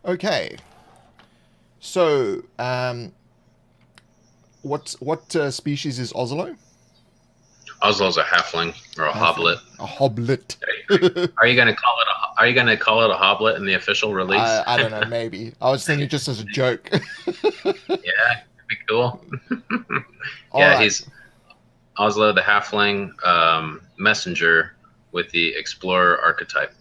Okay. So, what species is Ozlo? Ozlo's a halfling or a Halfling. hoblet. A hoblet. Are you gonna call it Are you gonna call it a hoblet in the official release? I don't know, maybe. I was thinking just as a joke. Yeah, could be cool. All Yeah, right. he's Oslo the halfling messenger with the explorer archetype.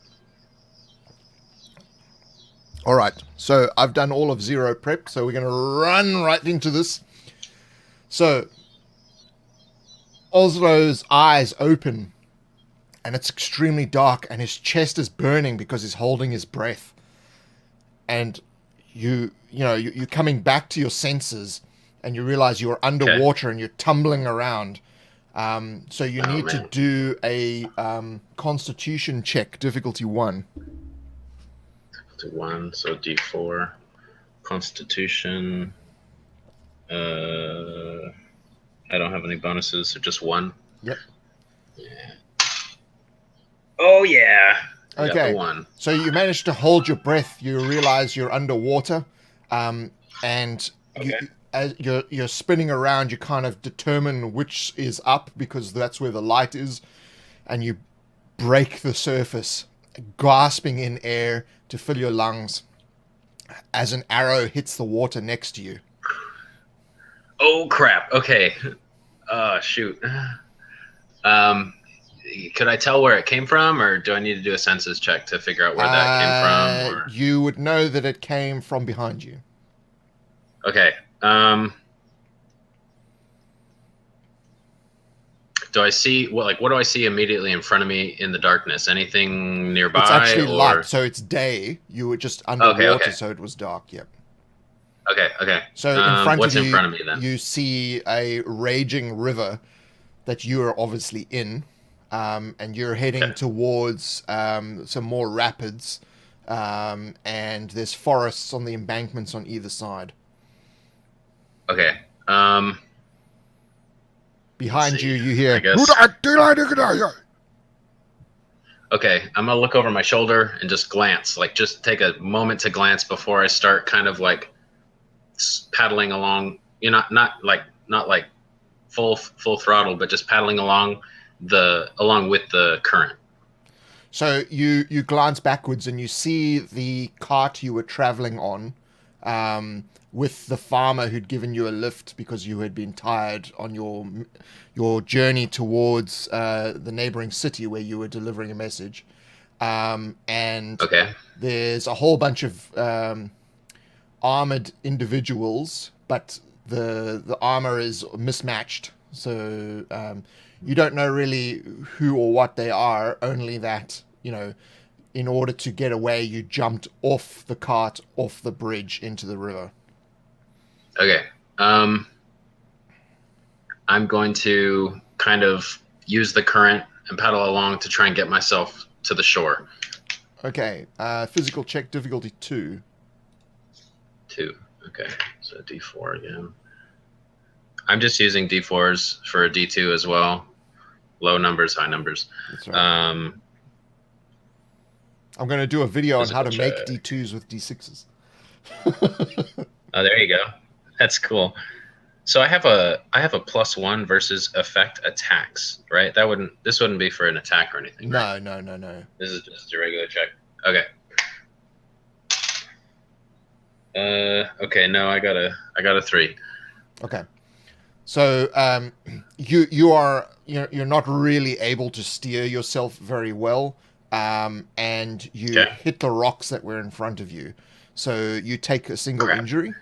All right. So I've done all of zero prep, so we're going to run right into this. So Oslo's eyes open, and it's extremely dark, and his chest is burning because he's holding his breath. And you're coming back to your senses, and you realize you're Okay. underwater and you're tumbling around. So you Oh need to man. do a Constitution check, difficulty one. To one, so D4. Constitution. Uh, I don't have any bonuses, so just one. Yep. Yeah. Oh yeah, I got the Okay, one. so you manage to hold your breath. You realize you're underwater, and you Okay. as you're spinning around. You kind of determine which is up because that's where the light is, and you break the surface, gasping in air to fill your lungs as an arrow hits the water next to you. Oh crap. Okay. Shoot. Um, could I tell where it came from, or do I need to do a census check to figure out where that came from? Or You would know that it came from behind you. okay. Do I see what do I see immediately in front of me in the darkness? Anything It's nearby actually light, or so it's day. You were just okay, underwater, okay. so it was dark. Yep. Okay, okay. So in front of What's in you, front of me then? you see a raging river that you are obviously in, and you're heading Okay. towards some more rapids, and there's forests on the embankments on either side. Okay. Let's Behind you, see. you I hear. guess okay, I'm gonna look over my shoulder and just glance, like just take a moment to glance before I start kind of like paddling along. You know, not like full throttle, but just paddling along with the current. So you glance backwards and you see the cart you were traveling on, with the farmer who'd given you a lift because you had been tired on your journey towards the neighboring city where you were delivering a message. And Okay. there's a whole bunch of armored individuals, but the armor is mismatched. So you don't know really who or what they are. Only that in order to get away, you jumped off the cart, off the bridge into the river. Okay. Um, I'm going to kind of use the current and paddle along to try and get myself to the shore. Okay, physical check difficulty two. Two. Okay. So D4 again. I'm just using D4s for a D2 as well. Low numbers, high numbers. That's right. Um, I'm going to do a video on how Physical to make check. D2s with D6s. Oh, there you go. That's cool. So I have a +1 versus effect attacks, right? This wouldn't be for an attack or anything, right? No, no, no, no. This is just a regular check. Okay. Okay, no, I got a 3. Okay. So you're not really able to steer yourself very well, and you Okay. hit the rocks that were in front of you. So you take a single Crap. injury.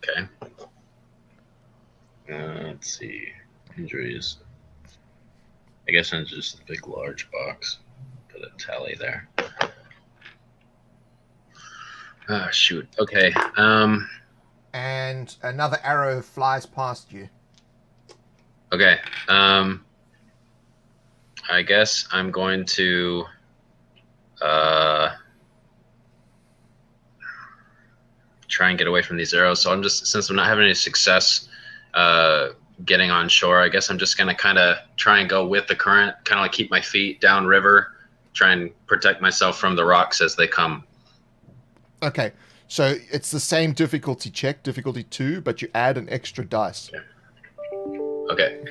Okay. Let's see. Injuries. I guess it's just a big large box. Put a tally there. Ah, shoot. Okay. And another arrow flies past you. Okay. I guess I'm going to try and get away from these arrows. So since I'm not having any success getting on shore, I guess I'm just gonna kind of try and go with the current, kind of like keep my feet down river, try and protect myself from the rocks as they come. Okay, so it's the same difficulty check, difficulty 2, but you add an extra dice. Okay.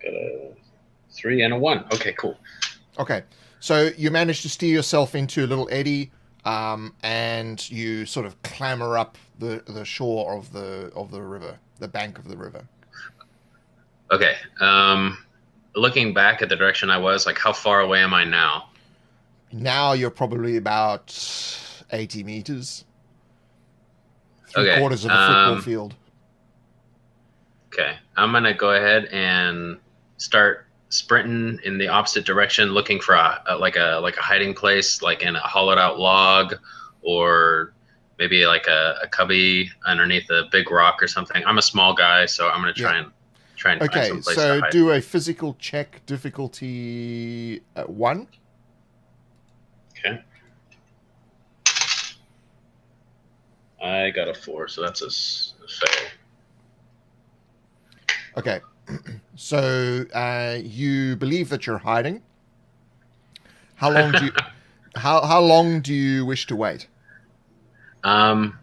Got a 3 and a 1. Okay, cool. Okay, so you manage to steer yourself into a little eddy, and you sort of clamber up the shore of the river, the bank of the river. Okay. Looking back at the direction I was, like, how far away am I now? Now you're probably about 80 meters, three Okay. quarters of a football field. Okay. I'm gonna go ahead and start sprinting in the opposite direction, looking for a hiding place, like in a hollowed out log, or maybe like a cubby underneath a big rock or something. I'm a small guy, so I'm gonna try and find Okay, some place so to hide. do a physical check, difficulty 1. Okay. I got a 4, so that's a fail. Okay, so you believe that you're hiding. How long do you how long do you wish to wait? I'm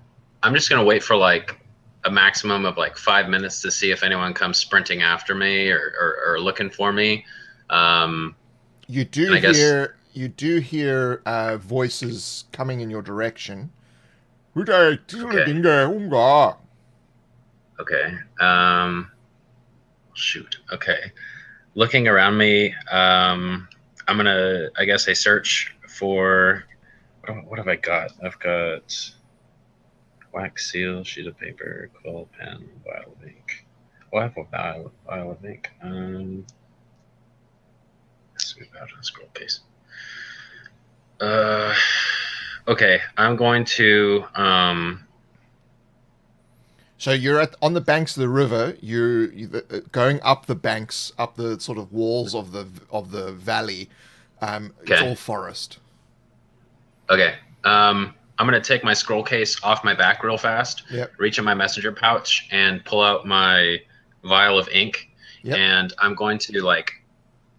just gonna wait for like a maximum of like 5 minutes to see if anyone comes sprinting after me or looking for me. You do hear voices coming in your direction. Okay. Okay. Shoot. Okay. Looking around me, I'm gonna, I guess, I search for what have I got? I've got wax seal, sheet of paper, quill, pen, vial of ink. Oh, I have a vial of ink. Let's move out of the scroll case. Okay, I'm going to. So you're on the banks of the river. You're going up the banks, up the sort of walls of the valley. It's all forest. Okay. I'm gonna take my scroll case off my back real fast. Yep. Reach in my messenger pouch and pull out my vial of ink. Yep. And I'm going to like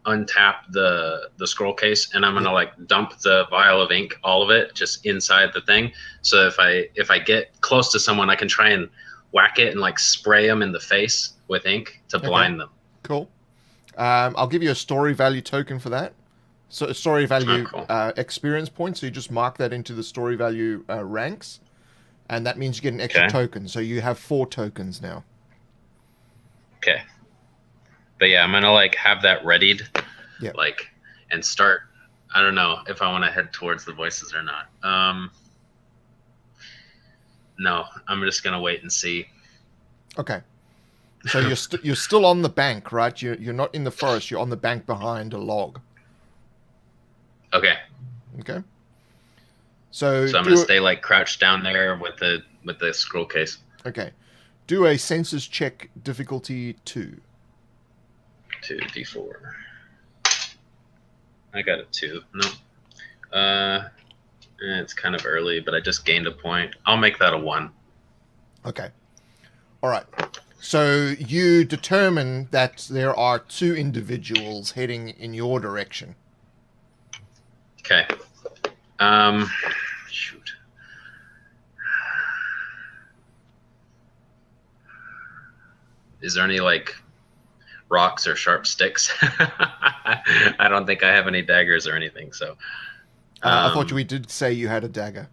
untap the scroll case, and I'm gonna like dump the vial of ink, all of it, just inside the thing. So if I get close to someone, I can try and whack it and like spray them in the face with ink to blind them. Cool. I'll give you a story value token for that. So a story value experience point. So you just mark that into the story value ranks, and that means you get an extra token. So you have 4 tokens now. Okay. But yeah, I'm gonna like have that readied, like, and start. I don't know if I want to head towards the voices or not. No, I'm just gonna wait and see. Okay. So you're still on the bank, right? You're not in the forest. You're on the bank behind a log. Okay. Okay. So I'm gonna stay like crouched down there with the scroll case. Okay. Do a senses check, difficulty 2. 2d4. I got a 2. No. It's kind of early, but I just gained a point. I'll make that a 1. Okay. All right. So you determine that there are 2 individuals heading in your direction. Okay. Shoot. Is there any like rocks or sharp sticks? I don't think I have any daggers or anything. So I thought we did say you had a dagger.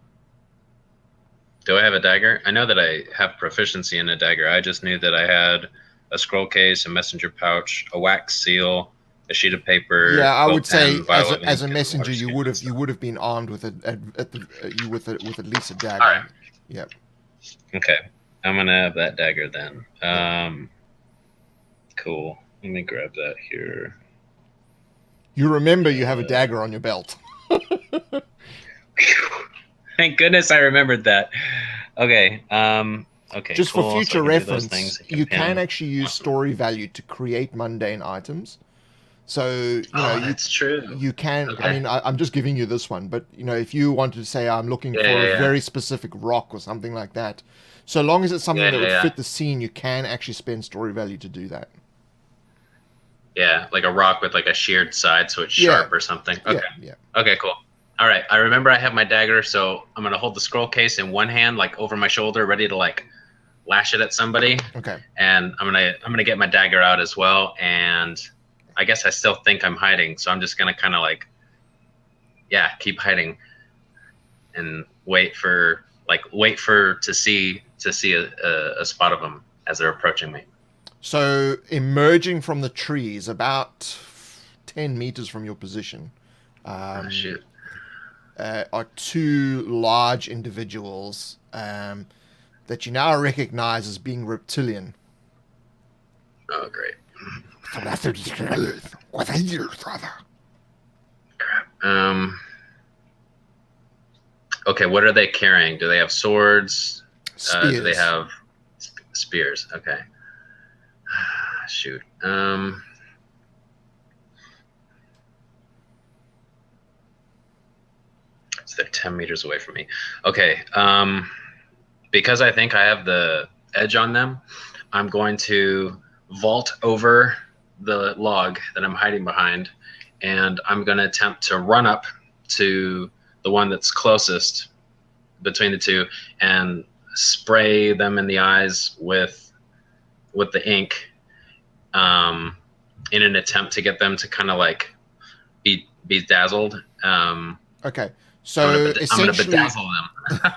Do I have a dagger? I know that I have proficiency in a dagger. I just knew that I had a scroll case, a messenger pouch, a wax seal, a sheet of paper. Yeah, I would say as a messenger, you would have been armed with with at least a dagger. Right. Yep. Okay, I'm gonna have that dagger then. Cool. Let me grab that here. You remember you have a dagger on your belt. Thank goodness I remembered that. Okay. Okay. Just for future reference, you can actually use story value to create mundane items. So that's true. You can. Okay. I mean, I'm just giving you this one, but if you wanted to say I'm looking for a very specific rock or something like that, so long as it's something that would fit the scene, you can actually spend story value to do that. Yeah, like a rock with like a sheared side, so it's sharp or something. Okay. Yeah. Okay. Cool. All right. I remember I have my dagger, so I'm gonna hold the scroll case in one hand, like over my shoulder, ready to like lash it at somebody. Okay. And I'm gonna get my dagger out as well. And I guess I still think I'm hiding, so I'm just gonna kind of like, yeah, keep hiding and wait for to see a spot of them as they're approaching me. So emerging from the trees, about 10 meters from your position, Oh, shoot. are two large individuals that you now recognize as being reptilian. Oh, great. What are you, brother? Crap. Okay, what are they carrying? Do they have swords? Spears. Do they have spears? Okay. Shoot. So they're 10 meters away from me. Okay. Because I think I have the edge on them, I'm going to vault over the log that I'm hiding behind, and I'm going to attempt to run up to the one that's closest between the two and spray them in the eyes with the ink, in an attempt to get them to kind of like be dazzled. Okay, so I'm gonna essentially, bedazzle them.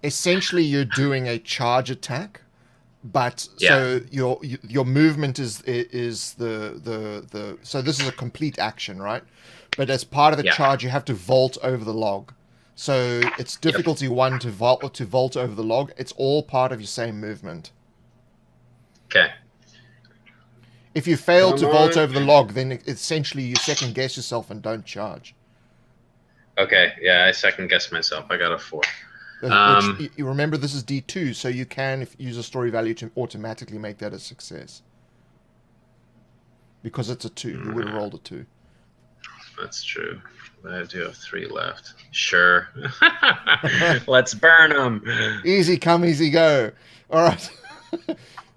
essentially, you're doing a charge attack, but Yeah. so your movement is the so this is a complete action, right? But as part of the Yeah. charge, you have to vault over the log. So it's difficulty 1 to vault over the log. It's all part of your same movement. Okay. If you fail Come to vault on. over the log, then essentially you second guess yourself and don't charge. Okay. Yeah, I second guess myself. I got a 4. Which, you remember, this is D2, so you can use a story value to automatically make that a success. Because it's a 2. You would have rolled a 2. That's true. I do have 3 left. Sure. Let's burn them. Easy come, easy go. All right.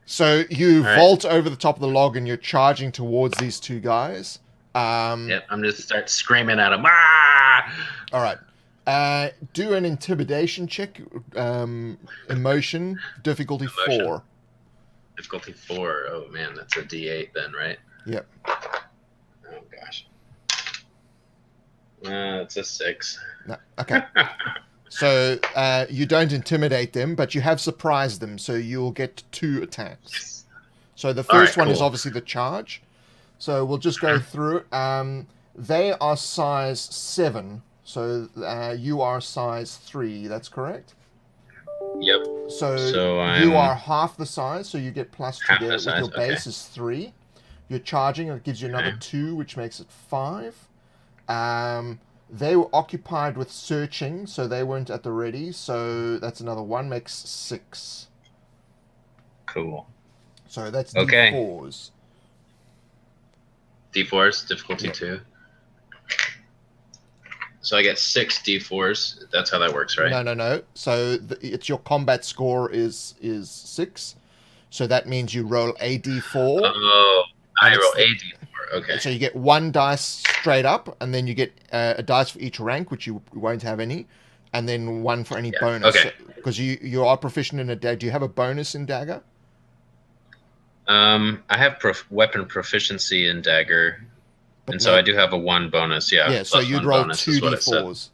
So you vault over the top of the log and you're charging towards these two guys. Yep, I'm just start screaming at them. Ah! All right. Do an intimidation check. Emotion, difficulty 4. Difficulty 4. Oh man, that's a D8 then, right? Yep. Oh gosh. It's a 6. No. Okay. So you don't intimidate them, but you have surprised them, so you'll get 2 attacks. So the first one is obviously the charge. So we'll just go through it. They are size 7, so you are size 3. That's correct? Yep. So I'm you are half the size, so you get plus 2 half there. the With size, your base is 3. You're charging, it gives you another 2, which makes it 5. They were occupied with searching, so they weren't at the ready. So that's another 1, makes 6. Cool. So that's Okay. D4s. D4s, difficulty 2. So I get 6 D4s. That's how that works, right? No. So it's your combat score is 6. So that means you roll a D4. Oh, I roll a D4. Okay. So you get 1 dice straight up, and then you get a dice for each rank, which you won't have any, and then 1 for any bonus. Okay. Because you are proficient in a dagger. Do you have a bonus in dagger? I have weapon proficiency in dagger, and so I do have a 1 bonus. Yeah. Yeah. So you'd roll 2 D4s.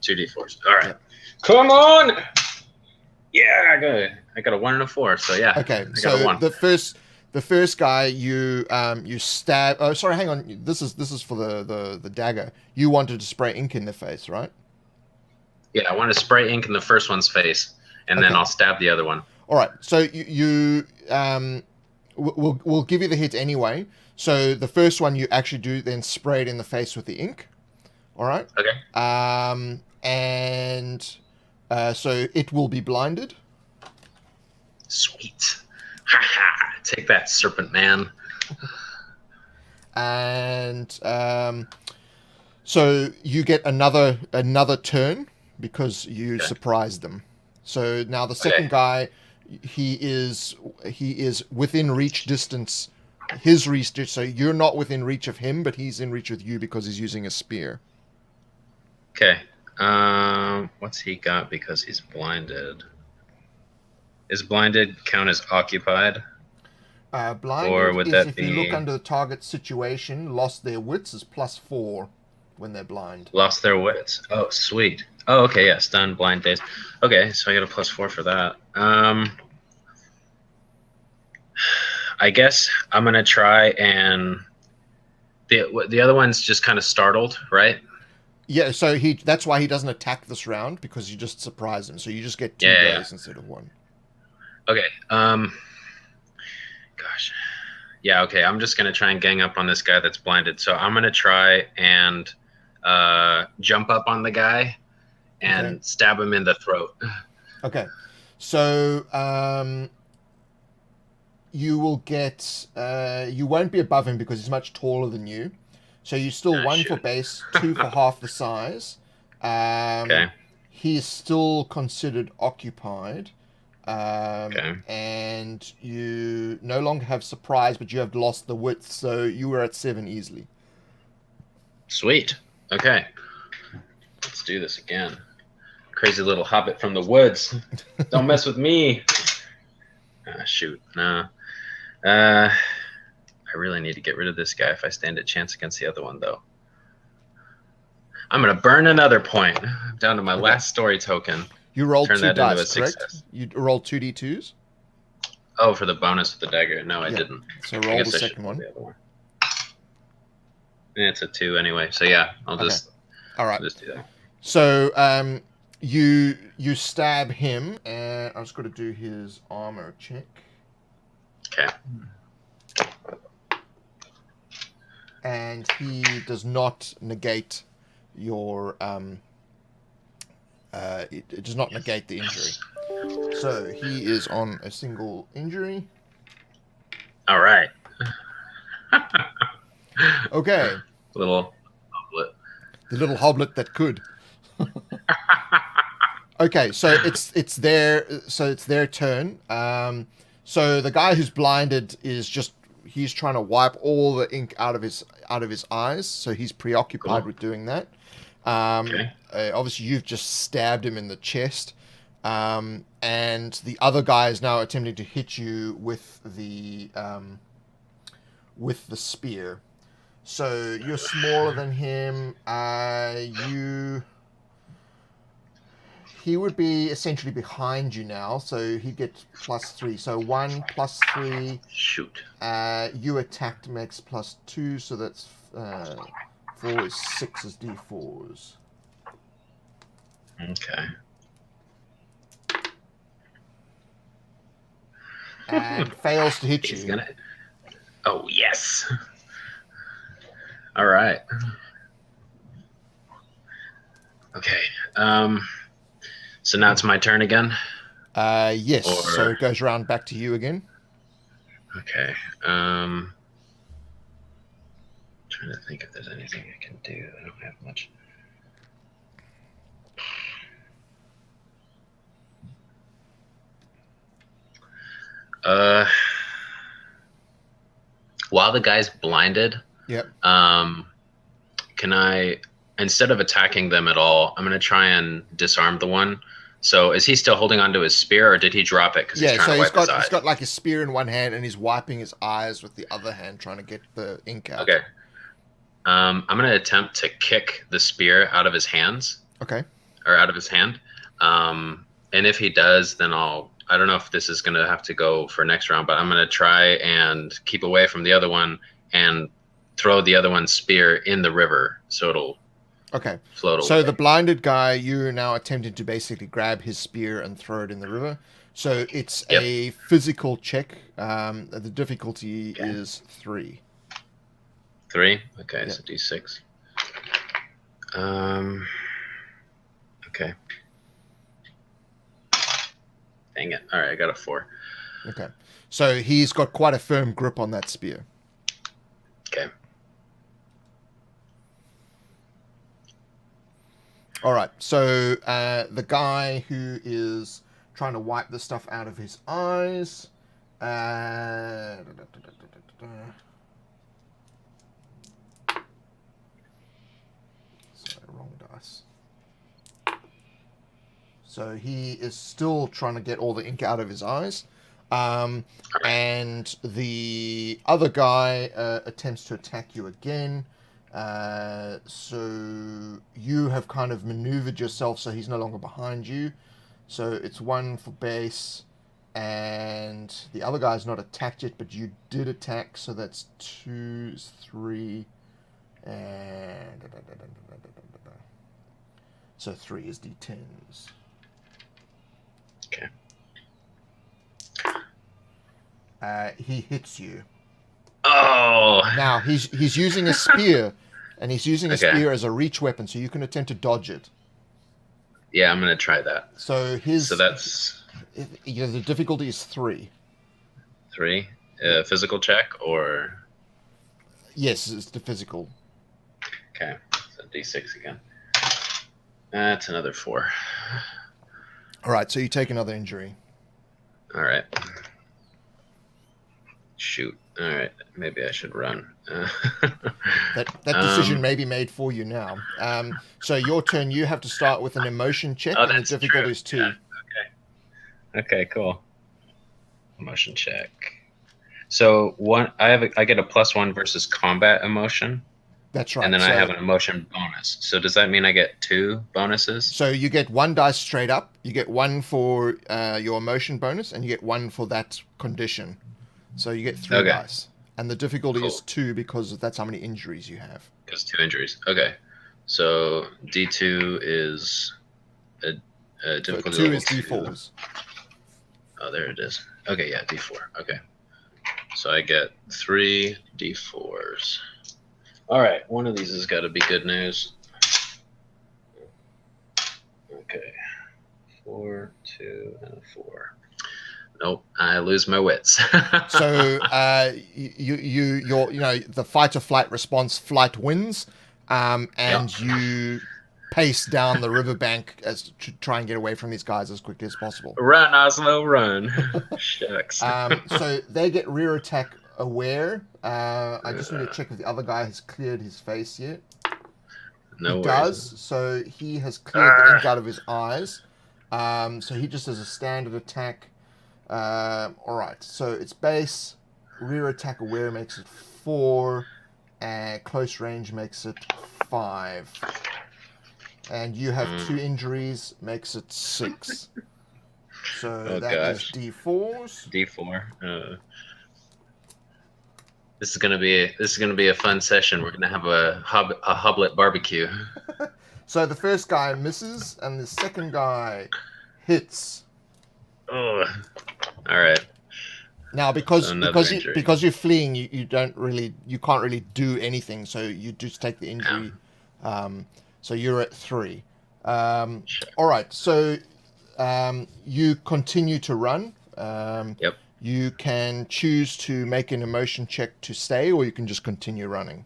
2 D4s. All right. Yeah. Come on. Yeah, good. I got a 1 and a 4. So yeah. Okay. I got a 1. The first guy you stab. Oh, sorry. Hang on. This is for the dagger. You wanted to spray ink in their face, right? Yeah, I want to spray ink in the first one's face, and then I'll stab the other one. All right. So we'll give you the hit anyway. So the first one you actually do then spray it in the face with the ink. All right. Okay. So it will be blinded. Sweet. Ha! Take that, serpent man. And so you get another turn because you surprised them. So now the second guy, he is within reach distance. His reach, so you're not within reach of him, but he's in reach with you because he's using a spear. Okay. What's he got because he's blinded? Is blinded count as occupied? Or Blinded would is that if you look be under the target situation, lost their wits is +4 when they're blind. lost their wits? Oh, sweet. Oh, okay, yeah, stun, blind daze. Okay, so I get a +4 for that. I guess I'm gonna try and the other one's just kind of startled, right? Yeah, so that's why he doesn't attack this round, because you just surprise him. So you just get Yeah, two yeah, yeah. goes instead of one. Okay. Gosh. Yeah, okay. I'm just gonna try and gang up on this guy that's blinded. So I'm gonna try and jump up on the guy Okay. and stab him in the throat. Okay. So you will get you won't be above him because he's much taller than you. So you still Ah, one for shoot. base, two for half the size. Okay. He is still considered occupied. Okay. And you no longer have surprise, but you have lost the width, so you were at 7 easily. Sweet. Okay. Let's do this again. Crazy little hobbit from the woods. Don't mess with me. Ah, shoot. No. I really need to get rid of this guy if I stand a chance against the other one, though. I'm going to burn another point. I'm down to my last story token. You rolled Turn two that into dice, a correct? success. You rolled 2d2s? Oh, for the bonus with the dagger. No, I didn't. So I roll guess the I should second roll one. the other one. Yeah, it's a 2 anyway. So yeah, I'll Okay. just All right. I'll just do that. So you stab him, and I'm just going to do his armor check. Okay. And he does not negate your it does not negate the injury. So he is on a single injury. All right. Okay. Little hoblet. The little hoblet that could. Okay, so it's their turn. So the guy who's blinded is just he's trying to wipe all the ink out of his eyes. So he's preoccupied Cool. with doing that. Okay. Obviously, you've just stabbed him in the chest, and the other guy is now attempting to hit you with the spear. So you're smaller than him. He would be essentially behind you now, so he'd get +3. So 1 +3. Shoot. You attacked makes +2, so that's 4 is 6 is d4s. Okay. And fails to hit He's you. gonna. Oh yes. All right. Okay. So now it's my turn again. Yes. Or- So it goes around back to you again. Okay. Trying to think if there's anything I can do. I don't have much. While the guy's blinded, Yep. can I, instead of attacking them at all, I'm gonna try and disarm the one. So is he still holding onto his spear, or did he drop it because he's trying to wipe his eyes? He's got like a spear in one hand, and he's wiping his eyes with the other hand, trying to get the ink out. Okay. I'm gonna attempt to kick the spear out of his hands. Okay. Or out of his hand. And if he does, then I don't know if this is gonna have to go for next round, but I'm gonna try and keep away from the other one and throw the other one's spear in the river so it'll float away. So the blinded guy, you're now attempting to basically grab his spear and throw it in the river. So it's a physical check. The difficulty is 3. 3? Okay, so D6. Okay. Dang it. All right, I got a 4. Okay. So he's got quite a firm grip on that spear. Okay. All right. So the guy who is trying to wipe the stuff out of his eyes. Sorry, wrong dice. So he is still trying to get all the ink out of his eyes. And the other guy attempts to attack you again. So you have kind of maneuvered yourself so he's no longer behind you. So it's 1 for base. And the other guy's not attacked yet, but you did attack. So that's 2, 3, and... So 3 is D10s. Okay. He hits you. Oh! Now, he's using a spear, and he's using a Okay. spear as a reach weapon, so you can attempt to dodge it. Yeah, I'm going to try that. So that's... the difficulty is 3. 3? Physical check, or... Yes, it's the physical. Okay, so D6 again. That's another 4. All right, so you take another injury. All right. Shoot. All right, maybe I should run. That decision may be made for you now. So your turn, you have to start with an emotion check, and the difficulty is 2. Yeah. Okay, cool. Emotion check. So I get a +1 versus combat emotion. That's right. And then I have an emotion bonus. So does that mean I get 2 bonuses? So you get 1 dice straight up. You get 1 for your emotion bonus, and you get 1 for that condition. So you get 3 dice. And the difficulty is 2 because that's how many injuries you have. Because 2 injuries. Okay. So D2 is a difficulty so 2 level is D4s. Oh, there it is. Okay, yeah, D4. Okay. So I get 3 D4s. All right, one of these has got to be good news. Okay, 4, 2, and a 4. Nope, I lose my wits. So the fight or flight response, flight wins, and you pace down the riverbank as to try and get away from these guys as quickly as possible. Run, Ozlo, run! Shucks. So they get rear attack aware. I just need to check if the other guy has cleared his face yet. No he worries. does. So he has cleared the ink out of his eyes. So he just has a standard attack. All right. So it's base. Rear attack aware makes it 4, and close range makes it 5. And you have 2 injuries, makes it 6. So that is D4s. D4. This is gonna be a fun session. We're gonna have a hoblet barbecue. So the first guy misses, and the second guy hits. Oh, all right. Now, because you're fleeing, you can't really do anything. So you just take the injury. So you're at 3. Sure. All right. So you continue to run. Yep. You can choose to make an emotion check to stay, or you can just continue running.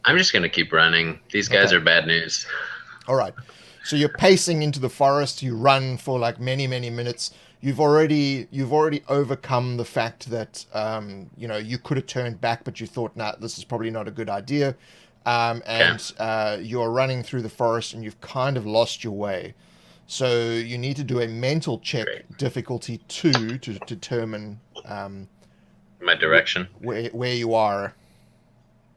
I'm just gonna keep running. These guys are bad news. All right. So you're pacing into the forest. You run for like many, many minutes. You've already overcome the fact that you could have turned back, but you thought, nah, this is probably not a good idea. You're running through the forest, and you've kind of lost your way. So you need to do a mental check, difficulty 2, to determine my direction, where you are.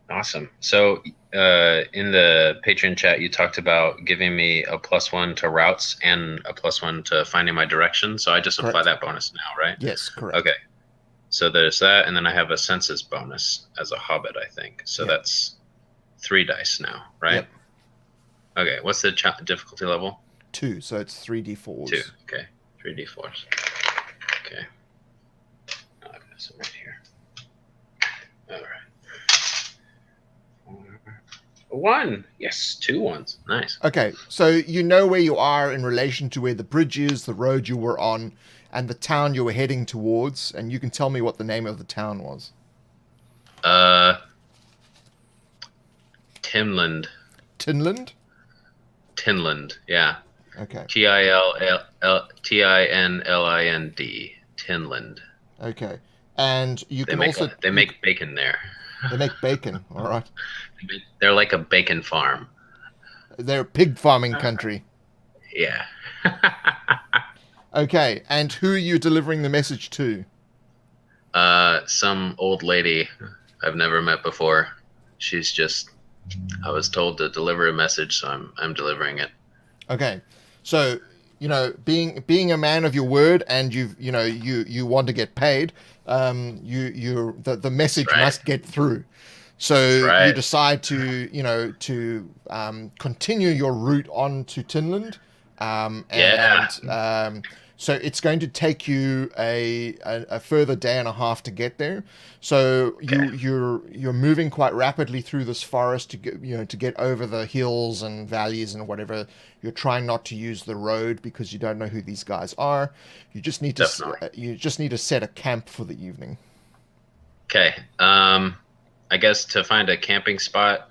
Awesome. So in the Patreon chat, you talked about giving me a +1 to routes and a +1 to finding my direction. So I just apply that bonus now, right? Yes, correct. Okay. So there's that, and then I have a senses bonus as a hobbit, I think. So that's 3 dice now, right? Yep. Okay. What's the difficulty level? 2. So it's 3d4s. 2. Okay. 3d4s. Okay. I've got some right here. All right. 1. Yes, 2 1s. Nice. Okay, so you know where you are in relation to where the bridge is, the road you were on, and the town you were heading towards, and you can tell me what the name of the town was. Tinland. Tinland? Tinland, yeah. Okay. Tinland. Tinland. Okay. And they make bacon there. They make bacon, all right. They're like a bacon farm. They're a pig farming country. Yeah. Okay, and who are you delivering the message to? Some old lady I've never met before. She's just. I was told to deliver a message, so I'm delivering it. Okay, so being a man of your word, and you want to get paid, the That's message right. must get through. That's So you right. decide to continue your route on to Tinland, Yeah. so it's going to take you a further day and a half to get there. So Okay. you're moving quite rapidly through this forest to get over the hills and valleys and whatever. You're trying not to use the road because you don't know who these guys are. Definitely. You just need to set a camp for the evening. Okay. I guess to find a camping spot,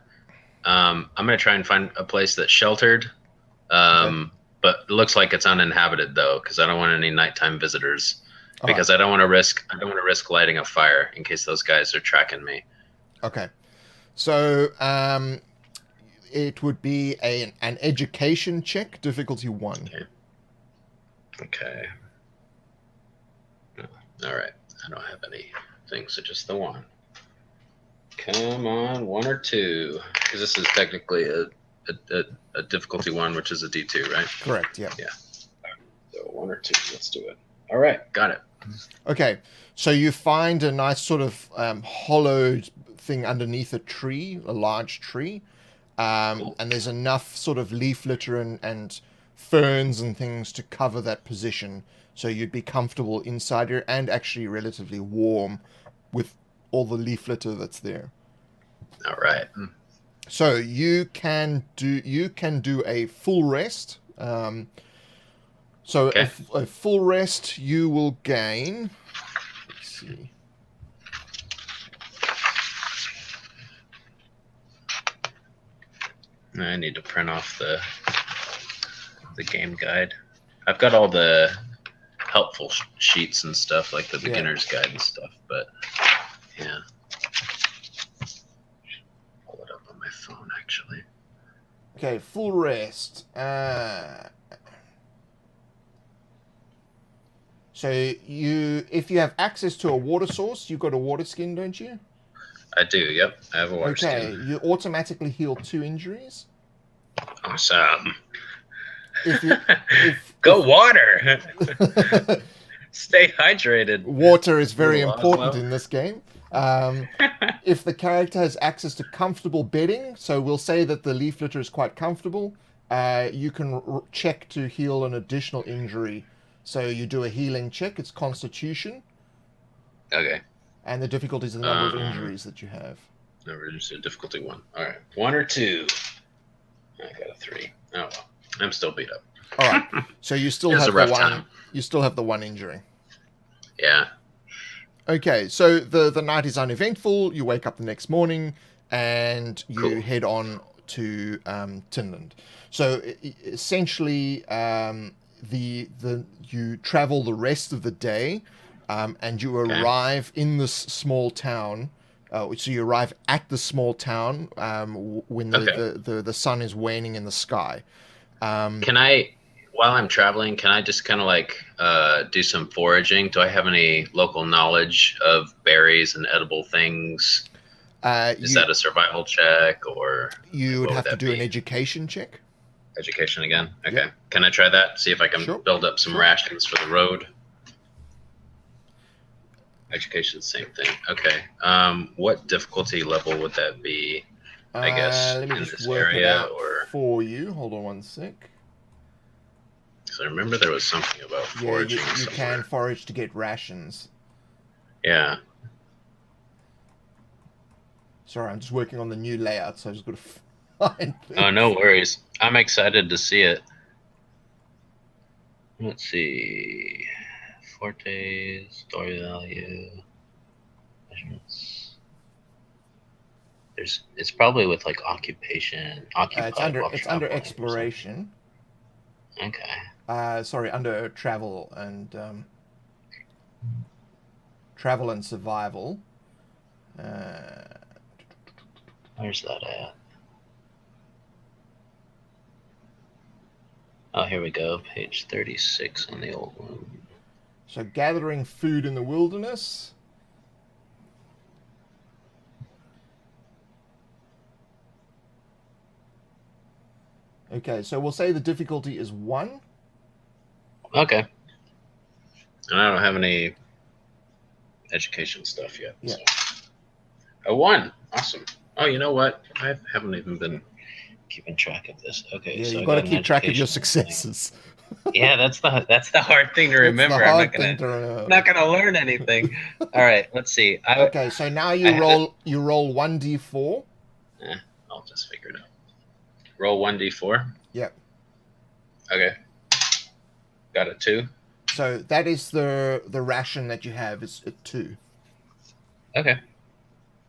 I'm gonna try and find a place that's sheltered. Okay. But it looks like it's uninhabited though, because I don't want any nighttime visitors. All right. Because I don't want to risk lighting a fire in case those guys are tracking me. Okay. So it would be an education check, difficulty 1. Okay. Okay. All right. I don't have any things, so just the one. Come on, 1 or 2, because this is technically a difficulty 1, which is a D2, right? Correct. Yeah. Yeah. So 1 or 2. Let's do it. All right, got it. Okay, so you find a nice sort of hollowed thing underneath a tree, a large tree, Cool. and there's enough sort of leaf litter and ferns and things to cover that position, so you'd be comfortable inside here and actually relatively warm with all the leaf litter that's there. All right. So you can do a full rest. So Okay. a full rest you will gain. Let's see. I need to print off the game guide. I've got all the helpful sheets and stuff, like the Yeah. beginner's guide and stuff, but yeah. Pull it up on my phone, actually. Okay, full rest. So if you have access to a water source, you've got a water skin, don't you? I do, yep. I have a water Okay, skin. you automatically heal 2 injuries. Awesome. If you Go water! Stay hydrated. water is very Little important Ozlo. in this game. If the character has access to comfortable bedding, so we'll say that the leaf litter is quite comfortable, you can check to heal an additional injury. So you do a healing check. It's Constitution, Okay. and the difficulty is the number of injuries that you have. Never just difficulty 1. All right. 1 or 2. I got a 3. Oh well. I'm still beat up. All right. So you still It was have a rough the one. time. You still have the 1 injury. Yeah. Okay. So the night is uneventful. You wake up the next morning, and you Cool. head on to Tinland. So essentially, you travel the rest of the day, and you Okay. arrive in this small town. So you arrive at the small town when the sun is waning in the sky. Can I, while I'm traveling, can I just kind of like do some foraging? Do I have any local knowledge of berries and edible things? Is that a survival check, or You would what would have to that do an be? education check. Education again? Okay. Yep. Can I try that? See if I can Sure. build up some Sure. rations for the road. Education, same thing. Okay. What difficulty level would that be? I guess Let me in just this work it area, out or for you. Hold on 1 sec. because I remember there was something about Yeah, foraging you somewhere. can forage to get rations. Yeah. Sorry, I'm just working on the new layout, so I just got to find things. Oh, no worries. I'm excited to see it. Let's see. Forte, story value. Measurements. It's probably with like occupation, occupied. It's under exploration. Okay. Sorry, under travel and survival. Where's that at? Oh, here we go. Page 36 on the old one. So gathering food in the wilderness. Okay, so we'll say the difficulty is 1. Okay. And I don't have any education stuff yet. Yeah. So. A 1. Awesome. Oh, you know what? I haven't even been keeping track of this. Okay, Yeah, so you've I got to an keep track of your education successes. Yeah, that's the hard thing to That's remember. the I'm hard thing to remember. not gonna learn anything. All right, let's see. Okay, so now you roll 1d4. I'll just figure it out. Roll 1d4. Yep. Okay. Got a 2. So that is the ration that you have is a 2. Okay.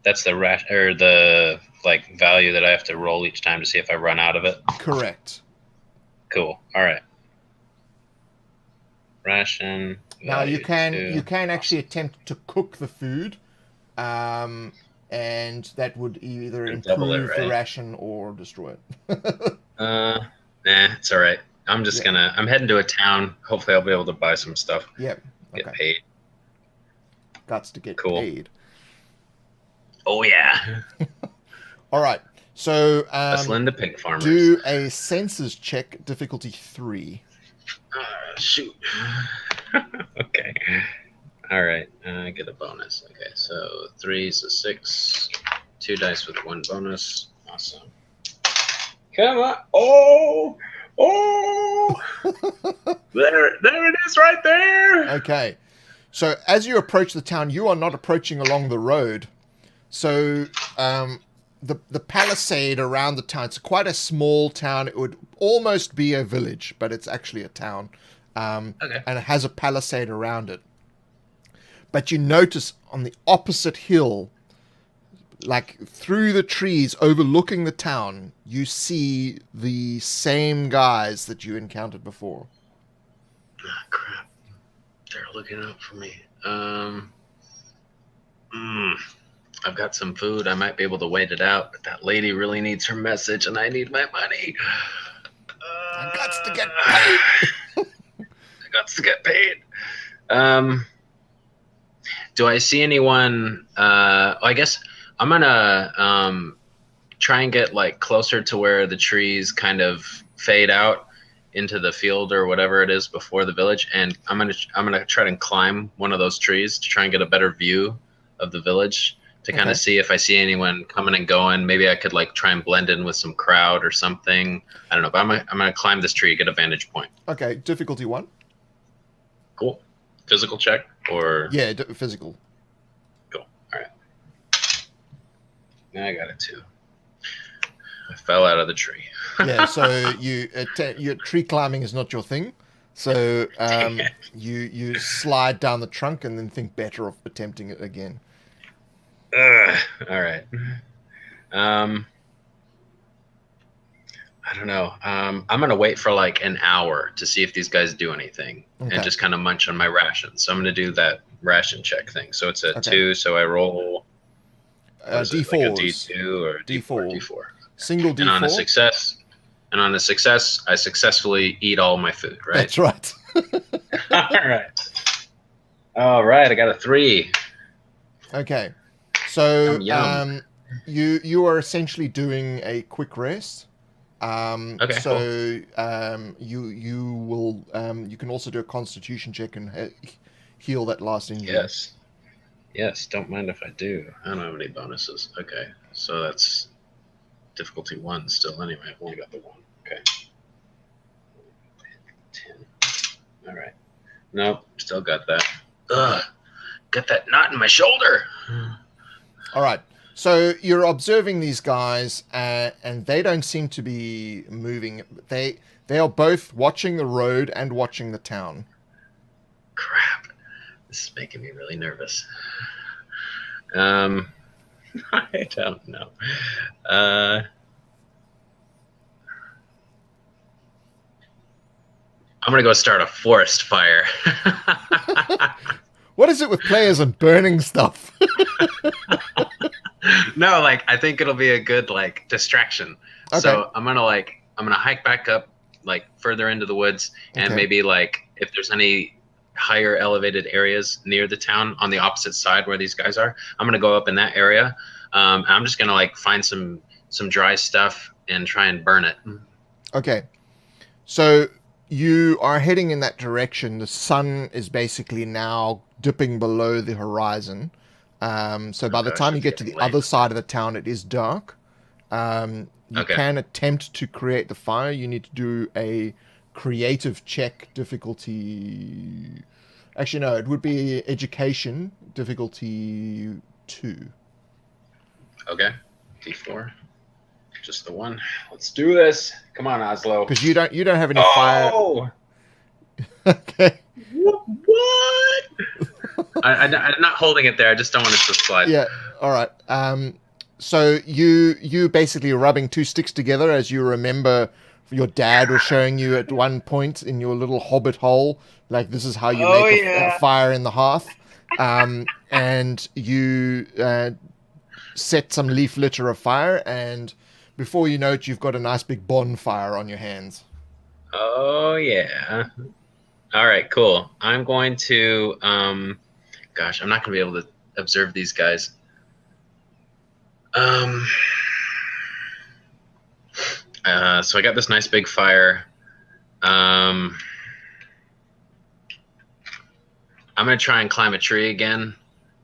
That's the or the like value that I have to roll each time to see if I run out of it. Correct. Cool. All right. Ration. Now you can 2. actually attempt to cook the food, and that would either improve the ration or destroy it. Nah, it's all right. I'm just gonna. I'm heading to a town. Hopefully, I'll be able to buy some stuff. Yep. Get paid. Gots to get paid. Oh yeah. All right. So Hustling the pig farmers. do a senses check, difficulty 3. Shoot. Okay. All right. I get a bonus. Okay, so 3 is a 6. 2 dice with 1 bonus. Awesome. Come on. Oh. There it is right there. Okay. So as you approach the town, you are not approaching along the road. So the palisade around the town, it's quite a small town. It would almost be a village, but it's actually a town. Okay. And it has a palisade around it. But you notice on the opposite hill, like through the trees overlooking the town, you see the same guys that you encountered before. Ah, crap. They're looking out for me. I've got some food. I might be able to wait it out, but that lady really needs her message, and I need my money. I got to get paid. I got to get paid. Do I see anyone? I guess I'm gonna try and get like closer to where the trees kind of fade out into the field or whatever it is before the village, and I'm gonna try and climb one of those trees to try and get a better view of the village to kind of see if I see anyone coming and going. Maybe I could like try and blend in with some crowd or something. I don't know, but I'm gonna climb this tree, get a vantage point. Okay, difficulty 1. Cool. Physical check or physical. Cool. All right. I got a 2. I fell out of the tree. Yeah, so your tree climbing is not your thing. So you slide down the trunk and then think better of attempting it again. All right. I don't know. I'm gonna wait for like an hour to see if these guys do anything, and just kind of munch on my rations. So I'm gonna do that ration check thing. So it's a 2. So I roll D4, like a D2 or D4. D4. Single D4. And on a success, I successfully eat all my food. Right. That's right. All right. I got a 3. Okay. So Yum. you are essentially doing a quick rest. So cool. You will you can also do a constitution check and heal that last injury. Yes, don't mind if I do. I don't have any bonuses. Okay, so that's difficulty 1 still. Anyway, I've only got the 1. Okay. 10. All right. Nope, still got that. Ugh, got that knot in my shoulder. All right. So you're observing these guys, and they don't seem to be moving. They are both watching the road and watching the town. Crap. This is making me really nervous. I don't know. I'm going to go start a forest fire. What is it with players and burning stuff? No, like I think it'll be a good like distraction. Okay. So I'm gonna hike back up like further into the woods, and Okay. maybe like if there's any higher elevated areas near the town on the opposite side where these guys are, I'm gonna go up in that area. I'm just gonna like find some dry stuff and try and burn it. Okay. So you are heading in that direction. The sun is basically now dipping below the horizon. So by the Gosh, time you it's get to the getting late. other side of the town, it is dark. You Okay. can attempt to create the fire. You need to do a creative check difficulty. Actually, no, it would be education difficulty 2. Okay. D4. Just the one. Let's do this. Come on, Ozlo. Because you don't have any fire. Oh! Okay. What? I'm not holding it there. I just don't want it to slide. Yeah. All right. So you basically rubbing 2 sticks together, as you remember your dad was showing you at one point in your little hobbit hole. Like, this is how you make a fire in the hearth. And you set some leaf litter afire, and before you know it, you've got a nice big bonfire on your hands. Oh yeah. All right, cool. I'm going to gosh, I'm not going to be able to observe these guys. So I got this nice big fire. I'm going to try and climb a tree again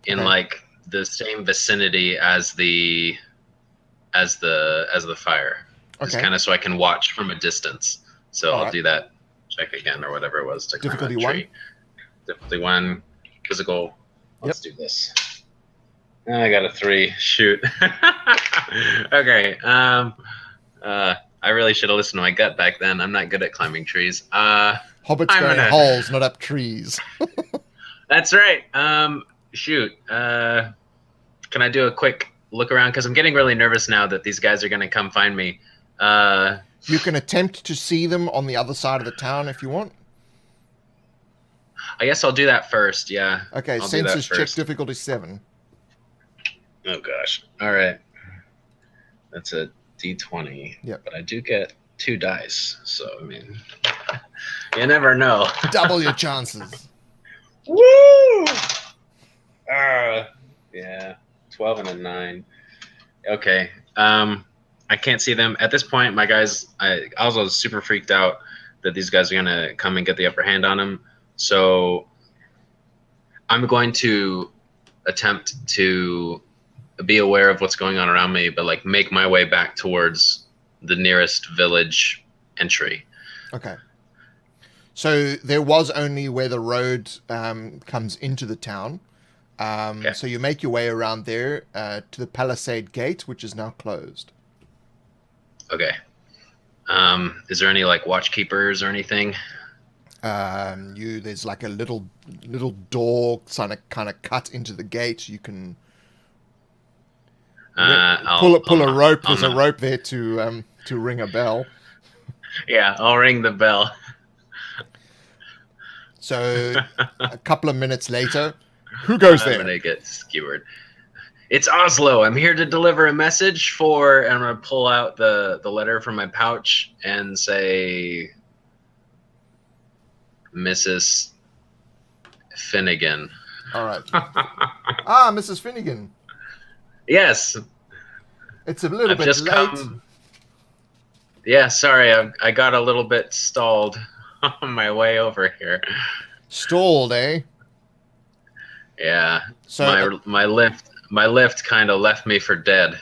in like the same vicinity as the fire. Just kind of so I can watch from a distance. So I'll do that check again or whatever it was to climb Difficulty a tree. 1. Difficulty 1. Physical. Let's do this. I got a 3. Shoot. Okay. I really should have listened to my gut back then. I'm not good at climbing trees. Hobbits go in holes, not up trees. That's right. Shoot. Can I do a quick look around? Because I'm getting really nervous now that these guys are going to come find me. You can attempt to see them on the other side of the town if you want. I guess I'll do that first, yeah. Okay, I'll senses check difficulty 7. Oh, gosh. All right. That's a D20. Yep. But I do get 2 dice. So, I mean, you never know. Double your chances. Woo! Yeah. 12 and a 9. Okay. I can't see them. At this point, my guys, I was super freaked out that these guys are going to come and get the upper hand on him. So I'm going to attempt to be aware of what's going on around me, but like make my way back towards the nearest village entry. Okay. So there was only where the road comes into the town. So you make your way around there to the Palisade Gate, which is now closed. Okay. Is there any like watchkeepers or anything? There's like a little door kind of cut into the gate. You can pull a rope. There's a rope there to ring a bell. Yeah, I'll ring the bell. So a couple of minutes later, who goes there? I'm gonna get skewered. It's Ozlo. I'm here to deliver a message for, and I'm gonna pull out the letter from my pouch and say, Mrs. Finnegan. All right. Mrs. Finnegan. Yes. It's a little bit late. Yeah, sorry. I got a little bit stalled on my way over here. Stalled, eh? Yeah. So my lift kind of left me for dead.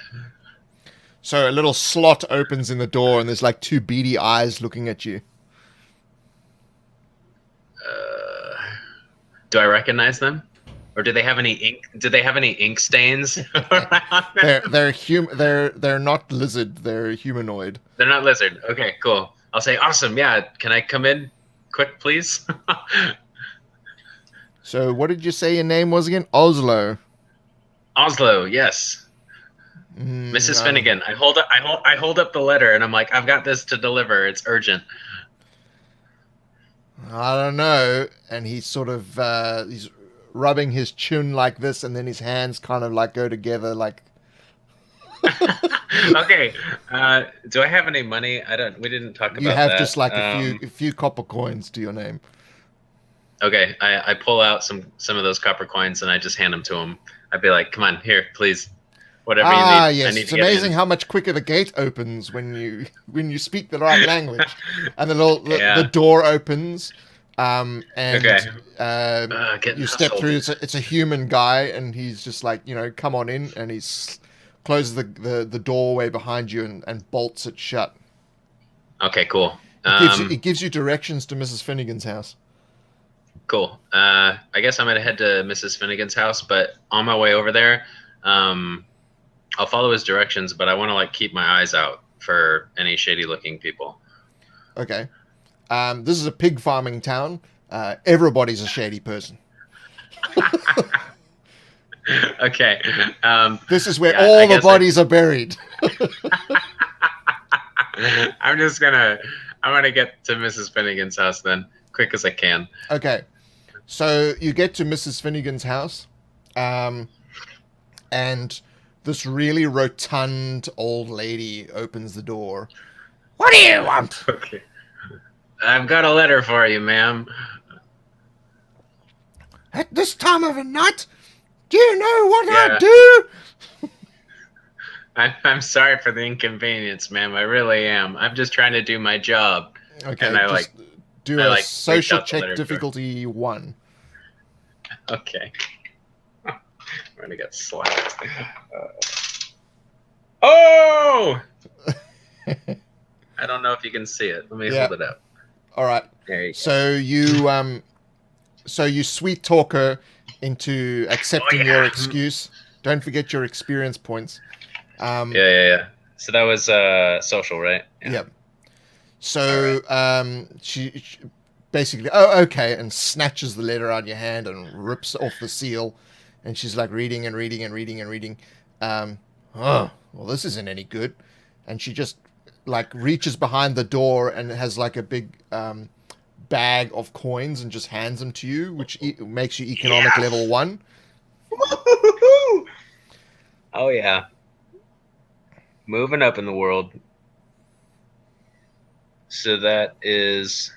So a little slot opens in the door, and there's like 2 beady eyes looking at you. Do I recognize them, or do they have any ink? Do they have any ink stains? They're not lizard. They're humanoid. They're not lizard. Okay, cool. I'll say awesome. Yeah, can I come in, quick, please? So what did you say your name was again? Ozlo. Ozlo. Yes. Mrs. Finnegan. I hold up the letter, and I'm like, I've got this to deliver. It's urgent. I don't know. And he's sort of he's rubbing his chin like this, and then his hands kind of like go together like Okay. Do I have any money? I don't. We didn't talk You about have that. just like a few copper coins to your name. Okay. I pull out some of those copper coins and I just hand them to him. I'd be like, "Come on, here, please. Whatever you Ah, need. I yes. need It's to get amazing in." how much quicker the gate opens when you speak the right language, and then the Yeah. door opens, and Okay. Getting you step hustled. through. It's a human guy, and he's just like, come on in, and he's closes the doorway behind you and bolts it shut. Okay. Cool. It gives you directions to Mrs. Finnegan's house. Cool. I guess I'm gonna head to Mrs. Finnegan's house, but on my way over there, um, I'll follow his directions, but I want to like keep my eyes out for any shady looking people. Okay. This is a pig farming town. Everybody's a shady person. Okay. This is where Yeah, all the bodies are buried. I'm gonna get to Mrs. Finnegan's house then, quick as I can. Okay. So you get to Mrs. Finnegan's house, and this really rotund old lady opens the door. What do you want? Okay. I've got a letter for you, ma'am. At this time of the night? Do you know what I Yeah. do? I'm sorry for the inconvenience, ma'am. I really am. I'm just trying to do my job. Okay, And I just like do I a like reach social out the check letter to her. difficulty 1. Okay. I'm gonna get slapped. Oh! I don't know if you can see it. Let me Yeah. hold it up. All right. There you go. So you sweet talk her into accepting Oh, yeah. your excuse. Don't forget your experience points. Yeah. So that was social, right? Yeah. Yep. So she basically, oh, okay, and snatches the letter out of your hand and rips off the seal, and she's like reading and reading and reading and reading. Oh, well, this isn't any good, and she just like reaches behind the door and has like a big bag of coins and just hands them to you, which makes you economic Yeah. level 1. Oh yeah. Moving up in the world. So that is.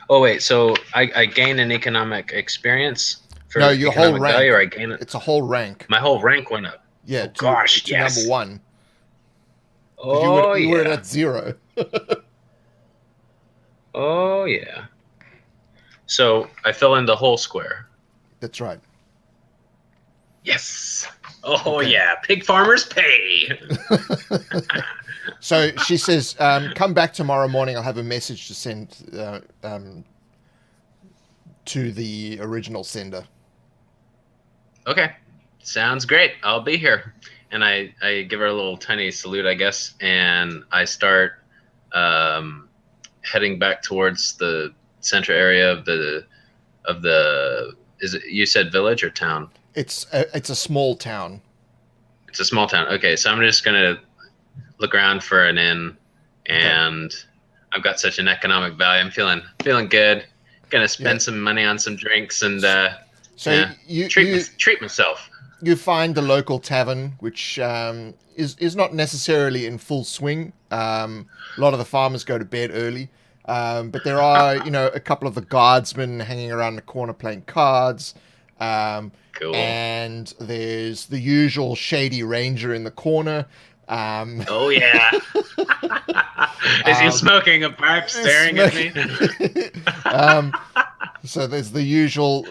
Oh wait. So I gain an economic experience for No, your whole economic rank. value, or I gain it. It's a whole rank. My whole rank went up. Yeah, Oh, gosh, to yes. number 1. Oh You were yeah. at 0. Oh yeah. So I fill in the whole square. That's right. Yes. Oh Okay. yeah. Pig farmers pay. So she says, come back tomorrow morning. I'll have a message to send to the original sender. Okay. Sounds great. I'll be here. And I give her a little tiny salute, I guess, and I start heading back towards the central area of the is it, you said village or town? It's a small town. It's a small town. Okay, so I'm just gonna look around for an inn, and I've got such an economic value. I'm feeling good. Gonna spend some money on some drinks and treat myself. You find the local tavern, which is not necessarily in full swing. A lot of the farmers go to bed early, but there are a couple of the guardsmen hanging around the corner playing cards. Cool. And there's the usual shady ranger in the corner. Oh yeah. Is he smoking a pipe, staring at me? So there's the usual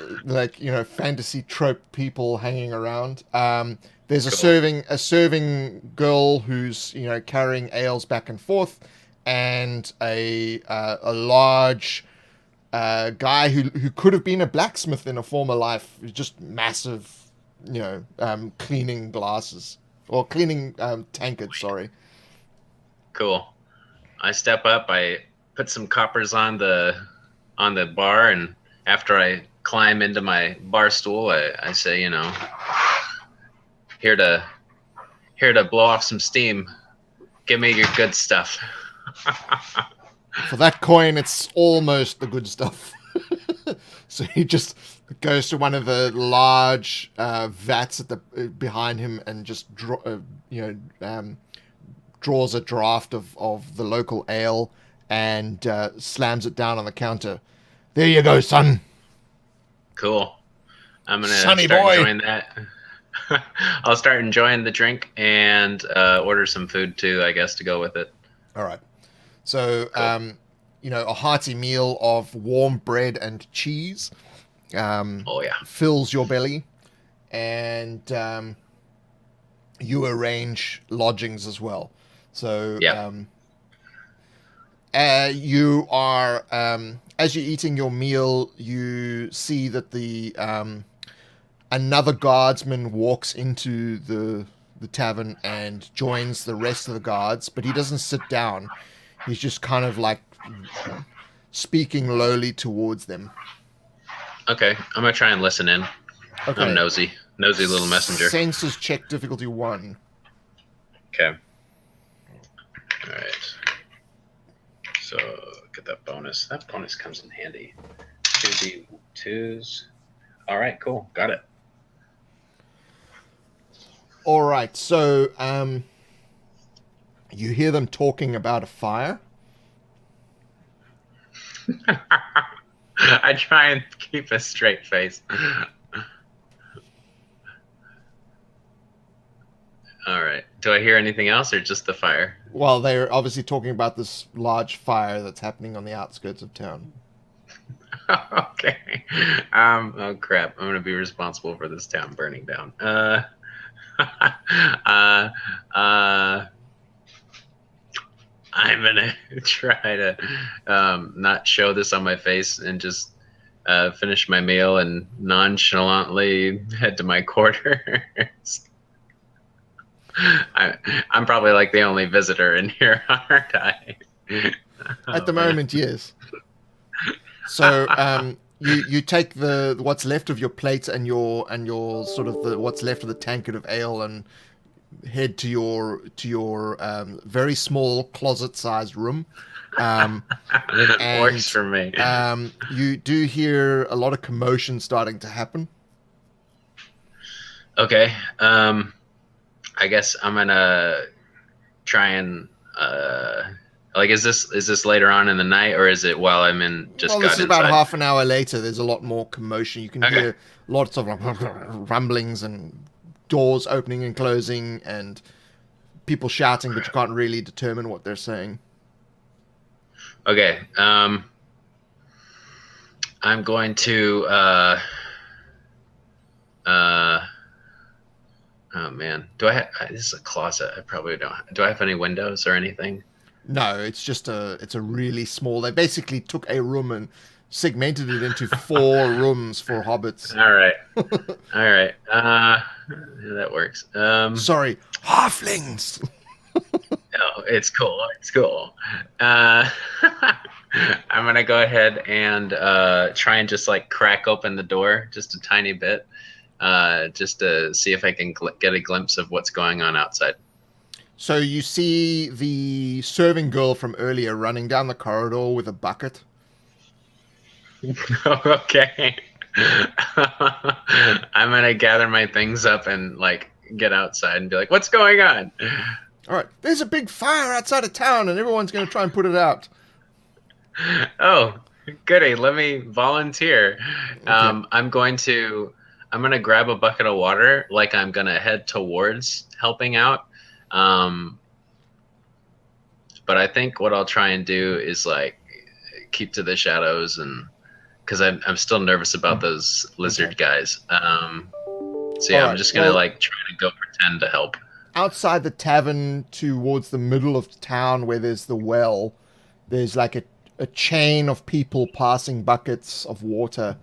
fantasy trope people hanging around. There's a serving girl who's carrying ales back and forth, and a large guy who could have been a blacksmith in a former life, just massive, cleaning glasses or cleaning tankards. Sorry. Cool. I step up. I put some coppers on the bar, and after I climb into my bar stool, I say, here to blow off some steam. Give me your good stuff. For that coin, it's almost the good stuff. So he just goes to one of the large vats at the behind him and just draws a draft of the local ale and slams it down on the counter. There you go, son. Cool. I'm gonna Sonny start boy. enjoying that. I'll start enjoying the drink and order some food too, I guess, to go with it. All right. So, Cool. a hearty meal of warm bread and cheese Oh yeah. fills your belly, and you arrange lodgings as well. So, Yeah. you are, as you're eating your meal, you see that the another guardsman walks into the tavern and joins the rest of the guards, but he doesn't sit down. He's just kind of like speaking lowly towards them. Okay. I'm gonna try and listen in. I'm Okay. nosy little messenger. Senses check difficulty 1. Okay. All right. So get that bonus. That bonus comes in handy. 2d2s. All right. Cool. Got it. All right. So you hear them talking about a fire. I try and keep a straight face. All right. Do I hear anything else or just the fire? Well, they're obviously talking about this large fire that's happening on the outskirts of town. Okay. Oh crap. I'm gonna be responsible for this town burning down. I'm gonna try to not show this on my face and just finish my meal and nonchalantly head to my quarters. I'm probably like the only visitor in here, aren't I? At the moment, yes. So you take the what's left of your plate and your sort of the what's left of the tankard of ale and head to your very small closet-sized room. Works for me. You do hear a lot of commotion starting to happen. Okay. I guess I'm gonna try and like is this later on in the night or is it while I'm in just Well, got this is inside? about half an hour later. There's a lot more commotion. You can Okay. hear lots of rumblings and doors opening and closing and people shouting, but you can't really determine what they're saying. Okay. I'm going to oh man. Do I have this is a closet. I probably don't. Do I have any windows or anything? No, it's a really small. They basically took a room and segmented it into 4 rooms for hobbits. All right. All right. That works. Sorry, halflings. No, it's cool. It's cool. I'm gonna go ahead and try and just like crack open the door just a tiny bit, just to see if I can get a glimpse of what's going on outside. So you see the serving girl from earlier running down the corridor with a bucket. Okay. I'm gonna gather my things up and like get outside and be like, "What's going on?" All right, there's a big fire outside of town, and everyone's going to try and put it out. Oh, goody. Let me volunteer. Okay. I'm gonna grab a bucket of water, like I'm gonna head towards helping out. But I think what I'll try and do is like keep to the shadows, and because I'm still nervous about those lizard guys. So yeah, All I'm right, just gonna well- like try to go pretend to help. Outside the tavern towards the middle of town where there's the well, there's like a chain of people passing buckets of water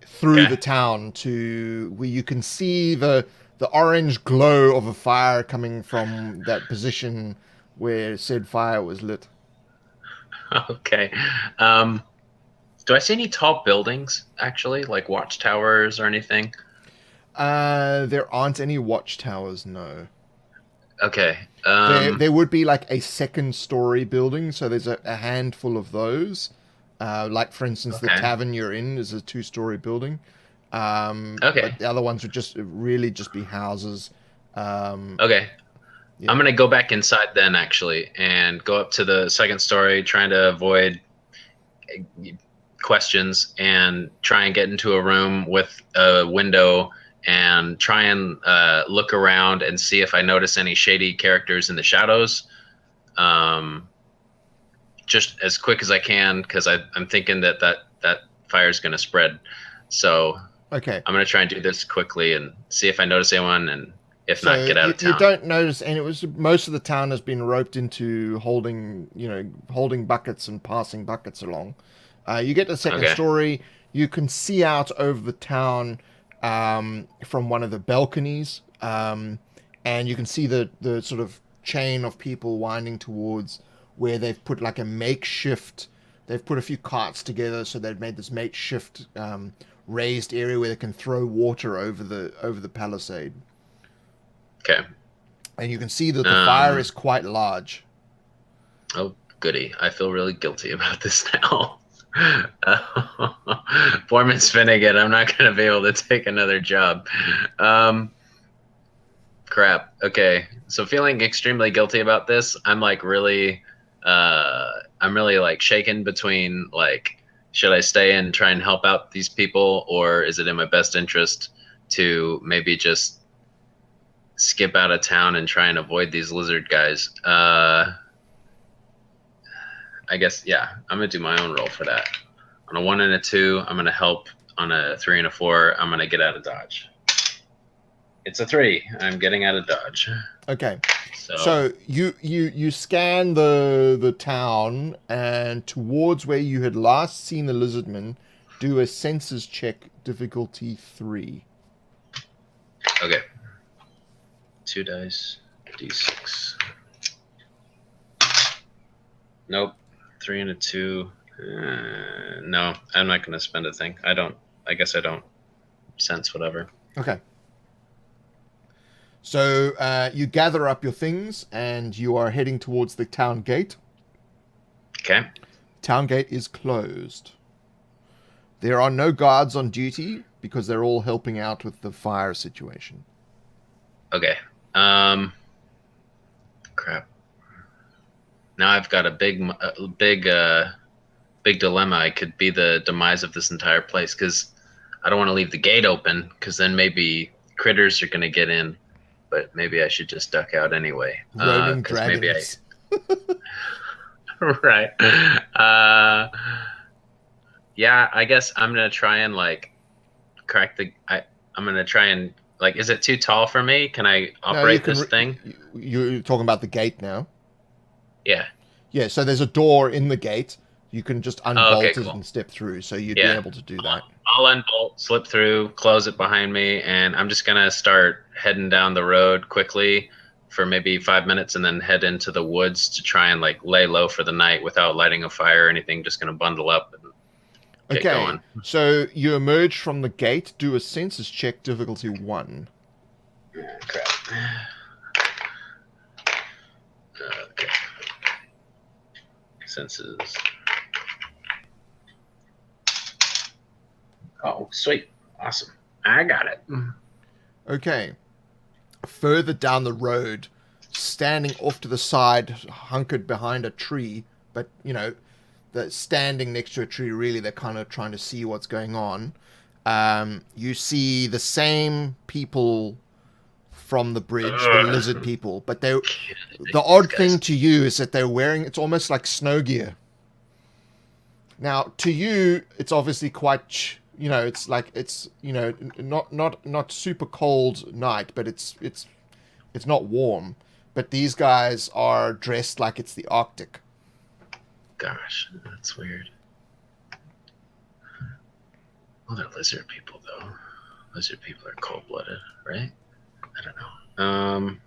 through Okay. the town to where you can see the orange glow of a fire coming from that position where said fire was lit. Okay. Do I see any tall buildings actually, like watchtowers or anything? There aren't any watchtowers, no. Okay. There would be like a second story building, so there's a handful of those. Like, for instance, the Okay. tavern you're in is a 2-story building. But Okay. the other ones would just really just be houses. Okay. Yeah. I'm gonna go back inside then, actually, and go up to the second story, trying to avoid questions and try and get into a room with a window and try and look around and see if I notice any shady characters in the shadows. Um, just as quick as I can, because I'm thinking that fire is going to spread. So Okay. I'm going to try and do this quickly and see if I notice anyone, and if not, So get out of you town. don't notice, and it was most of the town has been roped into holding buckets and passing buckets along. You get to the second Okay. story. You can see out over the town from one of the balconies, and you can see the sort of chain of people winding towards where they've put like a makeshift. They've put a few carts together, so they've made this makeshift raised area where they can throw water over the palisade. Okay. And you can see that the fire Um, is quite large. oh, goody. I feel really guilty about this now. Foreman's Finnegan. I'm not going to be able to take another job. Um, crap. Okay. So feeling extremely guilty about this, I'm really like shaken between like, should I stay and try and help out these people, or is it in my best interest to maybe just skip out of town and try and avoid these lizard guys? I guess, yeah, I'm gonna do my own roll for that. On a 1 and a 2, I'm gonna help. On a 3 and a 4, I'm gonna get out of dodge. It's a 3. I'm getting out of dodge. Okay. So So you scan the town, and towards where you had last seen the lizardman, do a senses check, difficulty 3. okay, 2 dice, d6. Nope. 3 and a 2. No, I'm not gonna spend a thing. I guess I don't sense whatever. Okay. So you gather up your things, and you are heading towards the town gate. Okay. Town gate is closed. There are no guards on duty because they're all helping out with the fire situation. Okay. Crap. Now I've got a big dilemma. I could be the demise of this entire place, because I don't want to leave the gate open, because then maybe critters are going to get in. But maybe I should just duck out anyway. Roaming Because maybe dragons. right. Yeah, I guess I'm gonna try and like crack the. I'm gonna try and like. Is it too tall for me? Can I No, you operate can. this thing? You're talking about the gate now. Yeah. Yeah, so there's a door in the gate. You can just Oh, okay. unbolt it Cool. and step through. So you'd be Yeah. able to do that. I'll unbolt, slip through, close it behind me, and I'm just gonna start heading down the road quickly for maybe 5 minutes, and then head into the woods to try and like lay low for the night without lighting a fire or anything. Just gonna bundle up and get Okay, going. so you emerge from the gate. Do a census check, difficulty 1. Crap. Okay. Senses. Oh, sweet. Awesome. I got it. Okay. Further down the road, standing off to the side, hunkered behind a tree, but they're standing next to a tree. Really, they're kind of trying to see what's going on. You see the same people from the bridge, the lizard people, but they. The odd thing to you is that they're wearing. It's almost like snow gear. Now, to you, it's obviously quite. It's like it's not super cold night, but it's not warm. But these guys are dressed like it's the Arctic. Gosh, that's weird. Well, they're lizard people, though. Lizard people are cold-blooded, right? I don't know.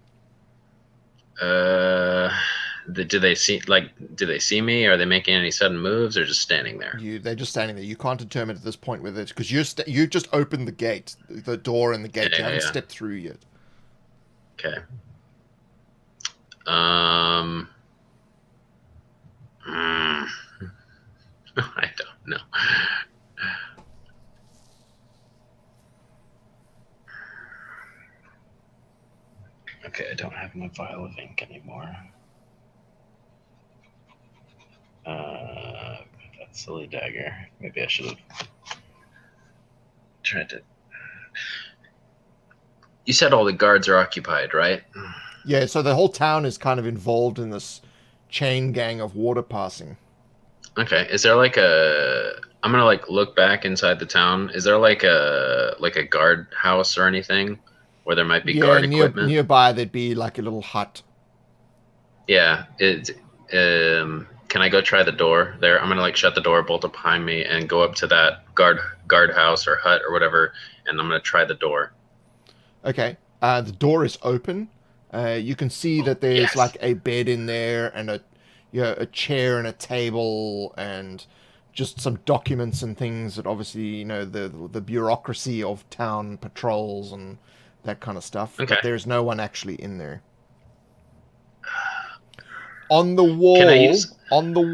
Do they see me? Are they making any sudden moves, or just standing there? They're just standing there. You can't determine at this point whether it's because you just opened the gate, the door in the gate. You haven't stepped through yet. Okay. I vial of ink anymore. That silly dagger. Maybe I should have tried to. You said all the guards are occupied, right? Yeah, so the whole town is kind of involved in this chain gang of water passing. Okay. Is there like a? I'm gonna like look back inside the town. Is there like a guard house or anything where there might be Yeah, guard equipment? nearby there'd be like a little hut. Yeah. Can I go try the door there? I'm gonna like shut the door, bolt it behind me, and go up to that guard house or hut or whatever, and I'm gonna try the door. Okay, the door is open. You can see Oh, that there's yes. like a bed in there and a chair and a table and just some documents and things that obviously the bureaucracy of town patrols and that kind of stuff. Okay. But there's no one actually in there. On the Can I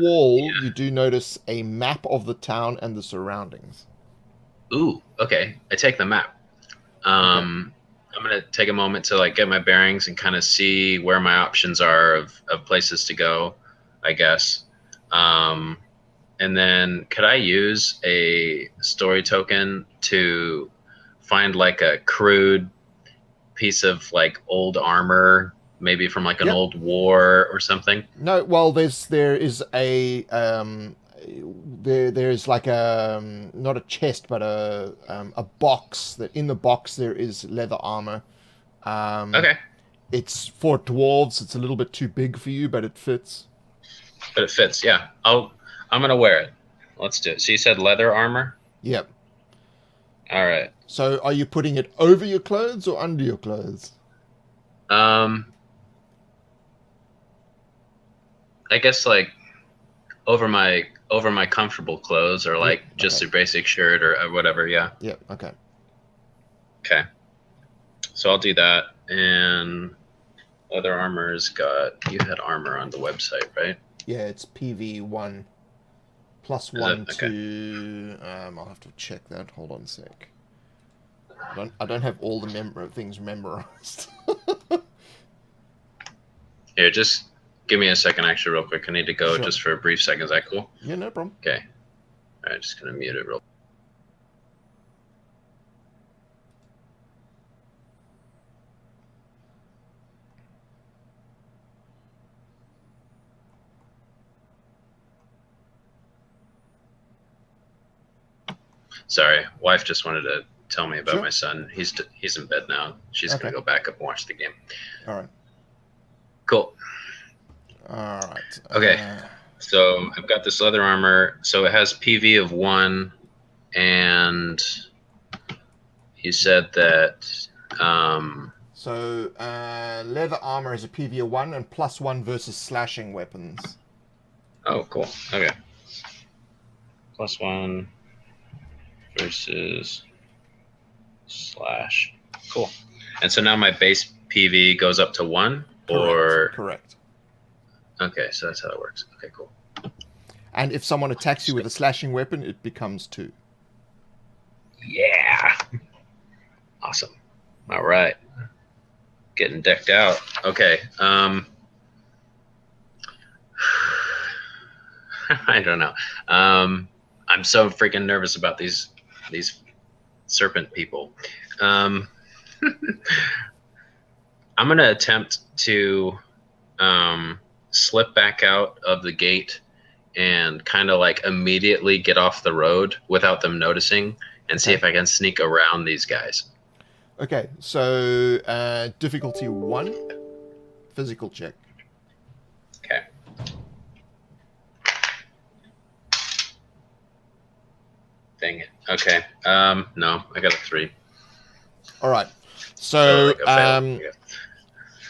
wall, use? you do notice a map of the town and the surroundings. Ooh. Okay. I take the map. Okay. I'm gonna take a moment to like get my bearings and kind of see where my options are of places to go, I guess. And then could I use a story token to find like a crude piece of like old armor, maybe from like an Yep. old war or something? No, well, there is there's like a not a chest, but a box. That in the box there is leather armor. Um, Okay, it's for dwarves. It's a little bit too big for you, but it fits. but it fits. Yeah, I'm gonna wear it. Let's do it. So you said leather armor. Yep. All right. So are you putting it over your clothes or under your clothes? Um, I guess like over my comfortable clothes or Yep. like just Okay. a basic shirt or whatever. Yeah. Yep. Okay. Okay. So I'll do that. And leather armor's got you had armor on the website, right? Yeah, it's PV1 plus Is one it? Okay. to. I'll have to check that. Hold on a sec. I don't have all the things memorized. Here, just give me a second actually real quick. I need to go Sure. just for a brief second. Is that cool? Yeah, no problem. Okay. All right, just gonna mute it real. Sorry, wife just wanted to tell me about Sure. my son. He's in bed now. She's Okay. gonna go back up and watch the game. All right. Cool. All right. Okay. So I've got this leather armor. So it has PV of 1, and you said that. So leather armor is a PV of 1 and plus 1 versus slashing weapons. Oh, cool. Okay. +1 versus slash. Cool. And so now my base PV goes up to 1, or Correct. okay, so that's how it works. Okay, cool. And if someone attacks you with a slashing weapon, it becomes 2. Yeah. Awesome. All right. Getting decked out. Okay. I don't know. I'm so freaking nervous about these serpent people. I'm gonna attempt to slip back out of the gate and kind of like immediately get off the road without them noticing and see Okay. if I can sneak around these guys. Okay, so difficulty 1, physical check. Okay. Dang it. Okay. No, I got a 3. All right. So like a fail.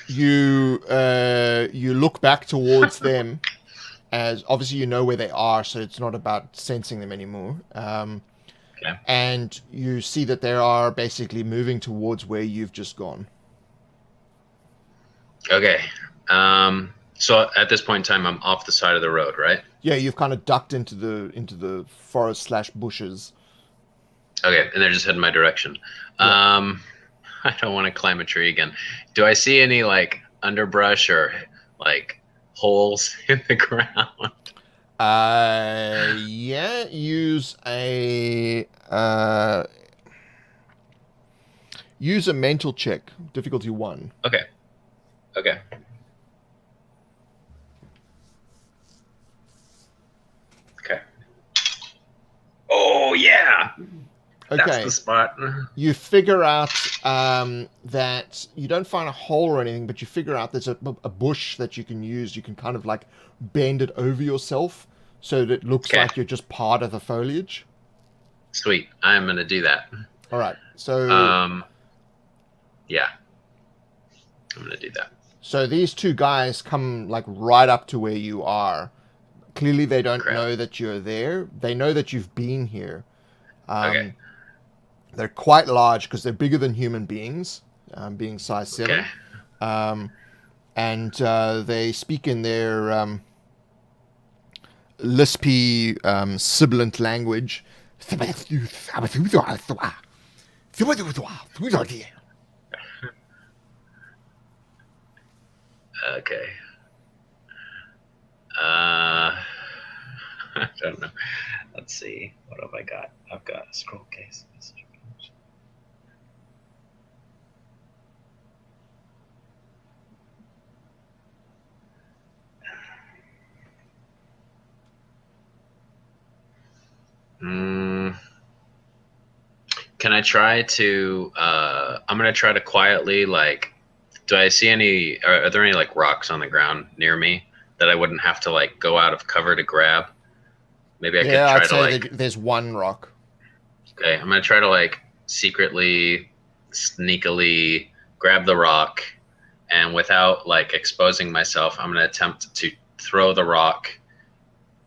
Yeah. you look back towards them, as obviously you know where they are, so it's not about sensing them anymore. Okay. And you see that they are basically moving towards where you've just gone. Okay. So at this point in time, I'm off the side of the road, right? Yeah, you've kind of ducked into the forest / bushes. Okay, and they're just heading my direction. Yeah. I don't want to climb a tree again. Do I see any like underbrush or like holes in the ground? Yeah. Use a mental check, difficulty 1. Okay. Okay. Okay. Oh yeah, that's Okay. the spot. You figure out that you don't find a hole or anything, but you figure out there's a bush that you can use. You can kind of like bend it over yourself so that it looks Okay. like you're just part of the foliage. Sweet. I'm gonna do that. All right. So Yeah, I'm gonna do that. so these two guys come like right up to where you are. Clearly, they don't Crap. know that you're there. They know that you've been here. Okay. They're quite large because they're bigger than human beings, being size 7. Okay. And they speak in their lispy, sibilant language. Okay. I don't know. Let's see. What have I got? I've got a scroll case. Can I try to? I'm gonna try to quietly like. Do I see any? Are there any like rocks on the ground near me that I wouldn't have to like go out of cover to grab? Maybe I could Yeah, try I'd to say like. there's one rock. Okay, I'm gonna try to like secretly, sneakily grab the rock, and without like exposing myself, I'm gonna attempt to throw the rock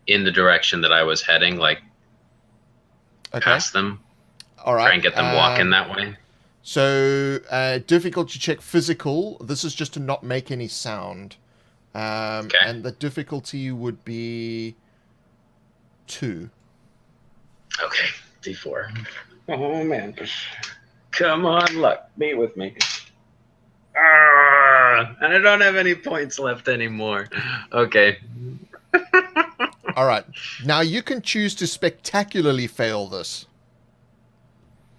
in the direction that I was heading, like past them. All right. Try and get them walking that way. So, difficulty check physical. This is just to not make any sound. Okay. And the difficulty would be 2. Okay, D4. Oh man, come on, luck, be with me. And I don't have any points left anymore. Okay. All right. Now you can choose to spectacularly fail this.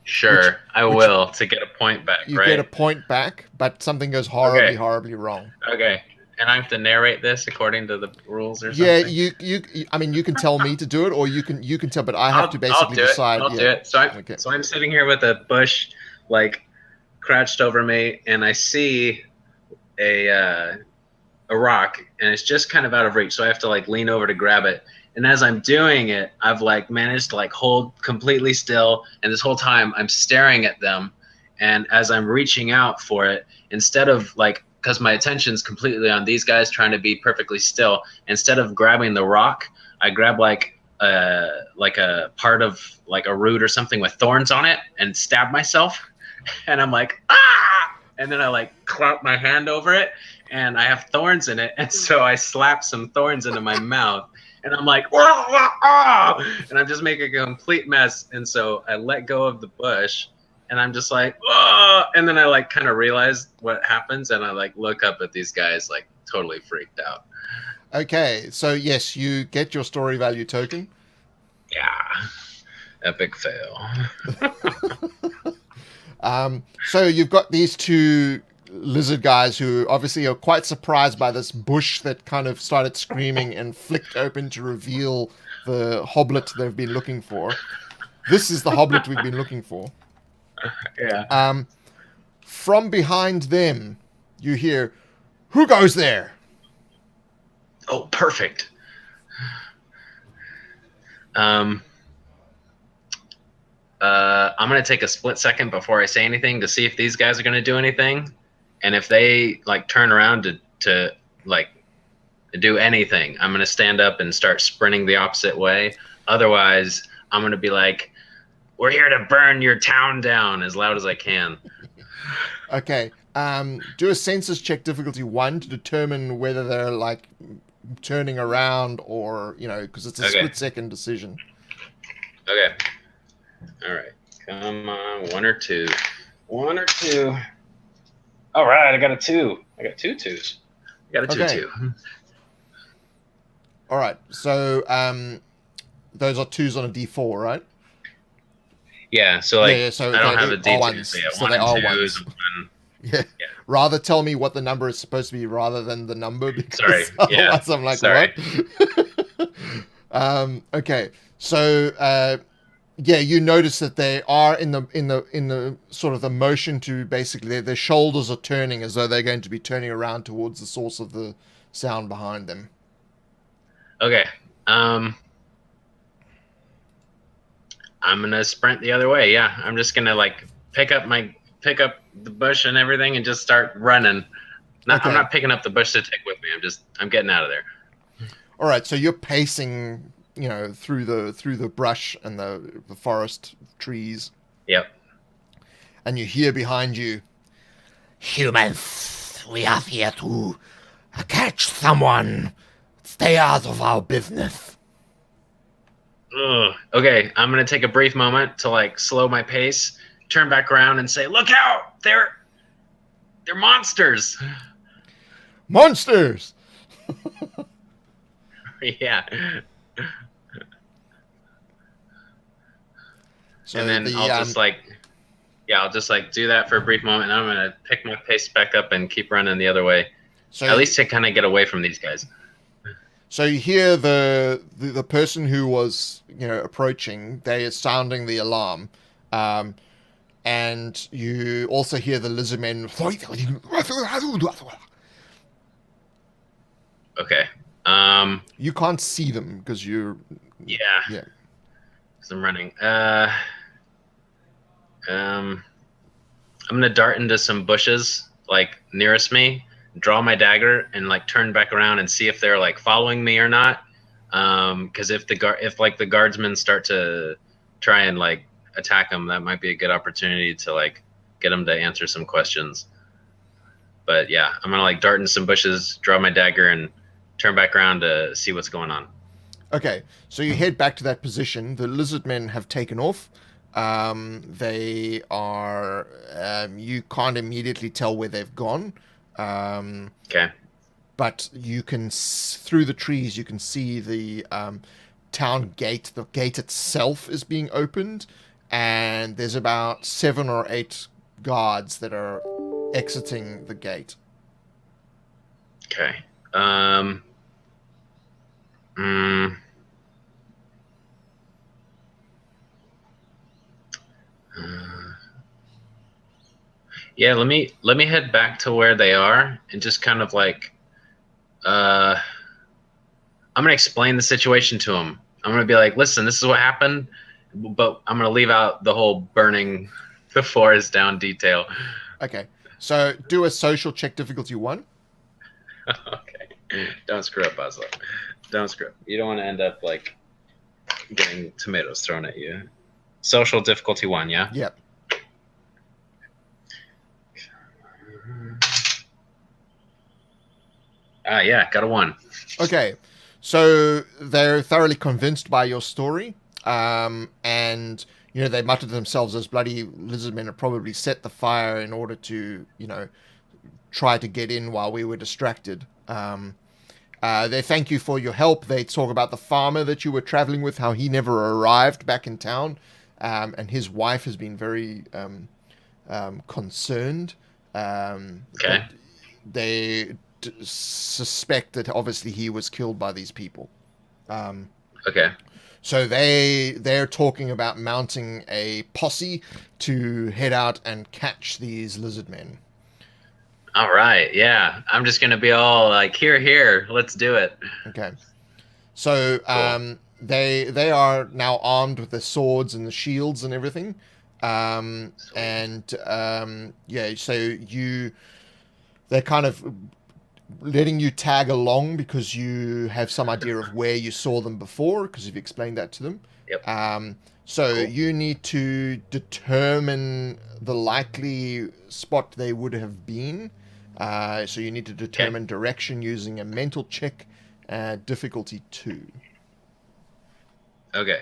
Sure, I will to get a point back, You right? get a point back, but something goes horribly, horribly wrong. Okay. And I have to narrate this according to the rules or Yeah, something? I mean, you can tell me to do it, or you can tell, but I have to basically decide. I'll do it. So I'm sitting here with a bush, like, crouched over me, and I see a rock, and it's just kind of out of reach, so I have to, like, lean over to grab it. And as I'm doing it, I've, like, managed to, like, hold completely still, and this whole time I'm staring at them, and as I'm reaching out for it, instead of, like, because my attention's completely on these guys trying to be perfectly still. Instead of grabbing the rock, I grab like a part of like a root or something with thorns on it and stab myself. And I'm like, ah! And then I like clap my hand over it and I have thorns in it. And so I slap some thorns into my mouth and I'm like, wah, wah, ah! And I'm just making a complete mess. And so I let go of the bush. And I'm just like, oh, and then I like kind of realize what happens, and I like look up at these guys like totally freaked out. Okay, so yes, you get your story value token. Yeah, epic fail. So you've got these two lizard guys who obviously are quite surprised by this bush that kind of started screaming and flicked open to reveal the hoblet they've been looking for. This is the hoblet we've been looking for. Yeah. From behind them, you hear, "Who goes there?" Oh, perfect. I'm gonna take a split second before I say anything to see if these guys are gonna do anything, and if they like turn around to like do anything, I'm gonna stand up and start sprinting the opposite way. Otherwise, I'm gonna be like, "We're here to burn your town down" as loud as I can. Okay. Do a census check difficulty 1 to determine whether they're like turning around or, because it's a split second decision. Okay. All right. Come on. 1 or 2. 1 or 2. All right. I got a 2. I got 2 2s. I got a 2 Okay. 2. All right. So those are 2s on a D4, right? Yeah, so Yeah, like yeah. So I don't have they a are D2, so ones. yeah, So 1 they and are 2 is ones. a 1. Yeah. Yeah. Rather tell me what the number is supposed to be rather than the number Sorry. because Yeah. otherwise I'm like, Sorry. what? Okay. So yeah, you notice that they are in the sort of the motion to basically their shoulders are turning as though they're going to be turning around towards the source of the sound behind them. Okay. Um I'm going to sprint the other way. Yeah. I'm just going to like pick up the bush and everything and just start running. I'm Okay. not picking up the bush to take with me. I'm getting out of there. All right. So you're pacing, through the brush and the forest trees, Yep. and you hear behind you, "Humans, we are here to catch someone. Stay out of our business." Ugh. Okay, I'm gonna take a brief moment to like slow my pace, turn back around, and say, "Look out! They're monsters." Monsters. Yeah. And So then the I'll just like do that for a brief moment, and I'm gonna pick my pace back up and keep running the other way, so at least to kind of get away from these guys. So you hear the person who was approaching. They are sounding the alarm, um, and you also hear the lizard men. Okay. You can't see them because you're Yeah. yeah. So I'm running. I'm gonna dart into some bushes like nearest me, draw my dagger, and like turn back around and see if they're like following me or not. Because if the guardsmen start to try and like attack them, that might be a good opportunity to like get them to answer some questions. But yeah, I'm gonna like dart in some bushes, draw my dagger, and turn back around to see what's going on. Okay, so you head back to that position. The lizard men have taken off. They are. You can't immediately tell where they've gone. Okay. But you can through the trees you can see the town gate. The gate itself is being opened, and there's about 7 or 8 guards that are exiting the gate. Okay. Um. Mm, uh, yeah. Let me head back to where they are and just kind of like I'm gonna explain the situation to them. I'm gonna be like, listen, this is what happened, but I'm gonna leave out the whole burning the forest down detail. Okay, so do a social check difficulty 1. Okay, don't screw up, Ozlo. Don't screw up. You don't want to end up like getting tomatoes thrown at you. Social difficulty 1, yeah. Yep. Yeah, got a 1. Okay, so they're thoroughly convinced by your story, and they mutter to themselves, "Those bloody lizard men have probably set the fire in order to try to get in while we were distracted." They thank you for your help. They talk about the farmer that you were traveling with, how he never arrived back in town, and his wife has been very concerned. Okay. They suspect that obviously he was killed by these people. Okay. So they're talking about mounting a posse to head out and catch these lizard men. All right. Yeah, I'm just gonna be all like, here, let's do it. Okay. So Cool. they are now armed with the swords and the shields and everything. Yeah, so they're kind of letting you tag along because you have some idea of where you saw them before because you've explained that to them. Yep. So Cool. you need to determine the likely spot they would have been. So you need to determine direction using a mental check, difficulty 2. Okay.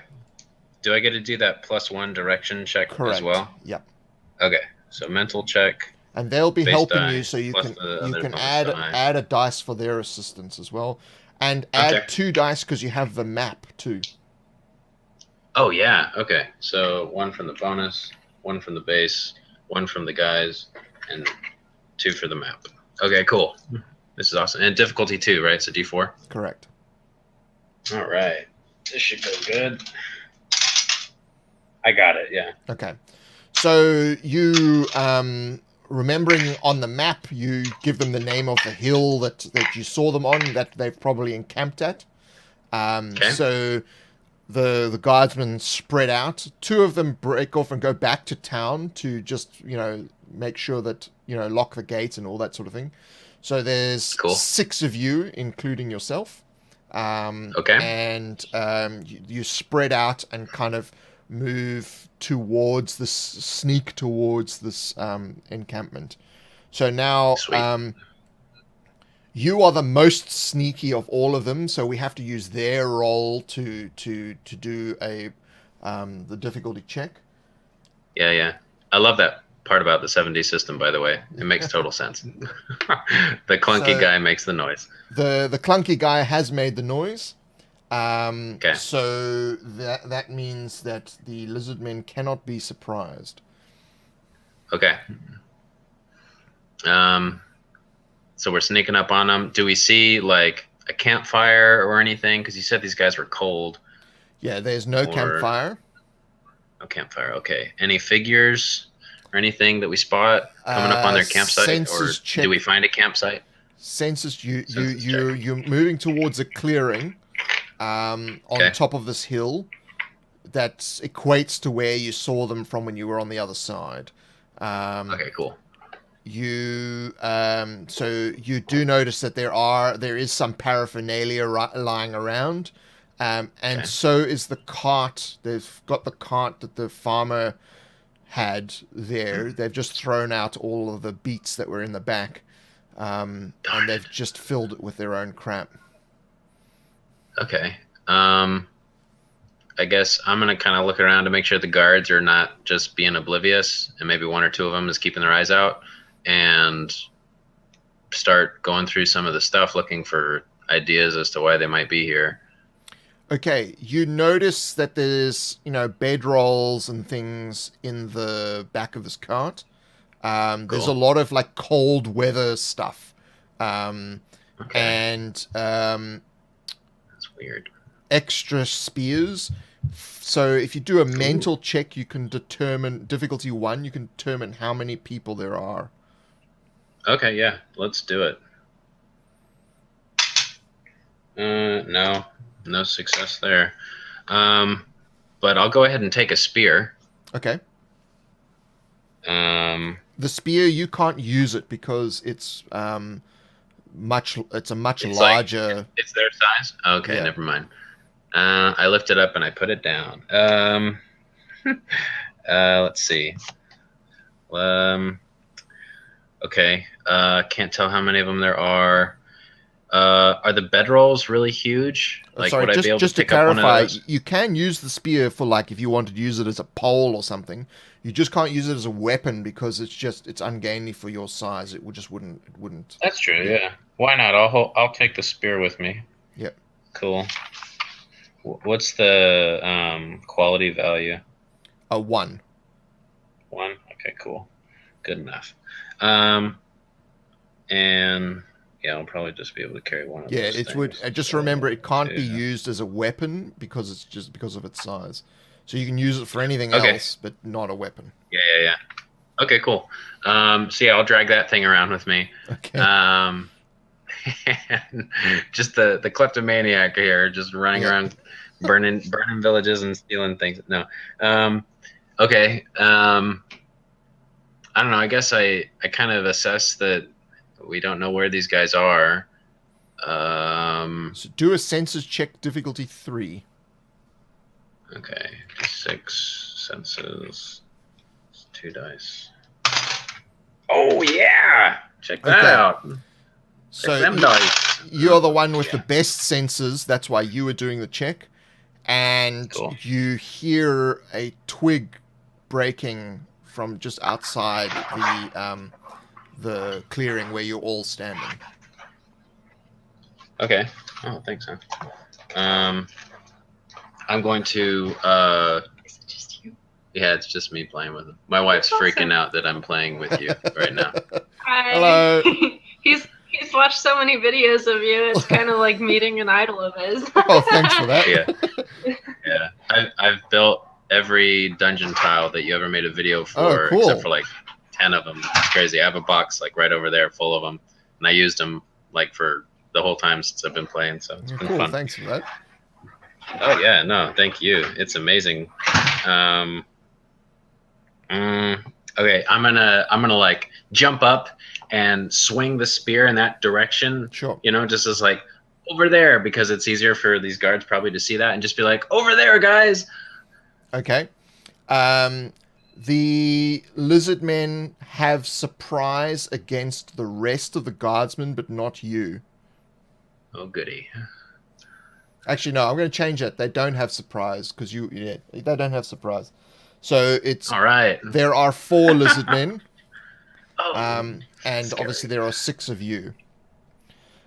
Do I get to do that +1 direction check as Correct. well? Yep. Okay. So mental check. and they'll be Base helping die you, so you plus can the you other can bonus die. add a dice for their assistance as well, and add Okay. 2 dice because you have the map too. Oh yeah. Okay. So 1 from the bonus, 1 from the base, 1 from the guys, and 2 for the map. Okay. Cool. This is awesome. And difficulty 2, right? So D4. Correct. All right. This should go good. I got it. Yeah. Okay. So you remembering on the map, you give them the name of the hill that you saw them on, that they've probably encamped at. Okay. So the guardsmen spread out. 2 of them break off and go back to town to just, make sure that, lock the gate and all that sort of thing. So there's Cool. 6 of you, including yourself. Okay. And you spread out and kind of move towards this, sneak towards this encampment. So now Sweet. you are the most sneaky of all of them, so we have to use their roll to do a the difficulty check. Yeah, yeah. I love that part about the 7D system, by the way. It makes total sense. The clunky guy makes the noise. The clunky guy has made the noise. Okay. So that means that the lizardmen cannot be surprised. Okay. So we're sneaking up on them. Do we see like a campfire or anything? Because you said these guys were cold. Yeah, there's no campfire. No campfire. Okay. Any figures or anything that we spot coming up on their campsite, or do we find a campsite? Census. You're moving towards a clearing on top of this hill that equates to where you saw them from when you were on the other side. Okay, cool. You so you do notice that there is some paraphernalia lying around, and so is the cart. They've got the cart that the farmer had there. They've just thrown out all of the beets that were in the back, and they've just filled it with their own crap. Okay. I guess I'm gonna kind of look around to make sure the guards are not just being oblivious, and maybe 1 or 2 of them is keeping their eyes out, and start going through some of the stuff, looking for ideas as to why they might be here. Okay, you notice that there's, bedrolls and things in the back of this cart. There's a lot of like cold weather stuff. And that's weird. Extra spears. So if you do a mental check, you can determine difficulty 1. You can determine how many people there are. Okay, yeah, let's do it. No success there. But I'll go ahead and take a spear. Okay. The spear, you can't use it because it's a much larger. It's their size. Okay, yeah. Never mind. I lift it up and I put it down. Let's see. Okay. Can't tell how many of them there are. Are the bedrolls really huge? Like, sorry, would I be able just to pick clarify, up one of those? you can use the spear for like if you wanted to use it as a pole or something. You just can't use it as a weapon because it's ungainly for your size. It wouldn't. That's true. Yeah. Why not? I'll take the spear with me. Yep. Cool. What's the quality value? 1. 1. Okay. Cool. Good enough. And yeah, I'll probably just be able to carry one of those it things. would. Just remember, it can't be used as a weapon because it's just because of its size. So you can use it for anything else, but not a weapon. Yeah. Okay, cool. So yeah, I'll drag that thing around with me. Okay. Just the kleptomaniac here, just running around, burning villages and stealing things. No. Okay. I don't know. I guess I kind of assess that we don't know where these guys are. So do a senses check, difficulty 3. Okay, 6 senses, 2 dice. Oh yeah, check that out. So them dice. You're the one with the best senses. That's why you were doing the check, and you hear a twig breaking from just outside the clearing where you're all standing. Okay. Oh, thanks, man. I'm going to. Is it just you? Yeah, it's just me playing with him. My wife's freaking out that I'm playing with you right now. Hello. He's watched so many videos of you. It's kind of like meeting an idol of his. Oh, thanks for that. Yeah. I've built every dungeon tile that you ever made a video for, Oh, cool. except for like 10 of them. It's crazy. I have a box like right over there full of them, and I used them like for the whole time since I've been playing. So it's been cool. fun. Thanks for that. Oh yeah, no, thank you. It's amazing. Okay, I'm gonna like jump up and swing the spear in that direction. Sure. You know, just as like over there, because it's easier for these guards probably to see that, and just be like, over there, guys. Okay. The lizard men have surprise against the rest of the guardsmen, but not you. Oh goody. Actually, no, I'm going to change it. They don't have surprise because they don't have surprise. So it's all right. There are 4 lizard men, Oh, and scary. obviously there are 6 of you.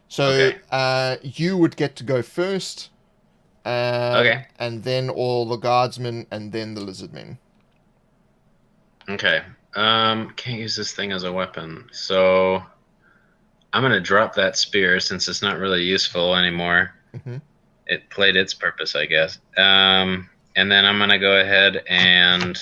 So Okay. You would get to go first. Okay. And then all the guardsmen, and then the lizard men. Okay. Can't use this thing as a weapon, so I'm gonna drop that spear since it's not really useful anymore. Mm-hmm. It played its purpose, I guess. And then I'm gonna go ahead and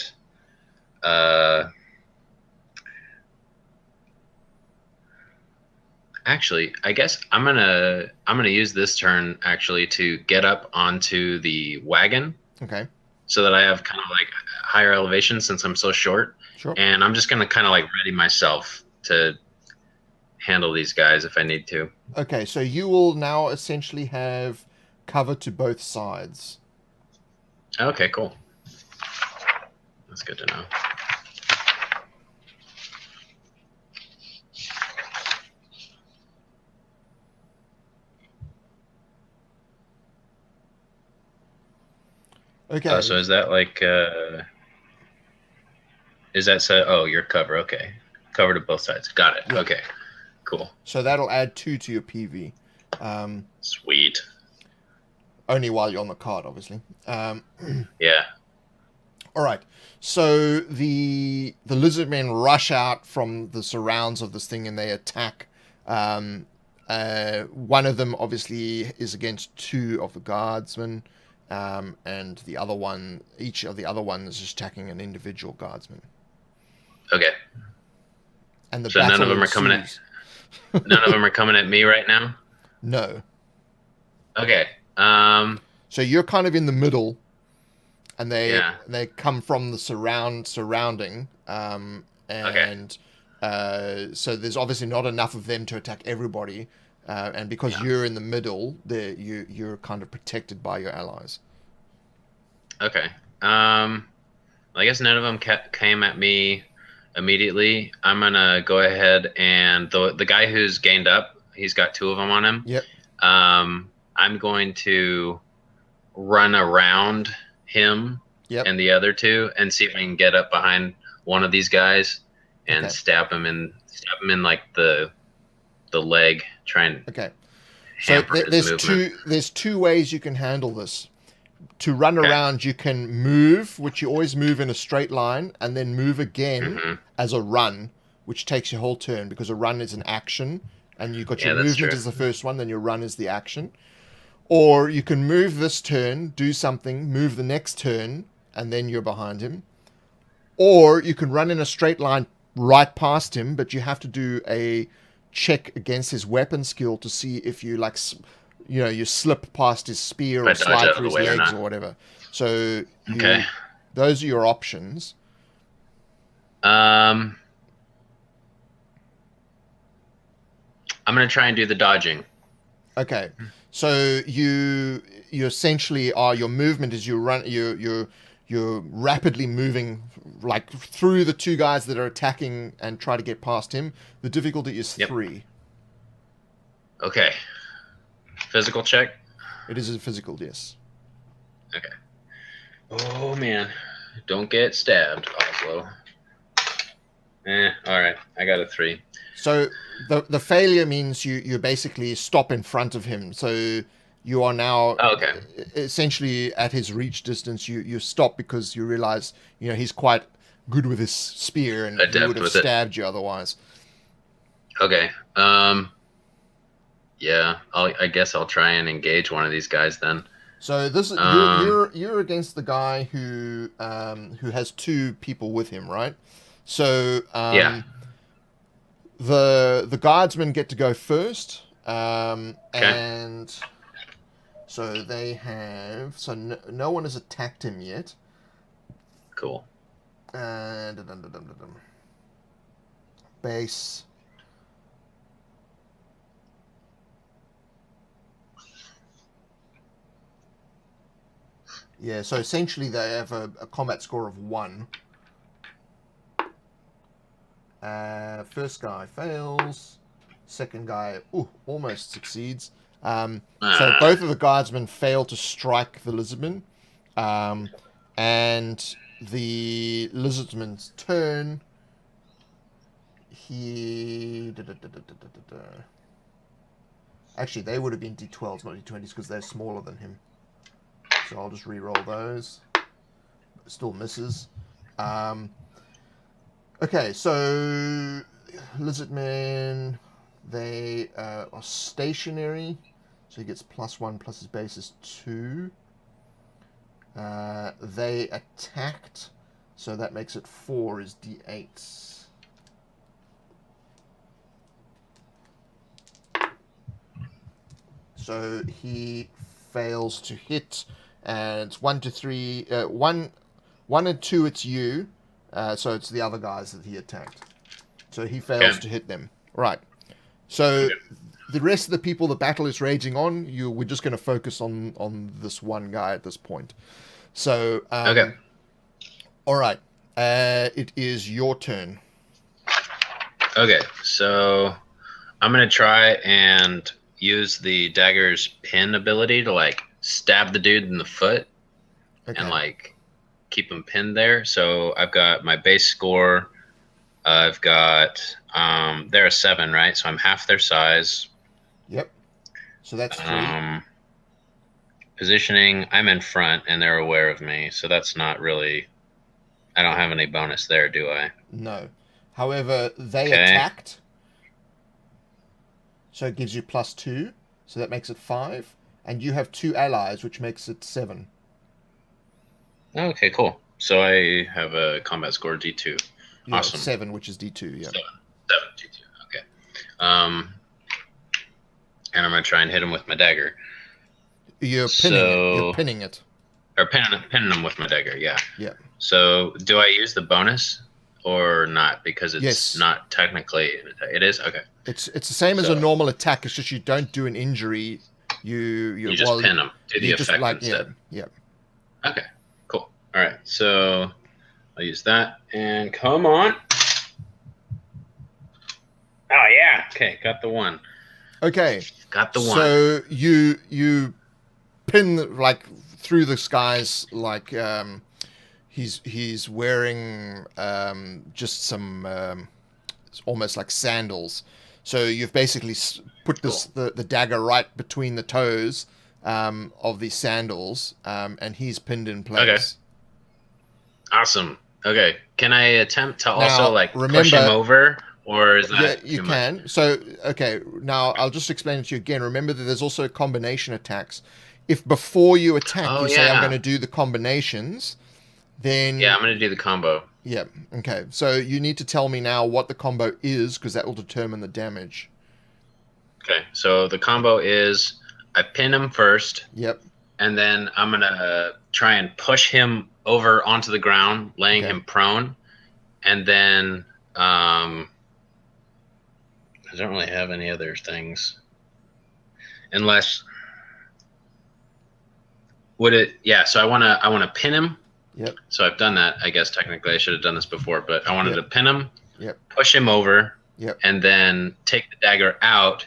actually, I guess I'm gonna use this turn actually to get up onto the wagon. Okay. So that I have kind of like higher elevation since I'm so short. Sure. And I'm just gonna kind of like ready myself to handle these guys if I need to. Okay, so you will now essentially have cover to both sides. Okay, cool. That's good to know. Okay. So is that like is that so? Oh, your cover. Okay, cover to both sides. Got it. Yeah. Okay, cool. So that'll add 2 to your PV. Sweet. Only while you're on the card, obviously. Yeah. All right. So the lizard men rush out from the surrounds of this thing and they attack. One of them obviously is against 2 of the guardsmen, and the other one, each of the other ones is just attacking an individual guardsman. Okay. And the so none of them are coming at. None of them are coming at me right now. No. Okay. So you're kind of in the middle, and they come from the surrounding, and so there's obviously not enough of them to attack everybody, and because you're in the middle, you're kind of protected by your allies. Okay. I guess none of them came at me immediately. I'm gonna go ahead and the guy who's gained up, he's got 2 of them on him. Yep. I'm going to run around him and the other 2 and see if I can get up behind one of these guys and stab him in like the leg, try and hamper his movement. There's two ways you can handle this. To run around, you can move, which you always move in a straight line, and then move again as a run, which takes your whole turn, because a run is an action, and you've got your movement as the first one, then your run is the action. Or you can move this turn, do something, move the next turn, and then you're behind him. Or you can run in a straight line right past him, but you have to do a check against his weapon skill to see if you you slip past his spear or slide through his legs or whatever. So those are your options. I'm going to try and do the dodging. Okay. So you essentially your movement is you're rapidly moving like through the 2 guys that are attacking and try to get past him. The difficulty is 3. Okay. Physical check? It is a physical, yes. Okay. Oh man. Don't get stabbed, Ozlo. All right. I got a 3. So the failure means you basically stop in front of him. So you are now Oh, okay. essentially at his reach distance. You stop because you realize he's quite good with his spear, and he would Adept have with it. stabbed you otherwise. Okay. Yeah. I guess I'll try and engage one of these guys then. So this is you're against the guy who has 2 people with him, right? So Yeah. the guardsmen get to go first, Okay. and so they have no one has attacked him yet. Cool. Base. Yeah, so essentially they have a combat score of 1. First guy fails. Second guy almost succeeds. So both of the guardsmen fail to strike the lizardman. And the lizardman's turn. Actually, they would have been D12s, not D20s, because they're smaller than him. So I'll just re-roll those. Still misses. Okay, so lizardmen, they are stationary. So he gets +1 plus his base is 2. They attacked, so that makes it 4 is D8s. So he fails to hit, and it's 1 to 3. 1 and 2, it's you. So it's the other guys that he attacked. So he fails to hit them. Right. So the rest of the people, the battle is raging on. We're just going to focus on this one guy at this point. So Okay. All right. It is your turn. Okay. So I'm gonna try and use the dagger's pin ability to like stab the dude in the foot and like keep him pinned there. So I've got my base score. I've got they're a 7, right? So I'm half their size. Yep. So that's 3. Positioning, I'm in front and they're aware of me. So that's not really, I don't have any bonus there, do I? No. However, they attacked. So it gives you +2. So that makes it 5. And you have 2 allies, which makes it 7. Okay, cool. So I have a combat score D2. Yeah, Awesome. 7, which is D2, yeah. 7 D2, okay. And I'm going to try and hit him with my dagger. You're pinning it. Or pinning him with my dagger, yeah. Yeah. So do I use the bonus or not? Because it's not technically an attack. It is? Okay. It's the same as a normal attack. It's just you don't do an injury. You just pin them. Do the effect instead. Yeah. Okay, cool. All right, so I'll use that. And come on. Oh, yeah. Okay, got the 1. Okay. Got the 1. So you pin like through the skies like he's wearing just some almost like sandals. So you've basically put the dagger right between the toes of these sandals, and he's pinned in place. Okay. Awesome. Okay. Can I attempt to also push him over, or is that you can. Much? So okay. Now I'll just explain it to you again. Remember that there's also combination attacks. If before you attack say I'm going to do the combinations, then I'm going to do the combo. Yeah. Okay. So you need to tell me now what the combo is, because that will determine the damage. Okay. So the combo is I pin him first. Yep. And then I'm going to try and push him over onto the ground, laying him prone. And then I don't really have any other things. Unless so I want to pin him. Yep. So I've done that. I guess technically I should have done this before, but I wanted to pin him, Yep. push him over, Yep. and then take the dagger out,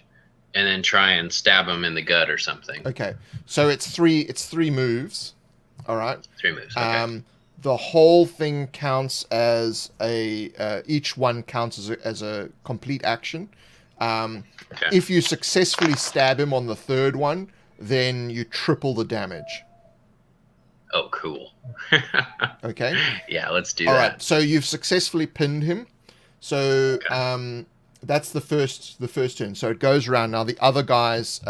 and then try and stab him in the gut or something. Okay. So it's three moves. All right. 3 moves. Okay. the whole thing counts as each one counts as a complete action. Okay. If you successfully stab him on the third one, then you triple the damage. Oh, cool. Okay. Yeah, let's do All that. right. So you've successfully pinned him. So that's the first turn. So it goes around. Now the other guys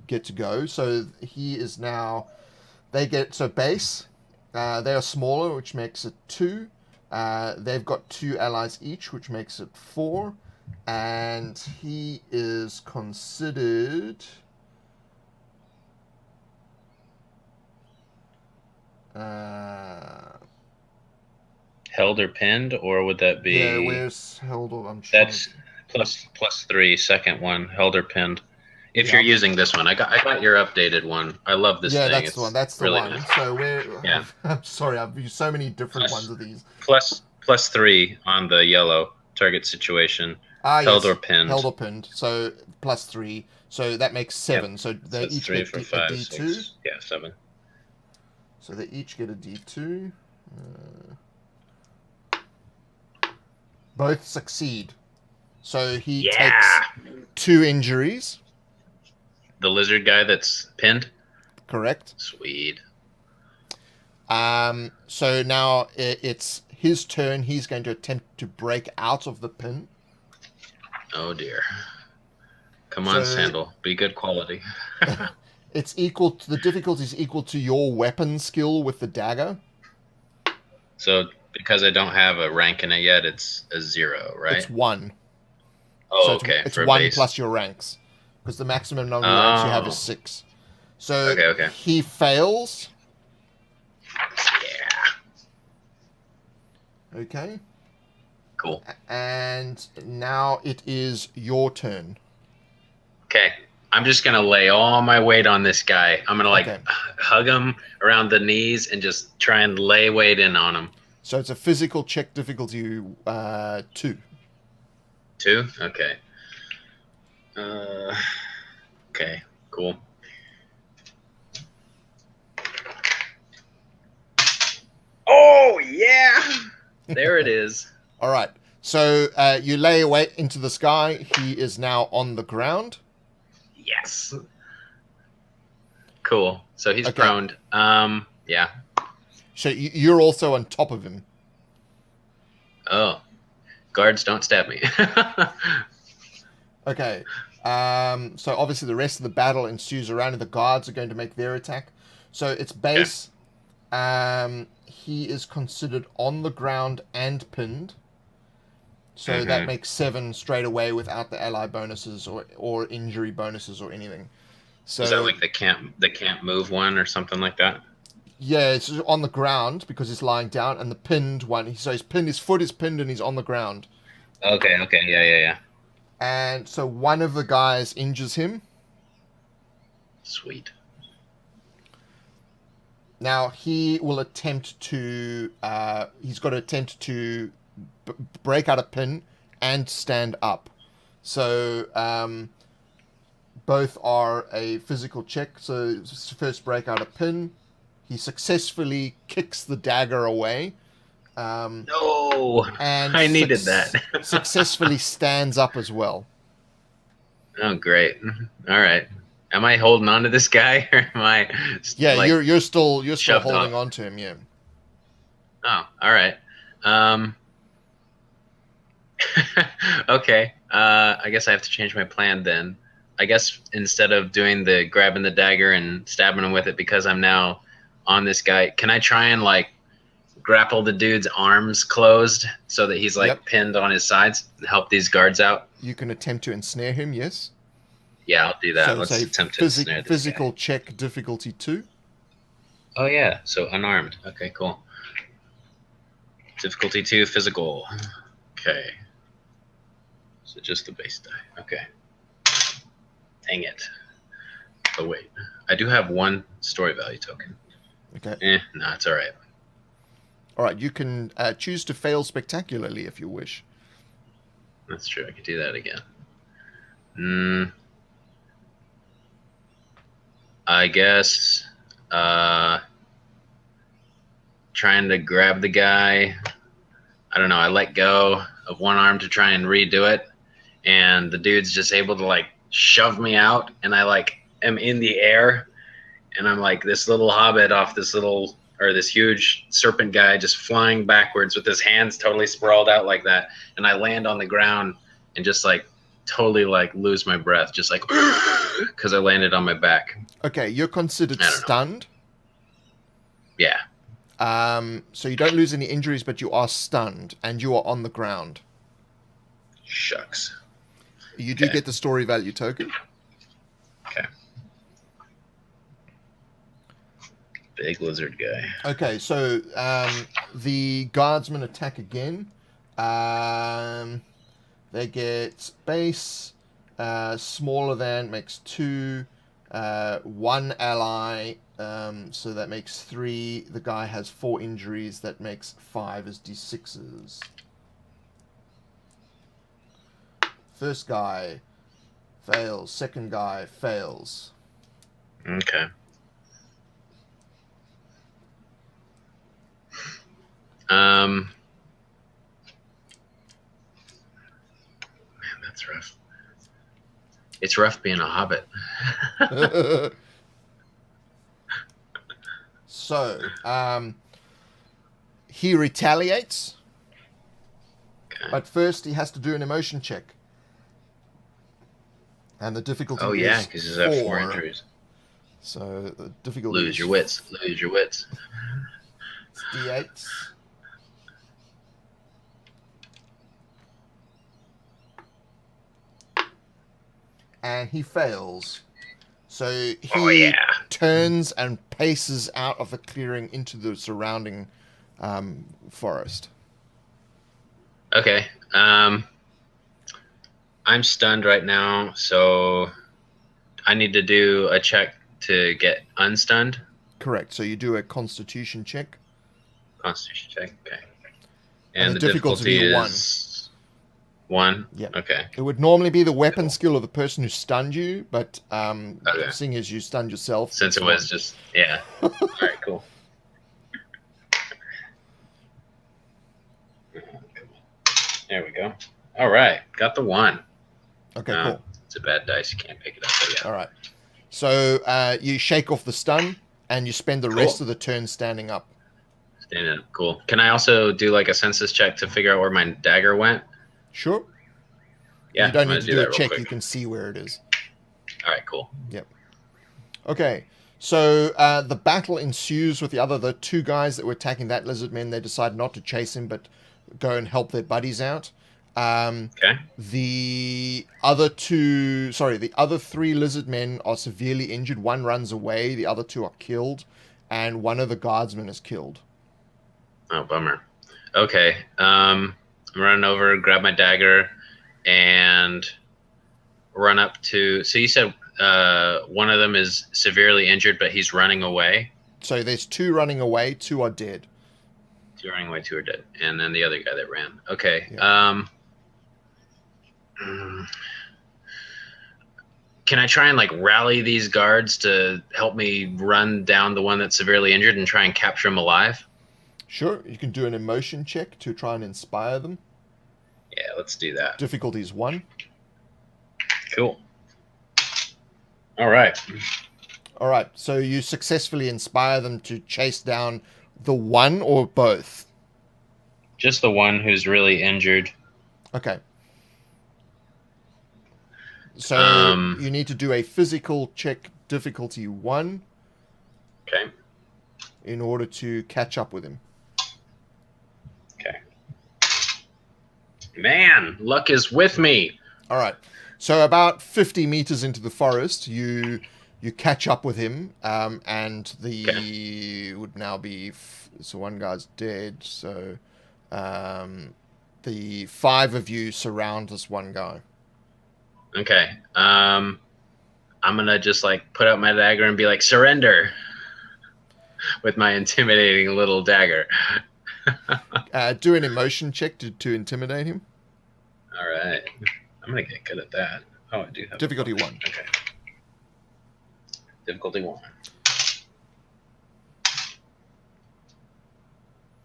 get to go. So he is now. They get base. They are smaller, which makes it 2. They've got 2 allies each, which makes it 4. And he is considered. Held or pinned, or would that be? Yeah, where's held or I'm trying. That's +3. Second one, held or pinned. If Yeah, you're using this one, I got your updated one. I love this thing. Yeah, that's it's the one. That's the really one. nice. So we're. Yeah. I'm sorry, I've used so many different ones of these. +3 on the yellow target situation. Held or pinned. Held or pinned. So +3. So that makes 7. Yep. So they each 3 get for a 5, D2. 6, yeah, 7. So they each get a D2. Both succeed. So he takes 2 injuries. The lizard guy that's pinned? Correct. Sweet. So now it's his turn. He's going to attempt to break out of the pin. Oh dear. Come on, Sandal. Be good quality. It's equal to, the difficulty is equal to your weapon skill with the dagger. So because I don't have a rank in it yet, it's a 0, right? It's 1. Oh, so okay. It's for 1 base. plus your ranks. Because the maximum number of ranks you have is 6. So he fails. Yeah. Okay. Cool. And now it is your turn. Okay. I'm just going to lay all my weight on this guy. I'm going to hug him around the knees and just try and lay weight in on him. So it's a physical check difficulty 2. 2? Okay. Okay, cool. Oh, yeah! There it is. All right. So you lay weight into the sky. He is now on the ground. Yes. Cool. So he's prone. Yeah. So you're also on top of him. Oh. Guards, don't stab me. Okay. So obviously the rest of the battle ensues around, and the guards are going to make their attack. So it's base. He is considered on the ground and pinned. So that makes 7 straight away without the ally bonuses or injury bonuses or anything. So is that like the can't move one or something like that? Yeah, it's on the ground because he's lying down, and the pinned one. So his foot is pinned and he's on the ground. Okay, yeah. And so one of the guys injures him. Sweet. Now he will attempt to. He's got to attempt to break out a pin and stand up. So both are a physical check. So first break out a pin. He successfully kicks the dagger away. No, and I needed that. Successfully stands up as well. Oh, great! All right, am I holding on to this guy, or am I? Yeah, like, you're still holding on to him. Yeah. Oh, all right. Okay. I guess I have to change my plan then. I guess instead of doing the grabbing the dagger and stabbing him with it, because I'm now on this guy, can I try and like grapple the dude's arms closed so that he's like pinned on his sides and help these guards out? You can attempt to ensnare him, yes. Yeah, I'll do that. So let's attempt to ensnare this physical guy. Check difficulty 2. Oh yeah, so unarmed. Okay, cool. Difficulty 2, physical. Okay. So just the base die. Okay. Dang it. Oh wait, I do have 1 story value token. Okay. No, it's all right. All right, you can choose to fail spectacularly if you wish. That's true. I could do that again. I guess trying to grab the guy. I don't know. I let go of one arm to try and redo it, and the dude's just able to like shove me out, and I like am in the air, and I'm like this little hobbit off this huge serpent guy just flying backwards with his hands totally sprawled out like that, and I land on the ground and just like totally like lose my breath, just like because I landed on my back. Okay, you're considered stunned. Yeah. So you don't lose any injuries, but you are stunned, and you are on the ground. Shucks. You do get the story value token. Okay. Big lizard guy. Okay, so the guardsmen attack again. They get base, smaller than makes 2, 1 ally, so that makes 3. The guy has 4 injuries, that makes 5 as d6s. First guy fails, second guy fails. Okay. Man, that's rough. It's rough being a hobbit. So, he retaliates, but first he has to do an emotion check. And the difficulty is yeah, because he's had 4 injuries. So the difficulty Lose your wits. Lose your wits. It's D8s. And he fails. So he turns and paces out of the clearing into the surrounding forest. Okay. I'm stunned right now, so I need to do a check to get unstunned. Correct. So you do a constitution check. Constitution check, okay. And the difficulty is 1? Yeah. Okay. It would normally be the weapon skill of the person who stunned you, but seeing as you stunned yourself... Since it was just... Yeah. All right, cool. There we go. All right. Got the 1. Okay, cool. It's a bad dice. You can't pick it up. But yeah. All right. So you shake off the stun, and you spend the rest of the turn standing up. Standing up. Cool. Can I also do like a census check to figure out where my dagger went? Sure. Yeah. You don't need to do a check. You can see where it is. All right, cool. Yep. Okay. So the battle ensues with the 2 guys that were attacking that lizard men. They decide not to chase him, but go and help their buddies out. Okay. The other 3 lizard men are severely injured. 1 runs away. The other 2 are killed. And 1 of the guardsmen is killed. Oh, bummer. Okay. I'm running over, grab my dagger, and run up to... So you said one of them is severely injured, but he's running away? So there's 2 running away. 2 are dead. 2 running away, 2 are dead. And then the other guy that ran. Okay. Yeah. Can I try and like rally these guards to help me run down the one that's severely injured and try and capture him alive? Sure. You can do an emotion check to try and inspire them. Yeah, let's do that. Difficulty is 1. Cool. All right. All right. So you successfully inspire them to chase down the one or both? Just the one who's really injured. Okay. So you need to do a physical check, difficulty 1. Okay. In order to catch up with him. Okay. Man, luck is with me. All right. So about 50 meters into the forest, you catch up with him, and the would now be so one guy's dead. So the 5 of you surround this one guy. Okay. I'm gonna just like put out my dagger and be like, surrender, with my intimidating little dagger. Do an emotion check to intimidate him. All right. I'm gonna get good at that. Oh, I do have difficulty 1. Okay. Difficulty 1.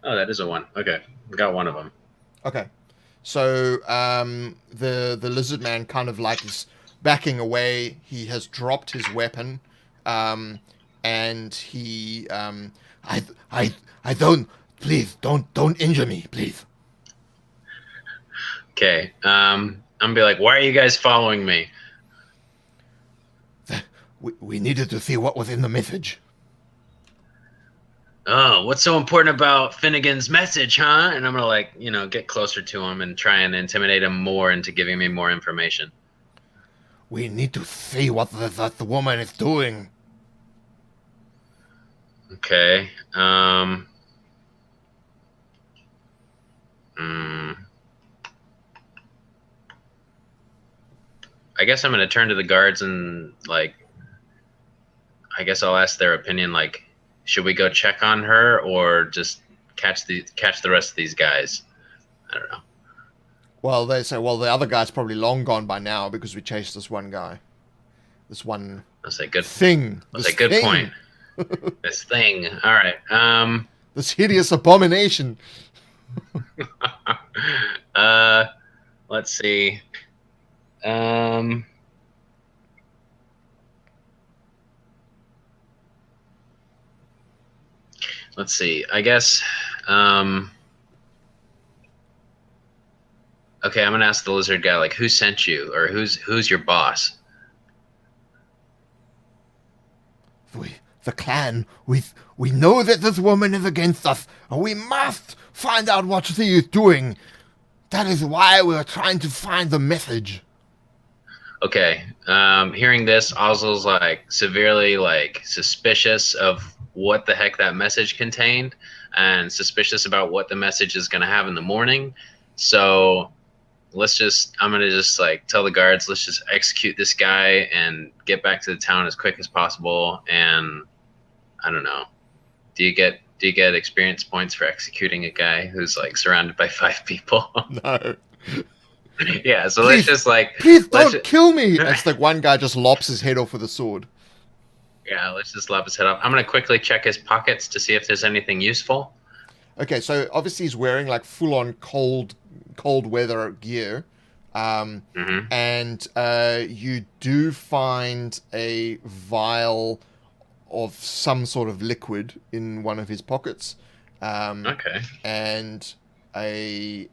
Oh, that is a 1. Okay, we got one of them. Okay. So the lizard man kind of like is backing away. He has dropped his weapon, and he I I don't, please don't injure me, please. Okay. I'm gonna be like, why are you guys following me? We needed to see what was in the message. Oh, what's so important about Finnegan's message, huh? And I'm gonna like, get closer to him and try and intimidate him more into giving me more information. We need to see what the woman is doing. Okay. I guess I'm gonna turn to the guards and like, I guess I'll ask their opinion. Like, should we go check on her or just catch the rest of these guys? I don't know. Well, they say, well, the other guy's probably long gone by now because we chased this one guy. This one That's a good thing. That's a good point. This thing. All right. This hideous abomination. Let's see. Let's see. I guess. Okay, I'm gonna ask the lizard guy, like, who sent you, or who's your boss? The clan. We know that this woman is against us, and we must find out what she is doing. That is why we are trying to find the message. Okay. Hearing this, Ozlo's like severely like suspicious of what the heck that message contained, and suspicious about what the message is gonna have in the morning. So I'm gonna just like tell the guards, let's just execute this guy and get back to the town as quick as possible. And I don't know. Do you get experience points for executing a guy who's like surrounded by 5 people? No. Yeah, so Please, let's just like please don't kill me. It's like one guy just lops his head off with a sword. Yeah, let's just lop his head off. I'm gonna quickly check his pockets to see if there's anything useful. Okay, so obviously he's wearing like full-on cold weather gear, and you do find a vial of some sort of liquid in one of his pockets. Okay. And a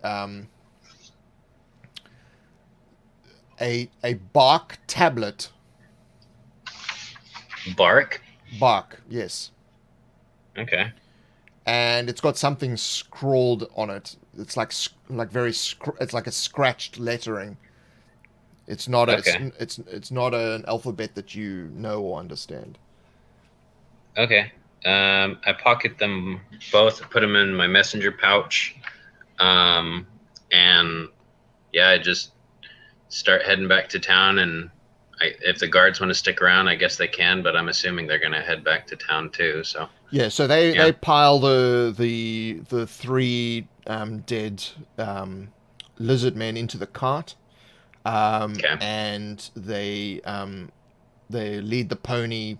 bark tablet. Bark? Bark, yes. Okay. And it's got something scrawled on it. It's like it's like a scratched lettering. It's not Okay. it's not an alphabet that you know or understand. Okay. I pocket them both, put them in my messenger pouch, and yeah, I just start heading back to town. And if the guards want to stick around, I guess they can, but I'm assuming they're gonna head back to town too. So yeah, so they pile the 3 dead lizard men into the cart, okay. and they lead the pony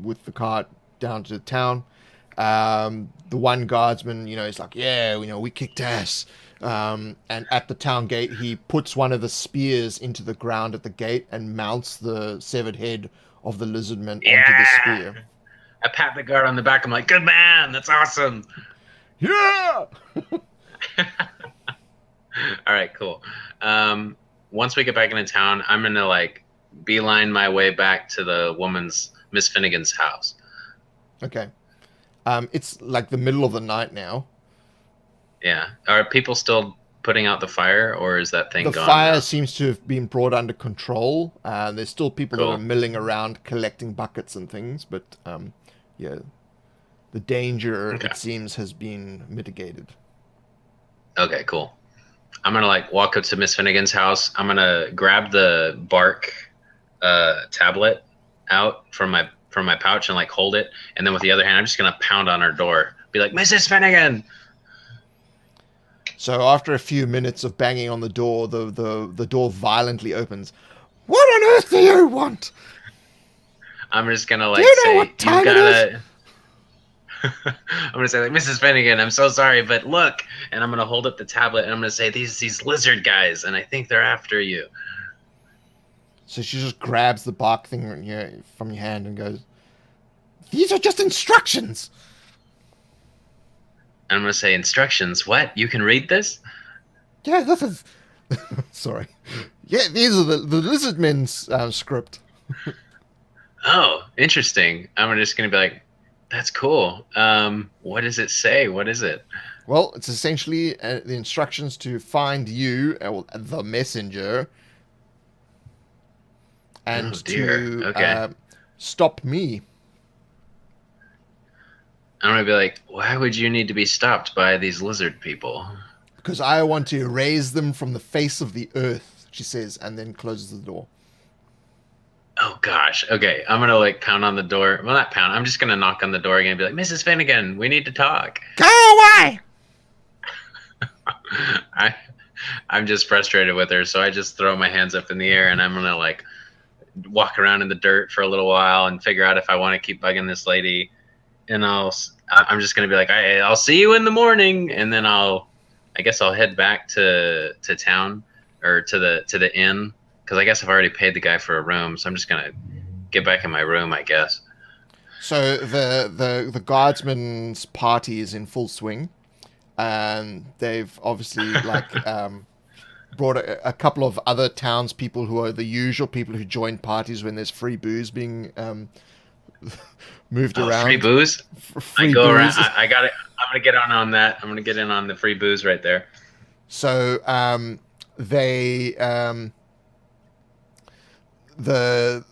with the cart down to the town. The one guardsman, is like, yeah, we kicked ass. And at the town gate, he puts one of the spears into the ground at the gate and mounts the severed head of the lizardman onto the spear. I pat the guard on the back. I'm like, good man, that's awesome. Yeah! All right, cool. Once we get back into town, I'm going to like beeline my way back to the woman's, Miss Finnegan's house. Okay. It's like the middle of the night now. Yeah. Are people still putting out the fire, or is that thing gone? The fire now? seems to have been brought under control. There's still people that are milling around collecting buckets and things, but yeah, the danger, it seems, has been mitigated. Okay, cool. I'm gonna like walk up to Miss Finnegan's house. I'm gonna grab the bark tablet out from my pouch and like hold it, and then with the other hand, I'm just gonna pound on her door. Be like, Mrs. Finnegan. So after a few minutes of banging on the door, the door violently opens. What on earth do you want? I'm just gonna like do you know say, what time you gotta. I'm gonna say like, Mrs. Finnegan, I'm so sorry, but look, and I'm gonna hold up the tablet and I'm gonna say these lizard guys, and I think they're after you. So she just grabs the bark thing from your hand and goes, "These are just instructions." And I'm gonna say instructions. What? You can read this? Yeah, this is. Sorry. Yeah, these are the lizard men's script. Oh, interesting. I'm just gonna be like, that's cool. What does it say? What is it? Well, it's essentially the instructions to find you, the messenger, and Oh dear. to Okay. stop me. I'm gonna be like, why would you need to be stopped by these lizard people? Because I want to erase them from the face of the earth, she says, and then closes the door. Oh gosh. Okay. I'm gonna like pound on the door. Well, not pound. I'm just gonna knock on the door again and be like, Mrs. Finnegan, we need to talk. Go away! I'm just frustrated with her, so I just throw my hands up in the air and I'm gonna like walk around in the dirt for a little while and figure out if I want to keep bugging this lady. And I'm just gonna be like, I'll see you in the morning, and then I guess I'll head back to town or to the inn, because I guess I've already paid the guy for a room, so I'm just gonna get back in my room, I guess. So the guardsman's party is in full swing. They've obviously brought a couple of other townspeople who are the usual people who join parties when there's free booze being moved around. Free booze? Free I go booze. around. I got it. I'm gonna get on that. I'm gonna get in on the free booze right there. So they the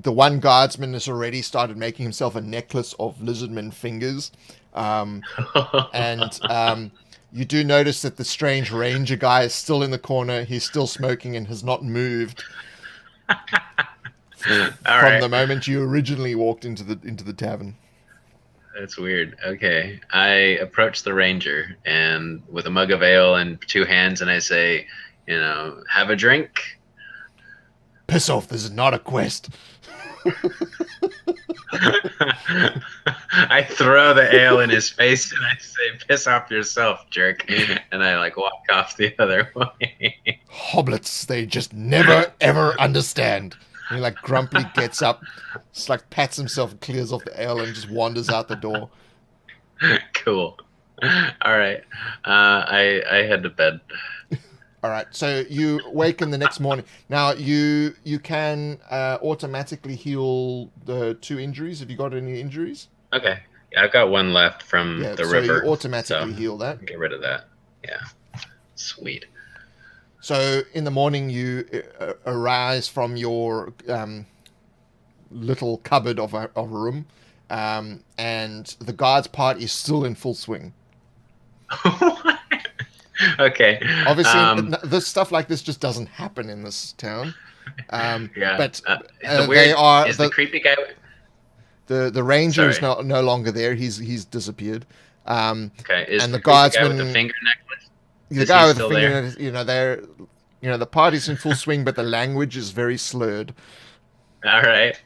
one guardsman has already started making himself a necklace of lizardman fingers, and you do notice that the strange ranger guy is still in the corner. He's still smoking and has not moved from the moment you originally walked into the tavern. That's weird. Okay. I approach the ranger and with a mug of ale and two hands, and I say, have a drink. Piss off, this is not a quest. I throw the ale in his face and I say, piss off yourself, jerk. And I walk off the other way. Hoblets, they just never ever understand. And he grumpily gets up, just pats himself and clears off the ale and just wanders out the door. Cool. All right. I head to bed. All right. So you wake in the next morning. Now you can automatically heal the 2 injuries. Have you got any injuries? Okay. Yeah, I've got one left from the river. So you automatically heal that. Get rid of that. Yeah. Sweet. So in the morning, you arise from your little cupboard of a room, and the guards' party is still in full swing. Okay. Obviously, this stuff like this just doesn't happen in this town. Yeah. But they are. Is the creepy guy? The ranger is no longer there. He's disappeared. Okay. Is and the guardsman guy with the finger necklace? The guy with the finger, the party's in full swing, but the language is very slurred. All right.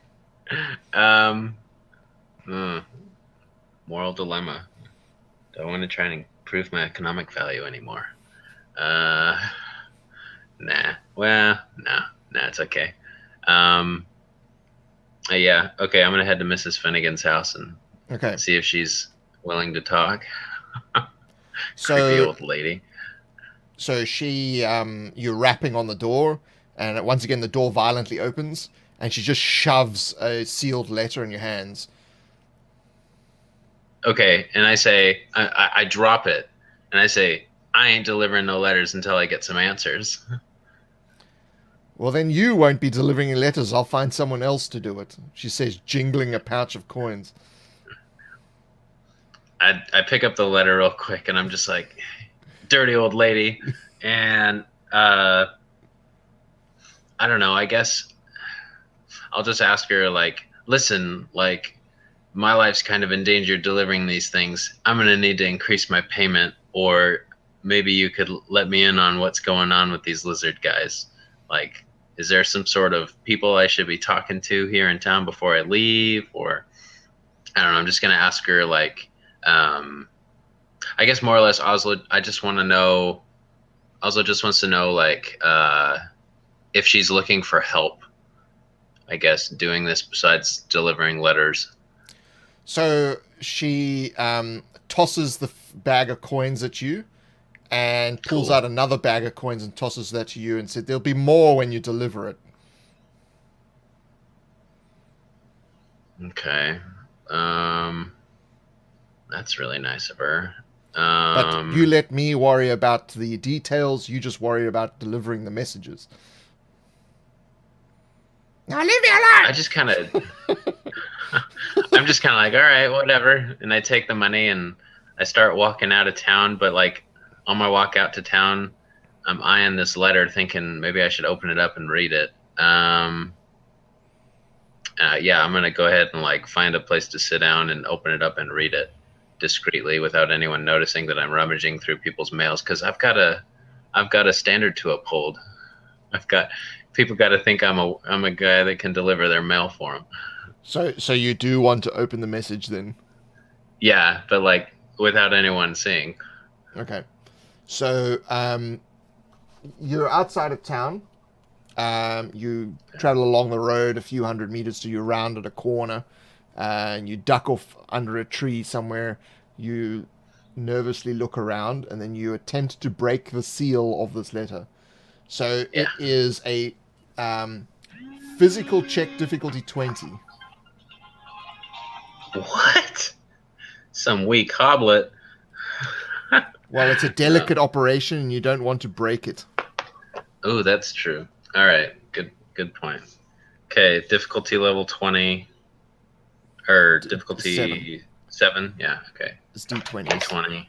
Moral dilemma. Do I want to try and improve my economic value anymore? Nah. Well, no. Nah, it's okay. Yeah. Okay, I'm gonna head to Mrs. Finnegan's house and see if she's willing to talk. Creepy old lady. So she, you're rapping on the door, and once again the door violently opens, and she just shoves a sealed letter in your hands. Okay, and I say, I drop it, and I say, I ain't delivering no letters until I get some answers. Well, then you won't be delivering any letters. I'll find someone else to do it, she says, jingling a pouch of coins. I pick up the letter real quick, and I'm just like, dirty old lady, and I don't know, I guess I'll just ask her, listen, my life's kind of in danger delivering these things. I'm going to need to increase my payment, or maybe you could let me in on what's going on with these lizard guys. Is there some sort of people I should be talking to here in town before I leave? Or I don't know. I'm just gonna ask her like, I guess more or less, Ozlo. Ozlo just wants to know like if she's looking for help. I guess doing this besides delivering letters. So she tosses the bag of coins at you and pulls Cool. out another bag of coins and tosses that to you and said, "There'll be more when you deliver it." Okay. That's really nice of her. But you let me worry about the details. You just worry about delivering the messages. Now leave me alone! I'm just kind of like, all right, whatever. And I take the money and I start walking out of town. But like on my walk out to town, I'm eyeing this letter thinking maybe I should open it up and read it. Yeah, I'm going to go ahead and like find a place to sit down and open it up and read it discreetly without anyone noticing that I'm rummaging through people's mails. Cause I've got a standard to uphold. People got to think I'm a guy that can deliver their mail for them. So you do want to open the message then? Yeah, but like without anyone seeing. Okay. So you're outside of town. You travel along the road a few hundred meters till you round at a corner, and you duck off under a tree somewhere. You nervously look around, and then you attempt to break the seal of this letter. So it is a physical check, difficulty 20. What? Some weak hoblet. Well, it's a delicate operation, and you don't want to break it. Oh, that's true. All right, good point. Okay, difficulty level 20, or difficulty 7. Yeah, okay. It's D20. D20.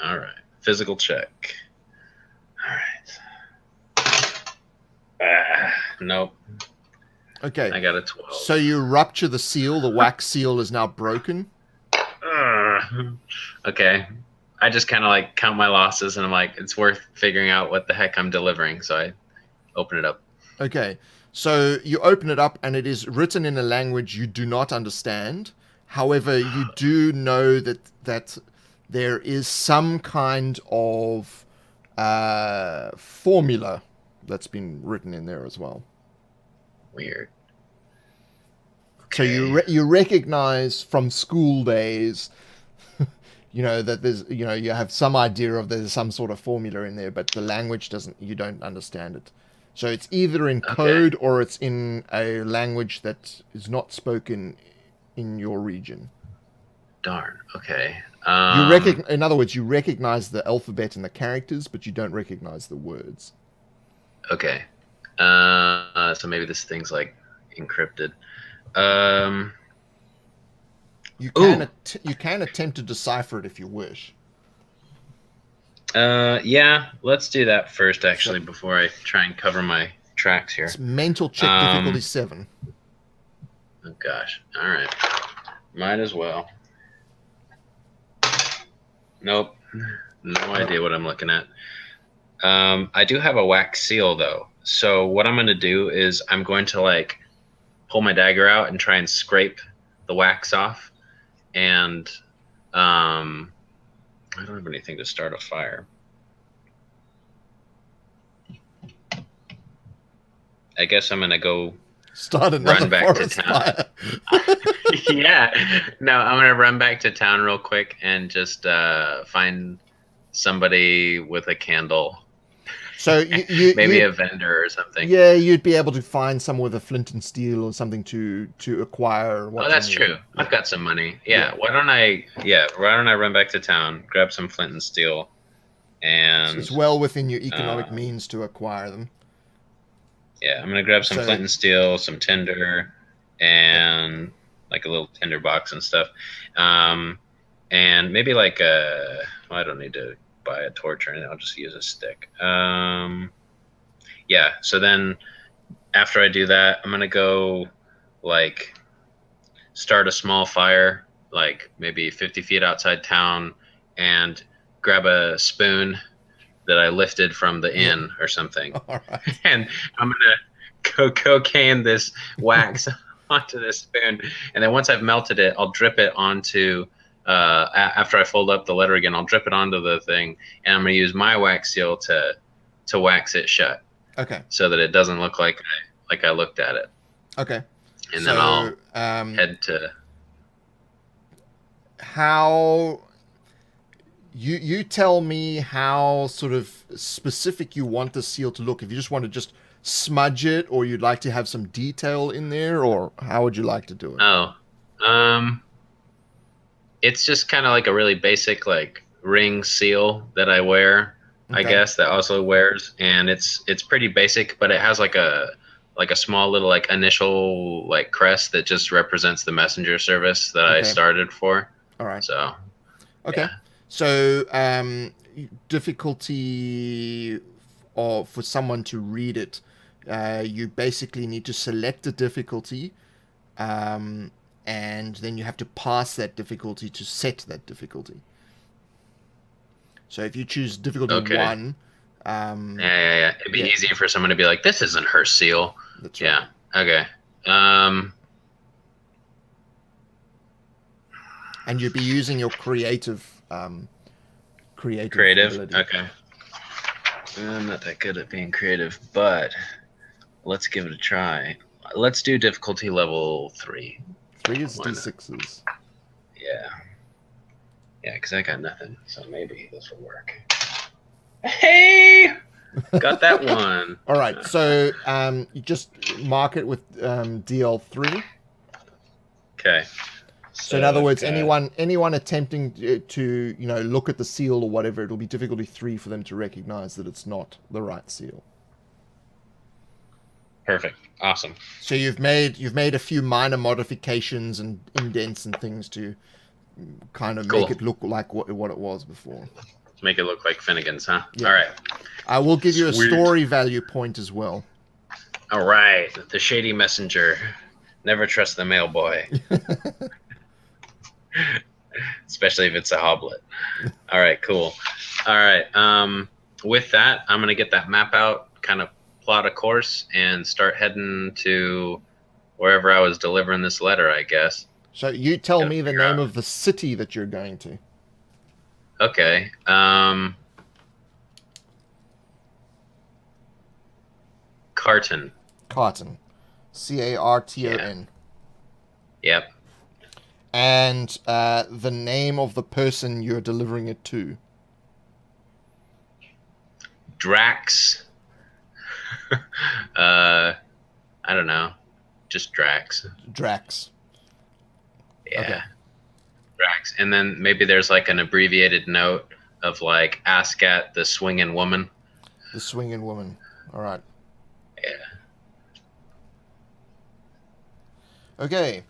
All right, physical check. All right. Nope. Okay. I got a 12. So you rupture the seal. The wax seal is now broken. Okay. I just kind of like count my losses, and I'm like, it's worth figuring out what the heck I'm delivering. So I open it up. Okay. So you open it up, and it is written in a language you do not understand. However, you do know that there is some kind of formula that's been written in there as well. Weird. So you recognize from school days, that there's, you have some idea of there's some sort of formula in there, but the language you don't understand it. So it's either in code or it's in a language that is not spoken in your region. Darn. Okay. In other words, you recognize the alphabet and the characters, but you don't recognize the words. Okay. So maybe this thing's like encrypted. You can attempt to decipher it if you wish. Yeah, let's do that first, actually, before I try and cover my tracks here. It's mental check difficulty 7. Oh gosh. All right. Might as well. Nope. No idea what I'm looking at. I do have a wax seal though. So what I'm going to do is I'm going to like pull my dagger out and try and scrape the wax off. And I don't have anything to start a fire. I guess I'm going to go start another run back to forest town. fire. Yeah. No, I'm going to run back to town real quick and just find somebody with a candle. So maybe a vendor or something. Yeah, you'd be able to find someone with a flint and steel or something to acquire. Oh, that's true. I've got some money. Yeah. Why don't I run back to town, grab some flint and steel, and so it's well within your economic means to acquire them. Yeah, I'm gonna grab some flint and steel, some tinder, and like a little tinder box and stuff, and maybe like I don't need to buy a torch or anything. I'll just use a stick. Yeah. So then, after I do that, I'm gonna go like start a small fire, like maybe 50 feet outside town, and grab a spoon that I lifted from the inn or something. All right. And I'm gonna cocaine this wax onto this spoon, and then once I've melted it, I'll drip it onto. After I fold up the letter again, I'll drip it onto the thing, and I'm gonna use my wax seal to wax it shut. Okay. So that it doesn't look like I looked at it. Okay. And then I'll head to. How you tell me how sort of specific you want the seal to look. If you just want to just smudge it, or you'd like to have some detail in there, or how would you like to do it? Oh, it's just kind of like a really basic like ring seal that I wear. Okay. I guess that Ozlo wears, and it's pretty basic, but it has like a small little like initial like crest that just represents the messenger service that I started for. All right. So. Okay. Yeah. So difficulty, or for someone to read it, you basically need to select a difficulty, and then you have to pass that difficulty to set that difficulty. So if you choose difficulty 1, yeah, it'd be easy for someone to be like, "This isn't her seal." That's right. Yeah. Okay. And you'd be using your creative ability. Okay. I'm not that good at being creative, but let's give it a try. Let's do difficulty level 3. 3 is D6s. Yeah, because I got nothing, so maybe this will work. Hey, got that one. All right, so you just mark it with DL3. Okay. So in other words, anyone attempting to look at the seal or whatever, it'll be difficulty 3 for them to recognize that it's not the right seal. Perfect. Awesome. So you've made a few minor modifications and indents and things to kind of make it look like what it was before. Make it look like Finnegan's, huh? Yeah. All right. I will give you a story value point as well. All right. The shady messenger. Never trust the mail boy. Especially if it's a hoblet. All right, cool. All right. With that, I'm going to get that map out, kind of plot a course, and start heading to wherever I was delivering this letter, I guess. So you tell me the name of the city that you're going to. Okay. Carton. Carton. Carton. Yep. And the name of the person you're delivering it to. Drax. I don't know. Just Drax. Drax. Yeah. Okay. Drax. And then maybe there's like an abbreviated note of like ask at the swinging woman. The swinging woman. All right. Yeah. Okay.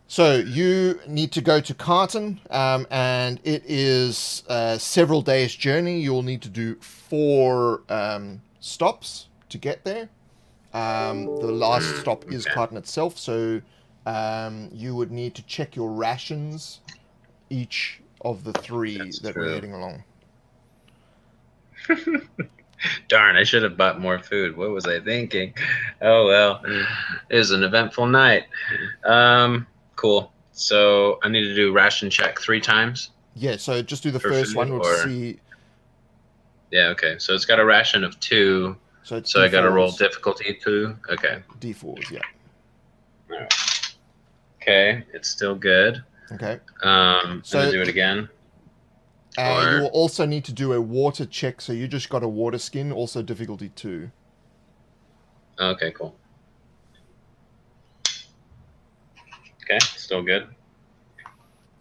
So you need to go to Carton, and it is several days' journey. You'll need to do 4 stops to get there. The last stop is Carton itself, so you would need to check your rations each of the 3 we're heading along. Darn, I should have bought more food. What was I thinking? Oh, well. It was an eventful night. Cool. So I need to do ration check 3 times? Yeah, so just do the first one. We'll see. Yeah, okay. So it's got a ration of 2. So I got to roll difficulty 2? Okay. D4s, yeah. All right. Okay, it's still good. Okay. I'm going to do it again. You will also need to do a water check, so you just got a water skin, also difficulty 2. Okay, cool. Okay, still good.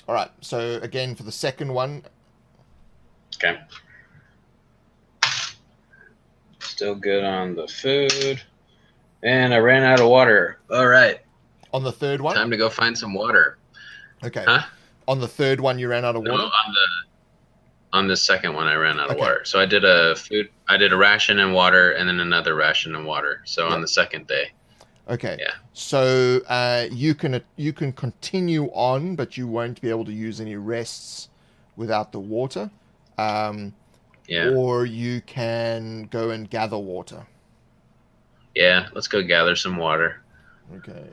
All right, so again for the second one. Okay. Still good on the food. And I ran out of water. All right. On the third one? Time to go find some water. Okay. Huh? On the third one, you ran out of water? No, on the second one, I ran out of water. So I did a ration and water, and then another ration and water. So on the second day. Okay. Yeah. So you can continue on, but you won't be able to use any rests without the water. Or you can go and gather water. Yeah, let's go gather some water. Okay.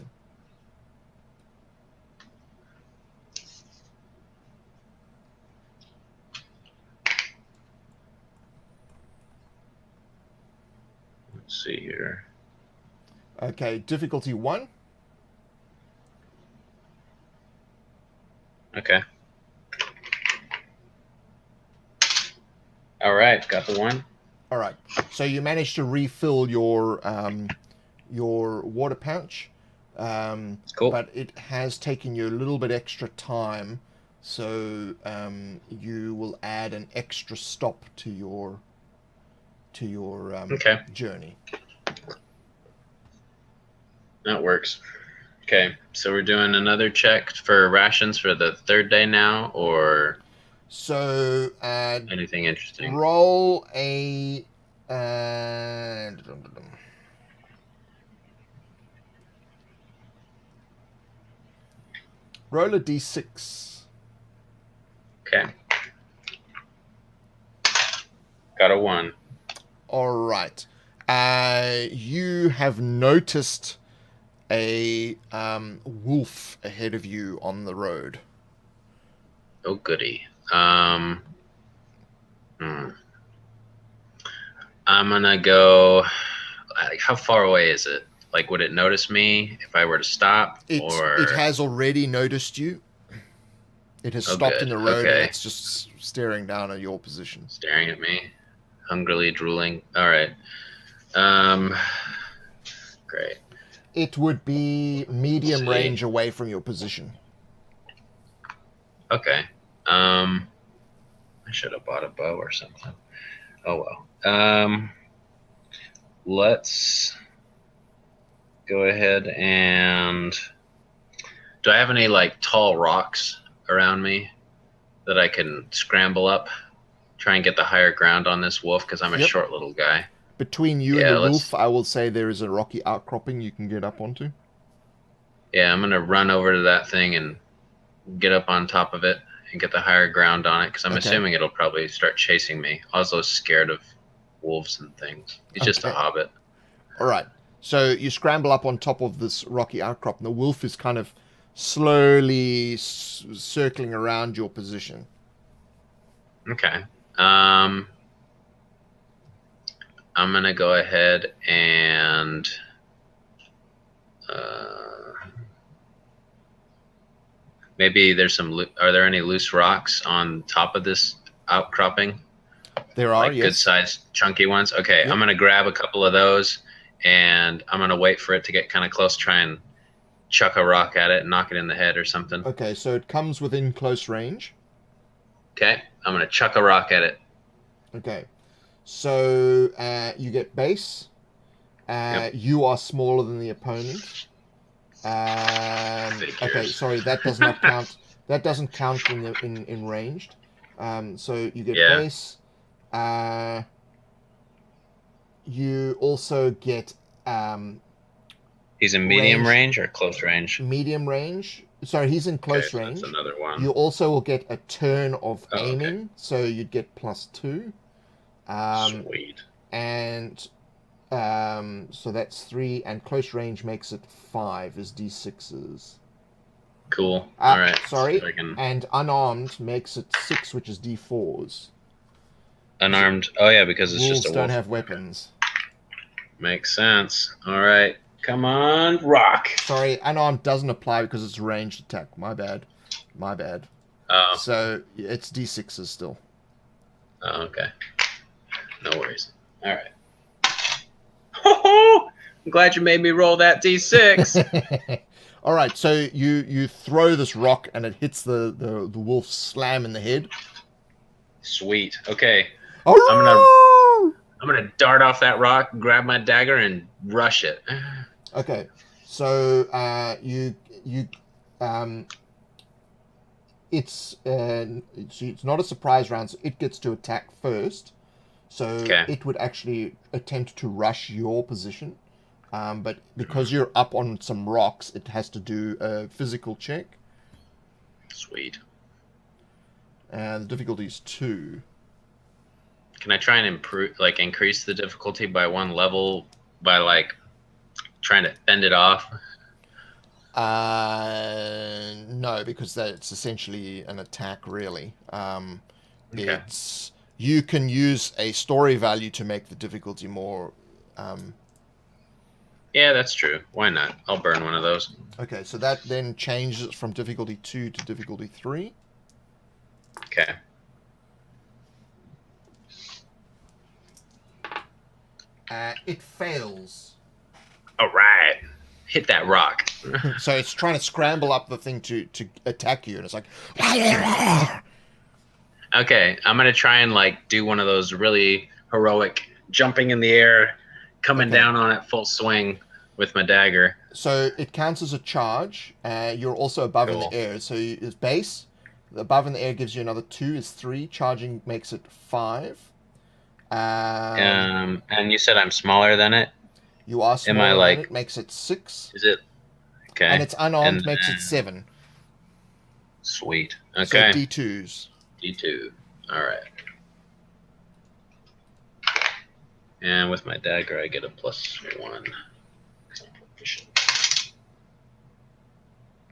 Let's see here. Okay, difficulty 1. Okay. All right, got the 1. All right. So you managed to refill your water pouch, Cool. but it has taken you a little bit extra time. So you will add an extra stop to your Okay. journey. That works. Okay, so we're doing another check for rations for the 3rd day now, or So anything interesting? roll a uh, roll a d6. Okay. Got a 1. All right. You have noticed a wolf ahead of you on the road. Oh, goody. I'm gonna go. Like, how far away is it? Like, would it notice me if I were to stop? It has already noticed you. It has stopped in good. the road and Okay. it's just staring down at your position. Staring at me, hungrily drooling. All right. Great. It would be medium See. range away from your position. Okay. I should have bought a bow or something. Oh well. Let's go ahead and. Do I have any like tall rocks around me that I can scramble up, try and get the higher ground on this wolf? Because I'm a short little guy. Between you and the wolf, I will say there is a rocky outcropping you can get up onto. Yeah, I'm gonna run over to that thing and get up on top of it and get the higher ground on it, because I'm assuming it'll probably start chasing me. Ozlo's scared of wolves and things. He's just a hobbit. All right. So you scramble up on top of this rocky outcrop, and the wolf is kind of slowly circling around your position. Okay. I'm gonna go ahead and maybe there's some. Are there any loose rocks on top of this outcropping? There are, like good sized chunky ones. Okay, Yep. I'm gonna grab a couple of those, and I'm gonna wait for it to get kind of close. Try and chuck a rock at it and knock it in the head or something. Okay, so it comes within close range. Okay, I'm gonna chuck a rock at it. Okay, so you get base. You are smaller than the opponent. Okay, sorry, that does not count. That doesn't count in ranged. So you get base. You also get. He's in medium range or close range? Medium range. Sorry, he's in close range. That's another one. You also will get a turn of aiming, so you'd get +2. Sweet. And so that's 3, and close range makes it 5 as d6s. Cool. All right. Sorry. And unarmed makes it 6, which is d4s. Unarmed. Oh yeah, because it's Wolves just a wolf. don't have weapons. Makes sense. All right. Come on, rock. Sorry, unarmed doesn't apply because it's a ranged attack. My bad. Oh. So it's d6s still. Oh, okay. No worries. All right. I'm glad you made me roll that d6. All right, so you throw this rock and it hits the wolf slam in the head. Sweet. Okay. Oh! I'm gonna dart off that rock, grab my dagger, and rush it. Okay, so it's not a surprise round, so it gets to attack first. So it would actually attempt to rush your position, but because you're up on some rocks, it has to do a physical check. Sweet. And the difficulty is 2. Can I try and increase the difficulty by 1 level by trying to fend it off? No, because that's essentially an attack, really. Okay. It's you can use a story value to make the difficulty more. Yeah, that's true. Why not? I'll burn one of those. Okay, so that then changes it from difficulty 2 to difficulty 3. Okay. It fails. All right. Hit that rock. So it's trying to scramble up the thing to attack you, and it's like. Okay, I'm gonna try and like do one of those really heroic jumping in the air, coming down on it full swing with my dagger. So it counts as a charge. You're also above in the air. So it's base. Above in the air gives you another 2 is 3. Charging makes it 5. And you said I'm smaller than it. You are smaller Am I like? than it. Makes it 6. Is it? Okay. And it's unarmed And makes it 7. Sweet. Okay. So D2s. D2. All right. And with my dagger, I get a +1.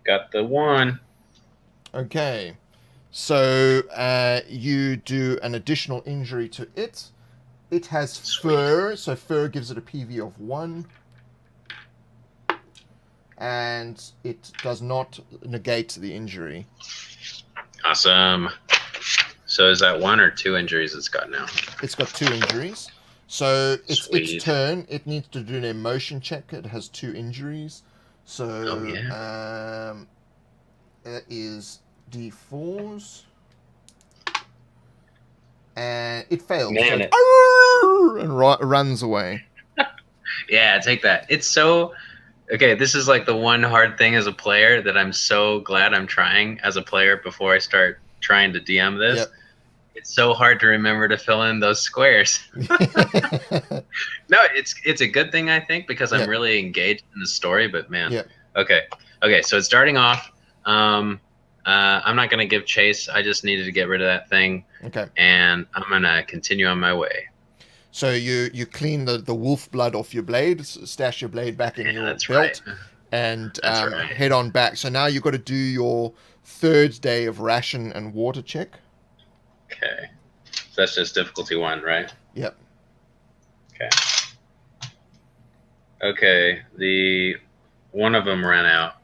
Got the 1. Okay. So you do an additional injury to it. It has fur, so fur gives it a PV of 1. And it does not negate the injury. Awesome. So is that 1 or 2 injuries it's got now? It's got 2 injuries. So it's Sweet. its turn. It needs to do an emotion check. It has 2 injuries. So that is D4s. And it fails. Man, So and runs away. Yeah, take that. It's so... Okay, this is like the one hard thing as a player that I'm so glad I'm trying as a player before I start trying to DM this. Yep. It's so hard to remember to fill in those squares. No, it's a good thing, I think, because I'm really engaged in the story, but man. Okay, so it's starting off. I'm not going to give chase. I just needed to get rid of that thing. Okay. And I'm going to continue on my way. So you clean the wolf blood off your blade, stash your blade back in your belt, right. and head on back. So now you've got to do your 3rd day of ration and water check. Okay. So that's just difficulty 1, right? Yep. Okay. Okay. The one of them ran out.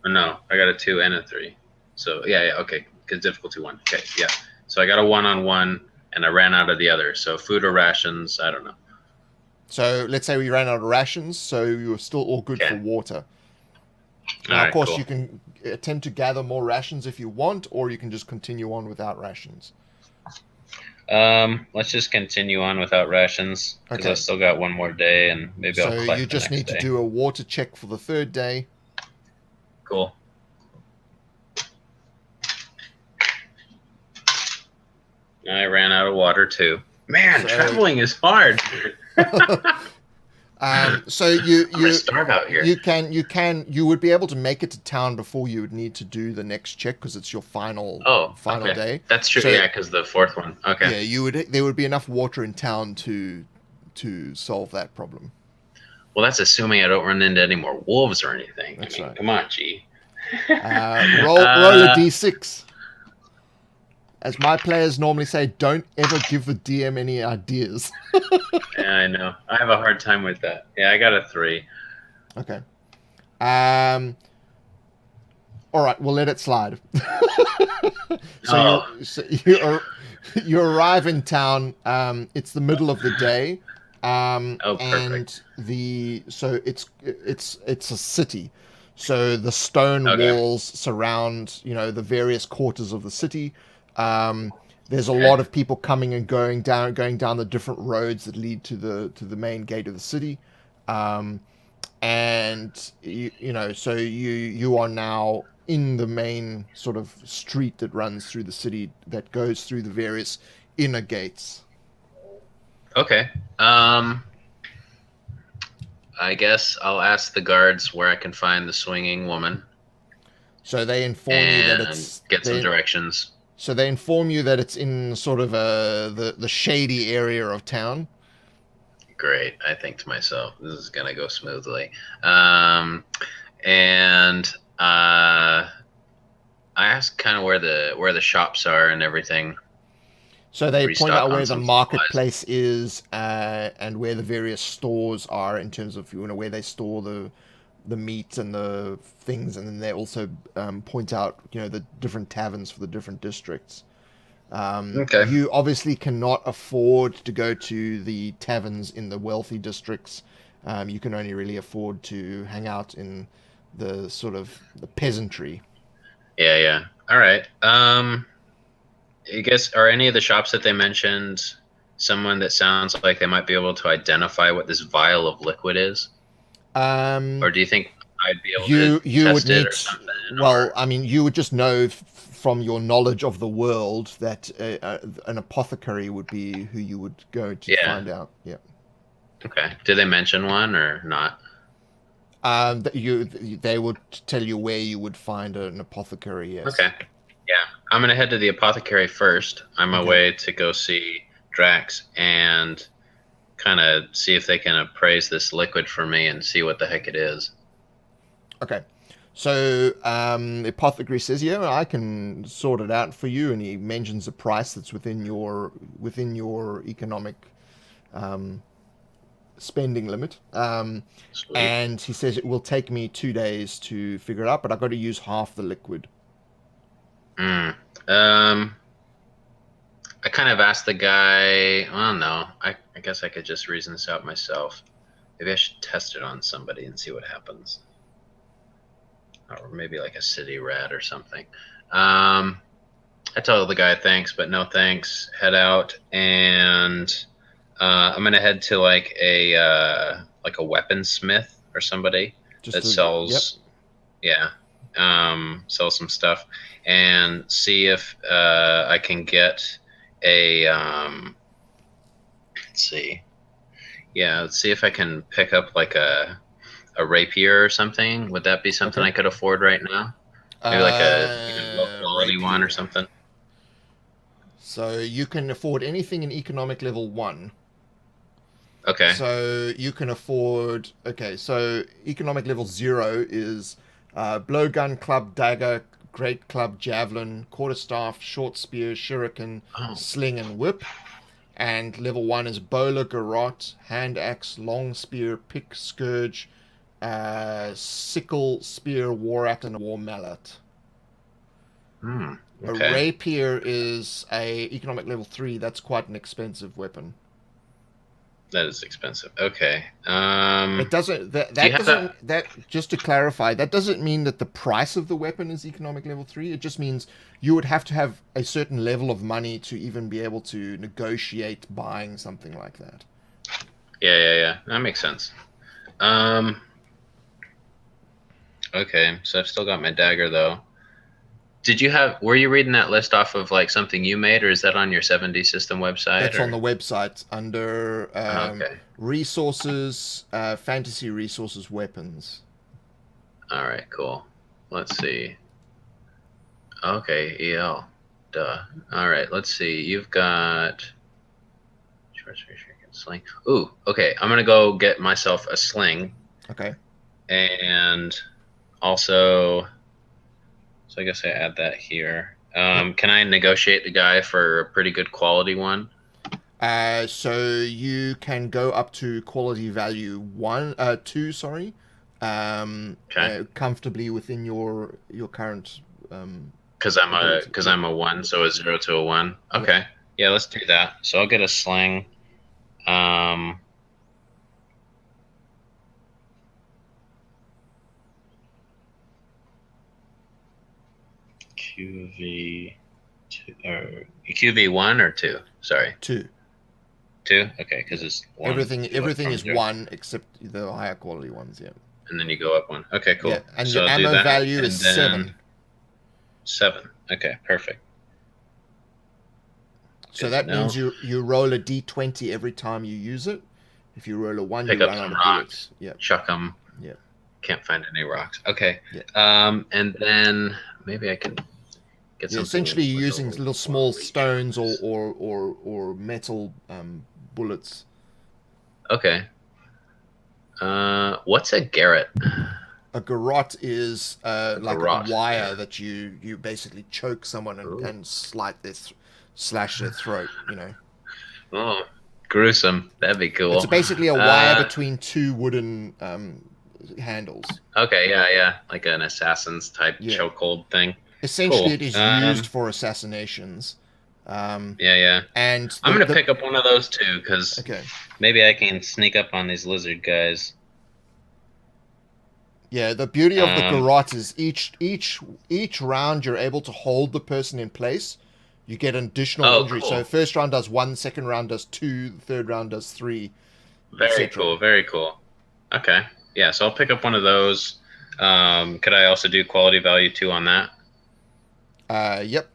Oh, no, I got a 2 and a 3. So yeah, okay. Because difficulty 1. Okay, yeah. So I got a 1-on-1. And I ran out of the other. So food or rations, I don't know. So let's say we ran out of rations, so you're still all good for water. Now, of course, you can attempt to gather more rations if you want, or you can just continue on without rations. Let's just continue on without rations, because I still got 1 more day, and maybe I'll collect So you just need to do a water check for the 3rd day. Cool. I ran out of water too. Man, traveling is hard. So you starve out here. You would be able to make it to town before you would need to do the next check because it's your final day. That's true. So, yeah, because the 4th one. Okay. Yeah, there would be enough water in town to solve that problem. Well, that's assuming I don't run into any more wolves or anything. That's right. Come on, G. Roll a d6. As my players normally say, don't ever give the DM any ideas. Yeah, I know. I have a hard time with that. Yeah, I got a 3. Okay. All right, we'll let it slide. You arrive in town. It's the middle of the day. Perfect. And it's a city. So the stone walls surround, the various quarters of the city. There's a lot of people coming and going down the different roads that lead to the main gate of the city, and so you are now in the main sort of street that runs through the city that goes through the various inner gates. Okay. I guess I'll ask the guards where I can find the swinging woman. So they inform you that it's get some directions. So they inform you that it's in sort of the shady area of town. Great. I think to myself, this is going to go smoothly. And I asked kind of where the shops are and everything. So they point Restock out on where the some supplies. marketplace is, and where the various stores are in terms of where they store the meat and the things, and then they also point out the different taverns for the different districts. Okay. You obviously cannot afford to go to the taverns in the wealthy districts. You can only really afford to hang out in the sort of the peasantry. Yeah, yeah. All right. I guess are any of the shops that they mentioned someone that sounds like they might be able to identify what this vial of liquid is? Um, Or do you think I'd be able to you would test it need, or something? well, Or I mean, you would just know from your knowledge of the world that an apothecary would be who you would go to yeah. find out. Yeah. Okay. Did they mention one or not? That they would tell you where you would find an apothecary. Yes. Okay. Yeah. I'm gonna head to the apothecary first on my Okay. way to go see Drax and kind of see if they can appraise this liquid for me and see what the heck it is. Okay. So the apothecary says, "Yeah, I can sort it out for you," and he mentions a price that's within your economic um, spending limit. Sweet. And he says it will take me 2 days to figure it out, but I've got to use half the liquid. Mm. Um, I kind of asked the guy, well, no, I guess I could just reason this out myself. Maybe I should test it on somebody and see what happens. Or maybe like a city rat or something. Um, I told the guy thanks, but no thanks. Head out, and I'm gonna head to like a weaponsmith or somebody Just that to, yep. sells, yeah, sells some stuff, and see if I can get a let's see, yeah, let's see if I can pick up like a rapier or something. Would that be something Okay. I could afford right now? Maybe like a low quality one or Rapier. something. So you can afford anything in economic level 1. Okay. So you can afford. Okay, so economic level 0 is blowgun, club, dagger, great club, javelin, quarterstaff, short spear, shuriken, Oh. sling, and whip. And level 1 is bowler, garrote, hand axe, long spear, pick, scourge, sickle, spear, war axe, and a war mallet. Hmm. A Okay. rapier is a economic level 3. That's quite an expensive weapon. That is expensive. Okay. It doesn't that Do you that have that? doesn't that just to clarify, that doesn't mean that the price of the weapon is economic level 3. It just means you would have to have a certain level of money to even be able to negotiate buying something like that. Yeah, yeah, yeah. That makes sense. Um. Okay. So I've still got my dagger though. Did you have? Were you reading that list off of like something you made, or is that on your 7DSystem website? That's on the Or website under oh, okay. resources, fantasy resources, weapons. All right. Cool. Let's see. Okay. EL. Duh. All right. Let's see. You've got. Sling. Ooh. Okay. I'm gonna go get myself a sling Okay. and also. So I guess I add that here. Yep. Can I negotiate the guy for a pretty good quality one? So you can go up to quality value 2, sorry, Okay. comfortably within your current ability. Because Yeah. I'm a one, so a 0 to a one. Yeah. Okay. Yeah, let's do that. So I'll get a sling. Um, QV two or QV one or two? Sorry, 2. two. Okay, because it's one. Everything If you look everything from is zero, 1 except the higher quality ones. Yeah. and then you go up one. Okay, Yeah. cool. And So your I'll do ammo that, value is and then 7. seven. Okay, perfect. So Good to that means know. you roll a d20 every time you use it. If you roll a 1, Pick you up run some out of bullets. rocks, Yeah. chuck them. Yeah. Can't find any rocks. Okay. Yeah. And then maybe I can get Yeah, something essentially you're with a using little little more small reach on stones or this. metal bullets. Okay. What's a garret? A garrote is like garrote, a wire yeah. that you basically choke someone Ooh. and slash their throat. Oh, gruesome. That'd be It's cool. basically a wire between two wooden handles. Okay, yeah. Like an assassin's type Yeah. chokehold thing. Essentially, Cool. it is used for assassinations. Yeah. And I'm gonna pick up one of those too, because okay. maybe I can sneak up on these lizard guys. Yeah, the beauty of the Um, garrote is each round you're able to hold the person in place. You get an additional oh, injury. So cool. first round does 1, second round does 2, third round does 3, Very etc. cool. Very cool. Okay. Yeah, so I'll pick up one of those. Could I also do quality value 2 on that? Yep.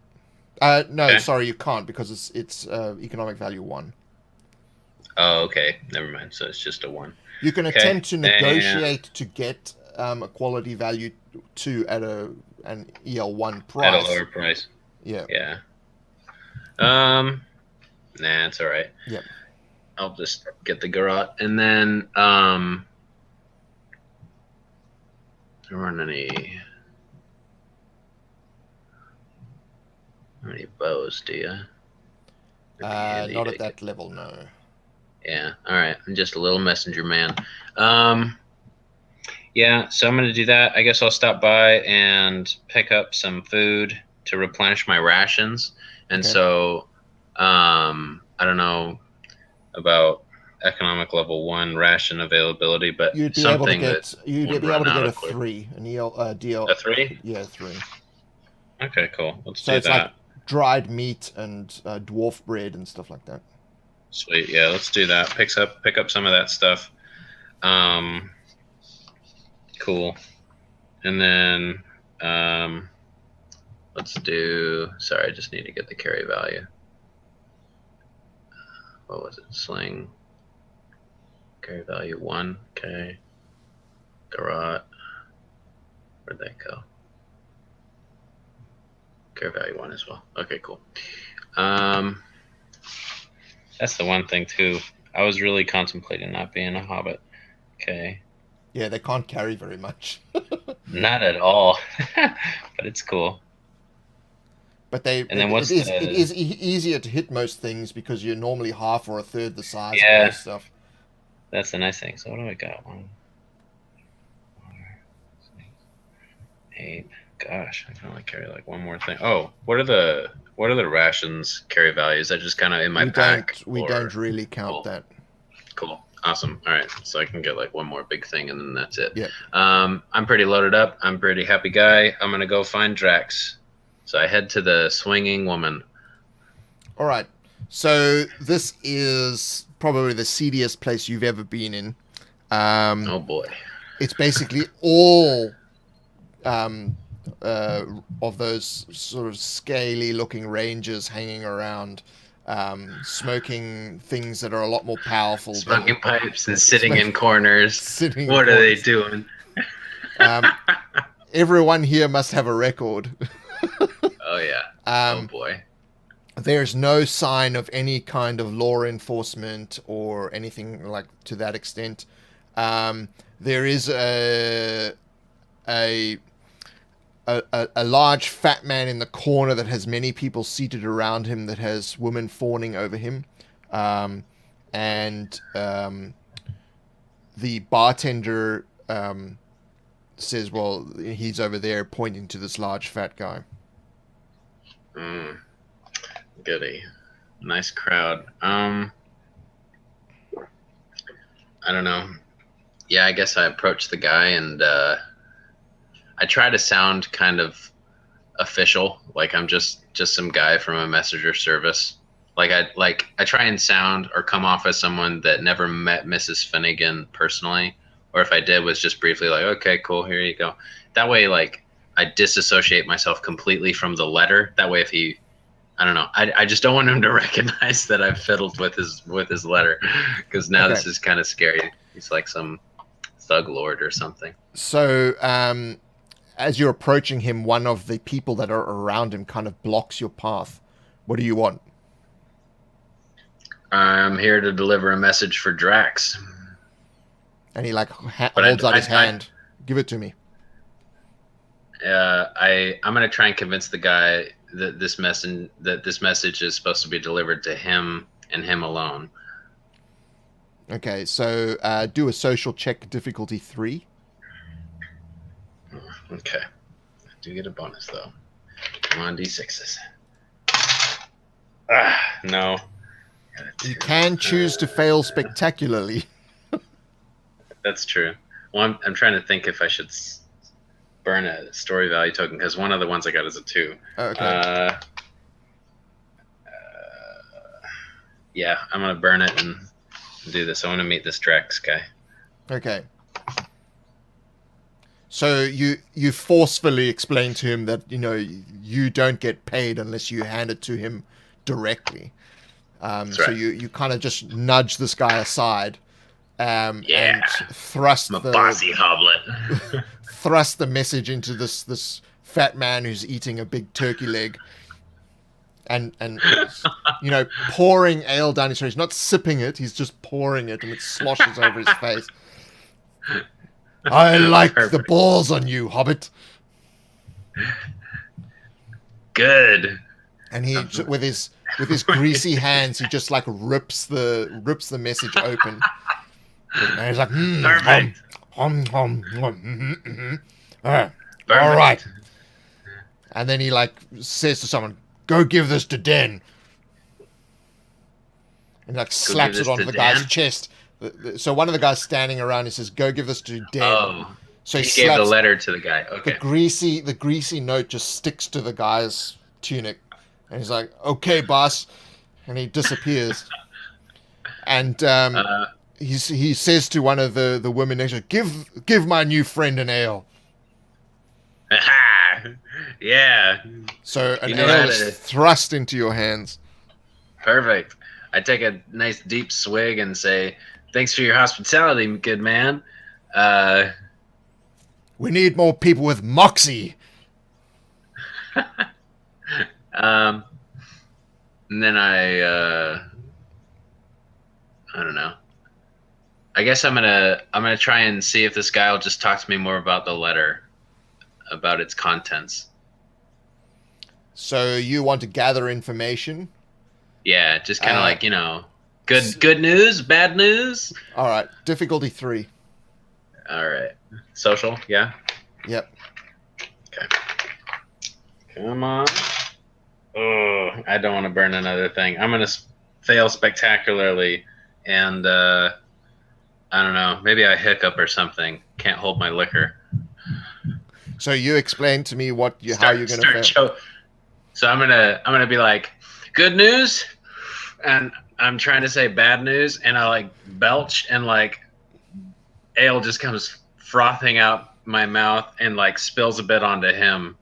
No, Okay. sorry, you can't because it's economic value 1. Oh, okay. Never mind. So it's just a 1. You can Okay. attempt to negotiate to get a quality value 2 at an EL1 price. At a lower price. Yeah. Yeah. Nah, it's all right. Yep. I'll just get the garrote, and then there aren't any. How many bows do you? Not at that level, no. Yeah. All right. I'm just a little messenger man. Yeah. So I'm gonna do that. I guess I'll stop by and pick up some food to replenish my rations. And Okay. so, I don't know about economic level 1 ration availability, but You'd be something able to that get you'd won't be able run to out get a of quick. 3, an EL DL. A 3? Yeah, 3. Okay, cool. Let's So do it's that. like dried meat and dwarf bread and stuff like that. Sweet. Yeah, let's do that. Pick up some of that stuff. Cool. And then let's do. Sorry, I just need to get the carry value. What was it? Sling. Carry value 1. Okay. Garrote. Where'd that go? Carry value 1 as well. Okay, cool. That's the one thing too. I was really contemplating not being a hobbit. Okay. Yeah, they can't carry very much. Not at all. But it's cool. But And then what's it is easier to hit most things because you're normally half or a third the size of Yeah. most stuff. That's the nice thing. So what do I got? 1, 4, 6, 8. Gosh, I can only carry like one more thing. Oh, what are the rations carry values? That just kind of in my pack. We don't really count Cool. that. Cool. Awesome. All right. So I can get like one more big thing and then that's it. Yeah. I'm pretty loaded up. I'm a pretty happy guy. I'm going to go find Drax. So I head to the swinging woman. All right. So this is probably the seediest place you've ever been in. Oh boy. It's basically all of those sort of scaly looking rangers hanging around, smoking things that are a lot more powerful. Smoking pipes and sitting in corners. What are they doing? Everyone here must have a record. Oh yeah. Oh boy. There's no sign of any kind of law enforcement or anything like to that extent. There is a large fat man in the corner that has many people seated around him that has women fawning over him. And the bartender says, well, he's over there pointing to this large fat guy. Goody. Nice crowd. I don't know. Yeah, I guess I approached the guy and I try to sound kind of official, like I'm just some guy from a messenger service. I try and sound or come off as someone that never met Mrs. Finnegan personally, or if I did was just briefly like, okay, cool, here you go. That way, like, I disassociate myself completely from the letter. That way, if he, I don't know, I just don't want him to recognize that I've fiddled with his letter, because now Okay. This is kind of scary. He's like some thug lord or something. So, as you're approaching him, one of the people that are around him kind of blocks your path. What do you want? I'm here to deliver a message for Drax. And he like But holds out his hand. Give it to me. I'm gonna try and convince the guy that this message is supposed to be delivered to him and him alone. Okay, so do a social check, difficulty 3. Okay. I do get a bonus though. Come on, D6s. No. You can choose to fail spectacularly. That's true. Well, I'm trying to think if I should burn a story value token, because one of the ones I got is a 2. Okay. Yeah, I'm gonna burn it and do this. I want to meet this Drax guy. Okay. So you forcefully explain to him that you don't get paid unless you hand it to him directly. That's so right. you kind of just nudge this guy aside, and thrust I'm a bossy hoblet. thrust the message into this fat man who's eating a big turkey leg, and pouring ale down his throat. He's not sipping it; he's just pouring it, and it sloshes over his face. I like the balls on you, Hobbit. Good. And he, with his greasy hands, he just like rips the message open. And he's like, Perfect. All right. And then he like says to someone, "Go give this to Den." And like slaps it onto the guy's chest. So one of the guys standing around, he says, "Go give this to Den." Oh, so he gave the letter to the guy. Okay. The greasy note just sticks to the guy's tunic, and he's like, "Okay, boss," and he disappears. And he says to one of the women next to him, "Give my new friend an ale." Yeah. So an ale is thrust into your hands. Perfect. I take a nice deep swig and say, "Thanks for your hospitality, good man. We need more people with moxie." And then I don't know. I guess I'm gonna try and see if this guy will just talk to me more about the letter, about its contents. So you want to gather information? Yeah, just kind of like good news, bad news. All right, difficulty 3. All right, social, yeah. Yep. Okay. Come on. Oh, I don't want to burn another thing. I'm gonna fail spectacularly, and I don't know. Maybe I hiccup or something. Can't hold my liquor. So you explain to me how you're gonna fail. So I'm gonna be like, good news, and I'm trying to say bad news, and I like belch, and like ale just comes frothing out my mouth and like spills a bit onto him.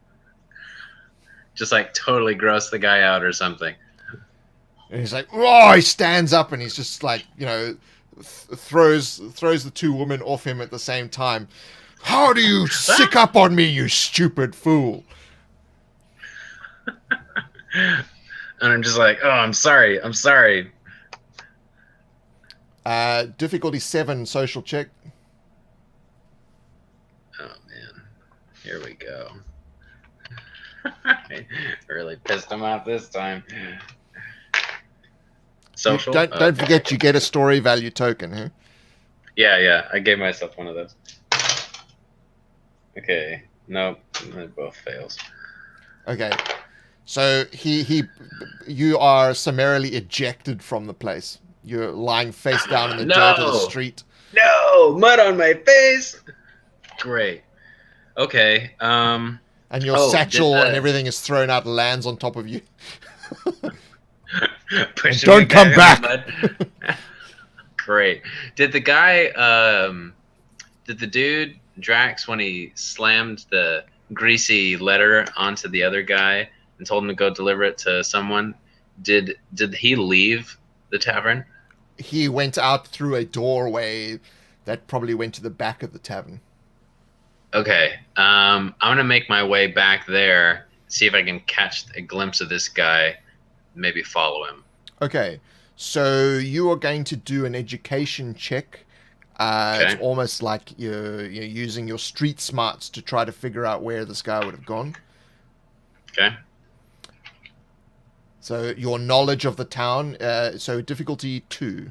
Just like totally gross the guy out or something. And he's like, "Oh!" He stands up and he's just like, throws the two women off him at the same time. "How do you sick up on me, you stupid fool?" And I'm just like, "Oh, I'm sorry. Difficulty 7, social check. Oh man, here we go. I really pissed him off this time. Social. Don't forget, you get a story value token, huh? Yeah. I gave myself one of those. Okay. Nope. It both fails. Okay. So you are summarily ejected from the place. You're lying face down in the dirt of the street. No, mud on my face. Great. Okay. And your satchel and everything is thrown out and lands on top of you. Don't come back. Great. Did the guy, did the dude Drax, when he slammed the greasy letter onto the other guy and told him to go deliver it to someone, did he leave the tavern? He went out through a doorway that probably went to the back of the tavern. Okay. I'm gonna make my way back there, see if I can catch a glimpse of this guy, maybe follow him. Okay. So you are going to do an education check Okay. It's almost like you're using your street smarts to try to figure out where this guy would have gone. Okay. So your knowledge of the town, so difficulty 2.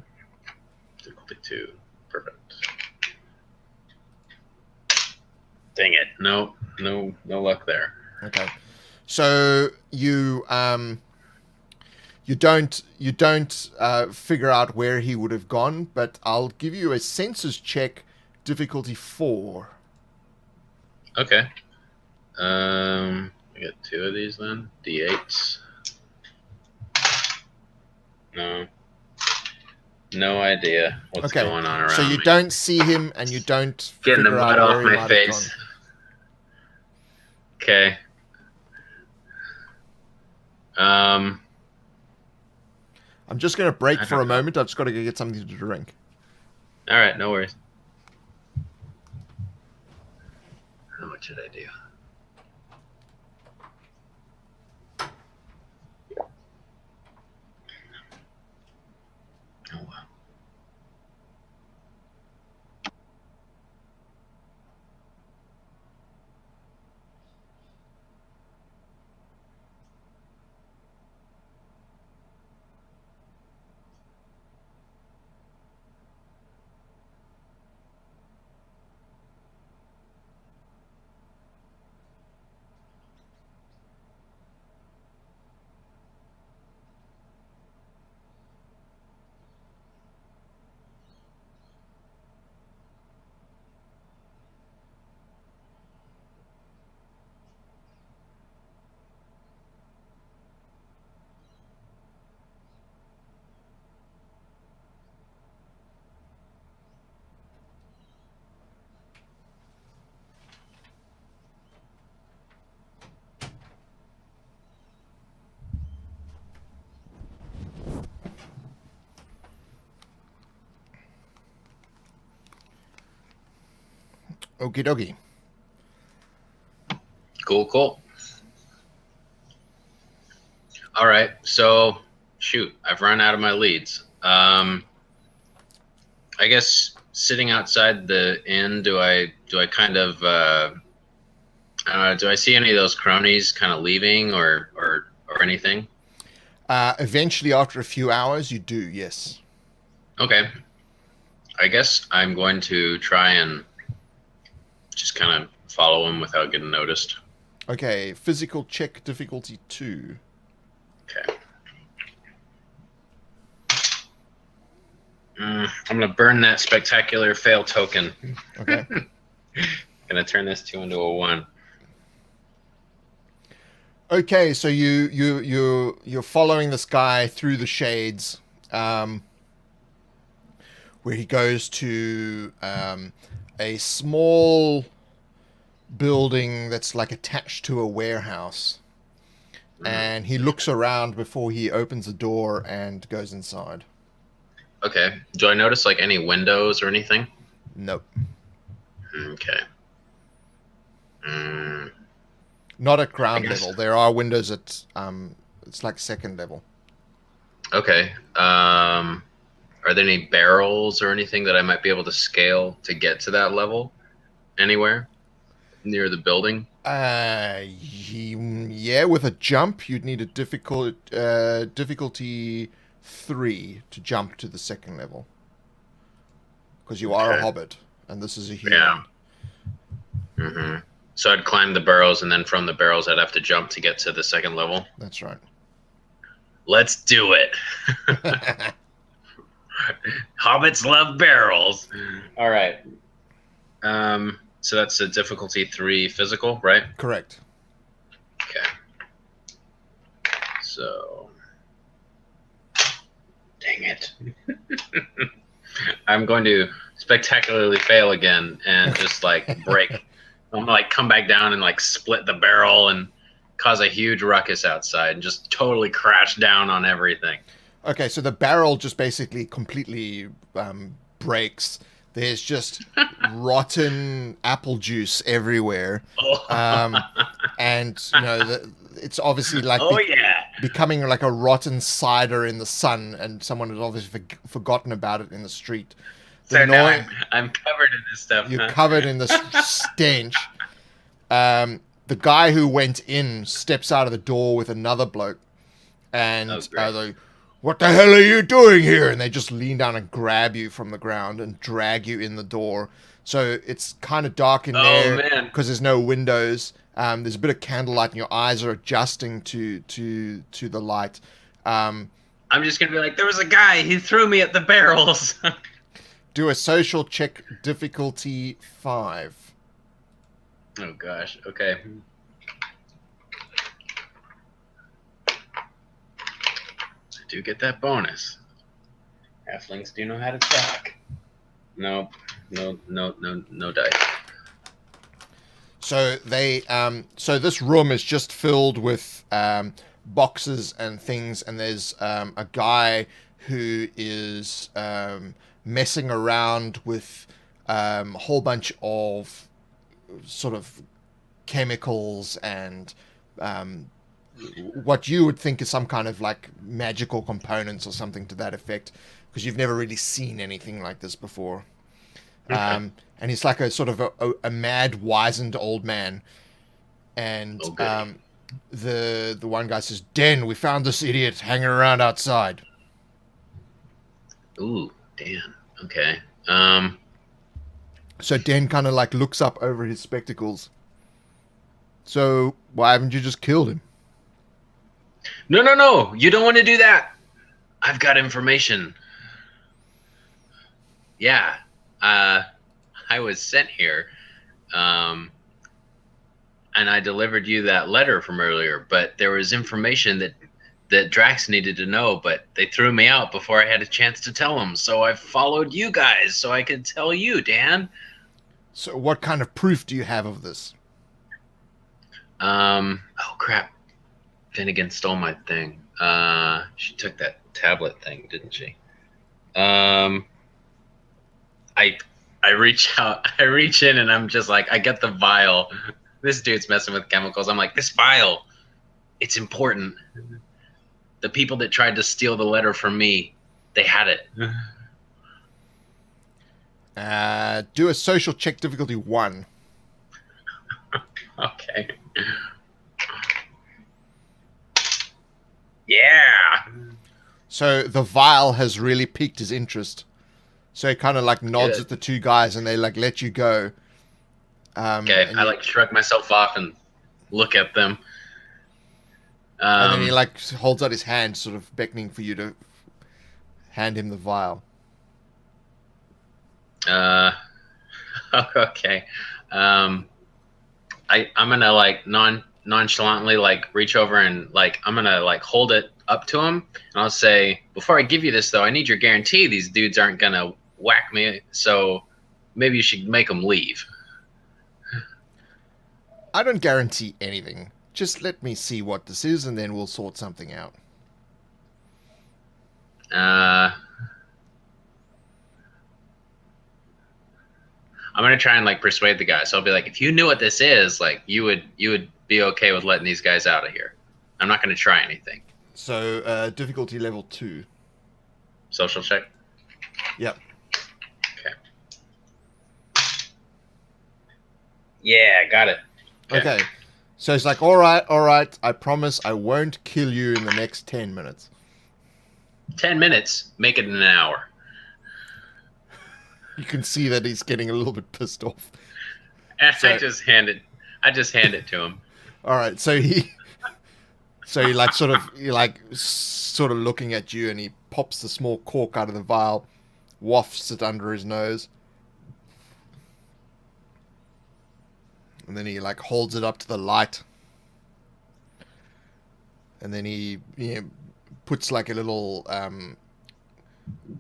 Difficulty 2. Perfect. Dang it. No luck there. Okay. So you don't figure out where he would have gone, but I'll give you a senses check, difficulty 4. Okay. I got 2 of these then. D8s. No idea what's going on around me. So you don't see him, and you don't getting the figure mud out off where he my might have face. gone. Okay. I'm just going to break for a moment. I've just got to go get something to drink. All right, no worries. What should I do? Oh, wow. Okie dokie. Cool. All right, so shoot, I've run out of my leads. I guess sitting outside the inn, do I kind of do I see any of those cronies kind of leaving or anything? Eventually, after a few hours, you do, yes. Okay. I guess I'm going to try and just kind of follow him without getting noticed. Okay, physical check, difficulty 2. Okay. I'm going to burn that spectacular fail token. Okay. Going to turn this 2 into a 1. Okay, so you're following this guy through the shades, where he goes to a small building that's like attached to a warehouse, and he looks around before he opens the door and goes inside. Okay. Do I notice like any windows or anything? Nope. Okay. Not at ground level. There are windows at it's like second level. Okay. Are there any barrels or anything that I might be able to scale to get to that level anywhere near the building? Yeah, with a jump, you'd need a difficulty 3 to jump to the second level. Because you are a hobbit, and this is a human. Yeah. Mm-hmm. So I'd climb the barrels, and then from the barrels, I'd have to jump to get to the second level? That's right. Let's do it. Hobbits love barrels. All right. So that's a difficulty 3 physical, right? Correct. Okay. So, dang it. I'm going to spectacularly fail again and just like break. I'm gonna like come back down and like split the barrel and cause a huge ruckus outside and just totally crash down on everything. Okay, so the barrel just basically completely breaks. There's just rotten apple juice everywhere, and you know it's obviously like becoming like a rotten cider in the sun, and someone has obviously forgotten about it in the street. So now I'm covered in this stuff. You're covered in this stench. The guy who went in steps out of the door with another bloke, and they're like, "What the hell are you doing here?" And they just lean down and grab you from the ground and drag you in the door. So it's kind of dark in there because there's no windows. There's a bit of candlelight, and your eyes are adjusting to the light. I'm just gonna be like, there was a guy. He threw me at the barrels. Do a social check, difficulty 5. Oh gosh. Okay. I do get that bonus. Halflings do know how to talk. Nope. No dice. So they, so this room is just filled with boxes and things, and there's a guy who is messing around with a whole bunch of sort of chemicals and what you would think is some kind of like magical components or something to that effect, because you've never really seen anything like this before. Okay. And he's like a sort of a mad, wizened old man. And the one guy says, "Den, we found this idiot hanging around outside." Ooh, damn. Okay. So Den kind of like looks up over his spectacles. "So why haven't you just killed him?" No. You don't want to do that. I've got information. Yeah. I was sent here, and I delivered you that letter from earlier, but there was information that Drax needed to know, but they threw me out before I had a chance to tell them, so I followed you guys so I could tell you, Dan. So what kind of proof do you have of this? Oh, crap. Finnegan stole my thing. She took that tablet thing, didn't she? I reach in, and I'm just like, I get the vial. This dude's messing with chemicals. I'm like, this vial, it's important. The people that tried to steal the letter from me, they had it. Do a social check, difficulty 1. Okay. Yeah. So the vial has really piqued his interest. So he kind of like nods at the two guys, and they like let you go. Okay, I like shrug myself off and look at them. And then he like holds out his hand, sort of beckoning for you to hand him the vial. Okay. I'm gonna like nonchalantly like reach over and like I'm gonna like hold it up to him, and I'll say, before I give you this though, I need your guarantee these dudes aren't gonna whack me, so maybe you should make them leave. I don't guarantee anything. Just let me see what this is, and then we'll sort something out. I'm gonna try and like persuade the guy. So I'll be like, if you knew what this is, like you would be okay with letting these guys out of here. I'm not gonna try anything. So difficulty level 2. Social check? Yep. Okay. Yeah, got it. Okay. So it's like, all right, I promise I won't kill you in the next 10 minutes. 10 minutes? Make it in an hour. You can see that he's getting a little bit pissed off. So, I just hand it to him. All right, so he like sort of looking at you, and he pops the small cork out of the vial, wafts it under his nose, and then he like holds it up to the light, and then he puts like a little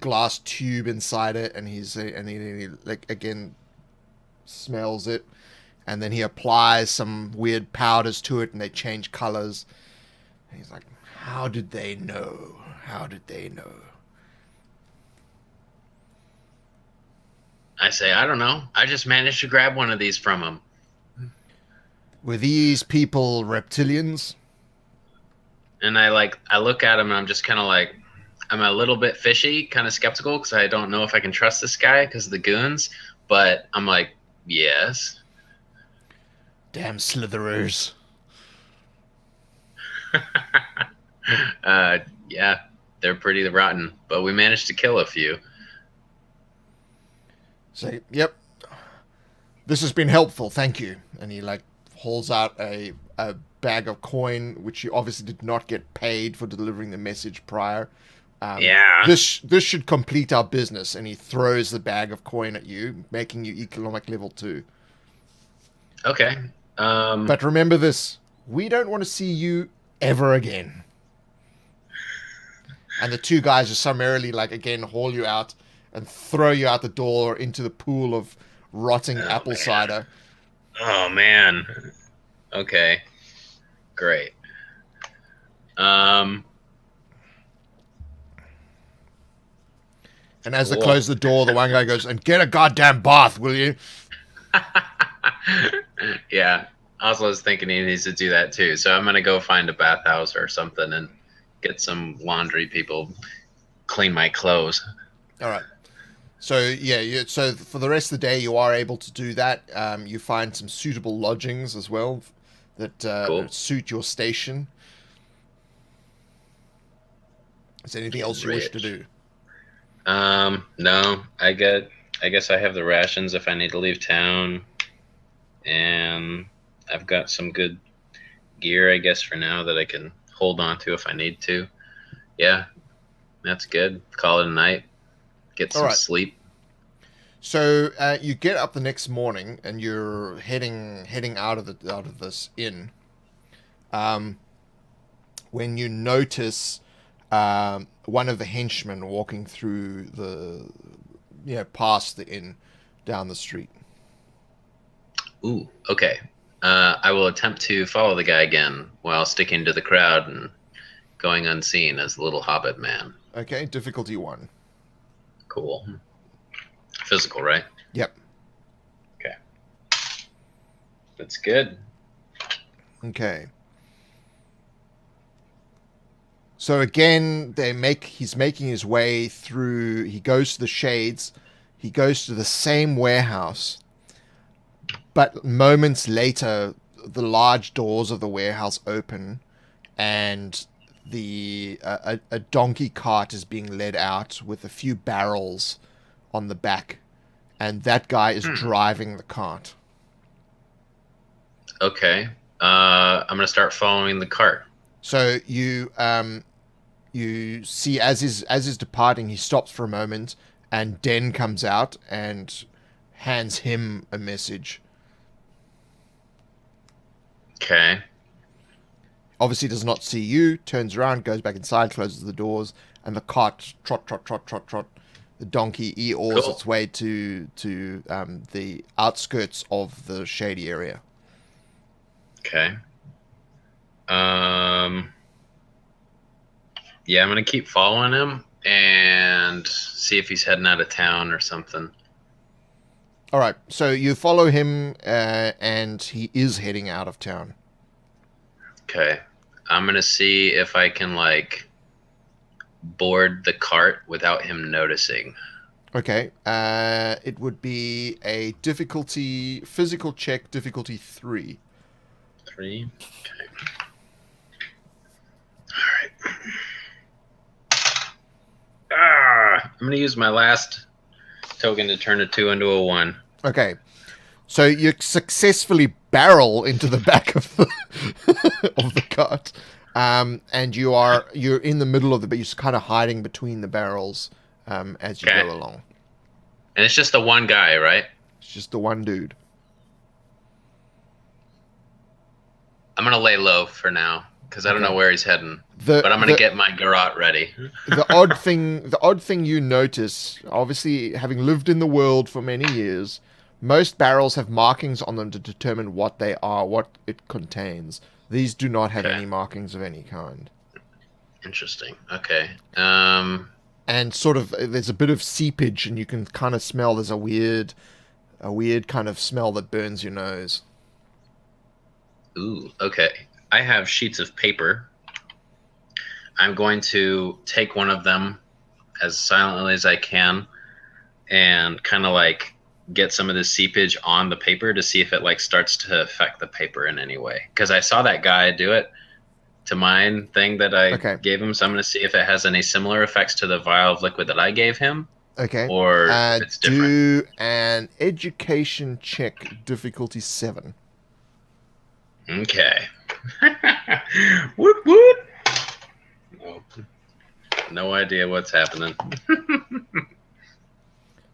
glass tube inside it, and he like again smells it, and then he applies some weird powders to it, and they change colors. And he's like, how did they know? I say, I don't know. I just managed to grab one of these from him. Were these people reptilians? And I look at him, and I'm just kind of like, I'm a little bit fishy, kind of skeptical because I don't know if I can trust this guy because of the goons. But I'm like, yes. Damn Slitherers. Yeah, they're pretty rotten, but we managed to kill a few. So, yep. This has been helpful, thank you. And he like hauls out a bag of coin, which you obviously did not get paid for delivering the message prior. Yeah. This should complete our business. And he throws the bag of coin at you, making you economic level 2. Okay. But remember this: we don't want to see you ever again. And the two guys just summarily, like, again, haul you out and throw you out the door into the pool of rotting apple cider. Oh, man. Okay. Great. And as they Cool. close the door, the one guy goes, and get a goddamn bath, will you? Yeah. Oslo's thinking he needs to do that too. So I'm going to go find a bathhouse or something and get some laundry people clean my clothes. All right. So, yeah, so for the rest of the day, you are able to do that. You find some suitable lodgings as well that Cool. suit your station. Is there anything else you wish to do? No, I guess I have the rations if I need to leave town, and I've got some good gear, I guess, for now that I can hold on to if I need to. Yeah, that's good. Call it a night. Get some sleep. So you get up the next morning and you're heading out of this inn. When you notice one of the henchmen walking through past the inn down the street. Ooh, okay. I will attempt to follow the guy again while sticking to the crowd and going unseen as the little hobbit man. Okay, difficulty 1. Cool. Physical, right? Yep. Okay. That's good. Okay. So again, he's making his way through. He goes to the shades. He goes to the same warehouse. But moments later, the large doors of the warehouse open, and a donkey cart is being led out with a few barrels on the back, and that guy is driving the cart. Okay. I'm gonna start following the cart. So you see as he's departing, he stops for a moment, and Den comes out and hands him a message. Okay. Obviously does not see you, turns around, goes back inside, closes the doors, and the cart trot. The donkey e-oars its way to the outskirts of the shady area. Okay. Yeah, I'm gonna keep following him and see if he's heading out of town or something. All right, so you follow him, and he is heading out of town. Okay. I'm gonna see if I can board the cart without him noticing. Okay. It would be a physical check, difficulty 3. 3. Okay. All right. I'm gonna use my last token to turn a 2 into a 1. Okay. So you successfully barrel into the back of the of the cart, and you're in the middle of but you're kind of hiding between the barrels as you go along. And it's just the one guy, right? It's just the one dude. I'm gonna lay low for now because I don't know where he's heading. But I'm gonna get my garrote ready. The odd thing you notice, obviously having lived in the world for many years, most barrels have markings on them to determine what they are, what it contains. These do not have any markings of any kind. Interesting. Okay. And sort of, there's a bit of seepage, and you can kind of smell. There's a weird kind of smell that burns your nose. Ooh. Okay. I have sheets of paper. I'm going to take one of them as silently as I can and kind of like get some of the seepage on the paper to see if it like starts to affect the paper in any way. Because I saw that guy do it to mine thing that I gave him. So I'm going to see if it has any similar effects to the vial of liquid that I gave him. Okay. Or if it's different. Do an education check, difficulty 7. Okay. Whoop whoop. No. No idea what's happening.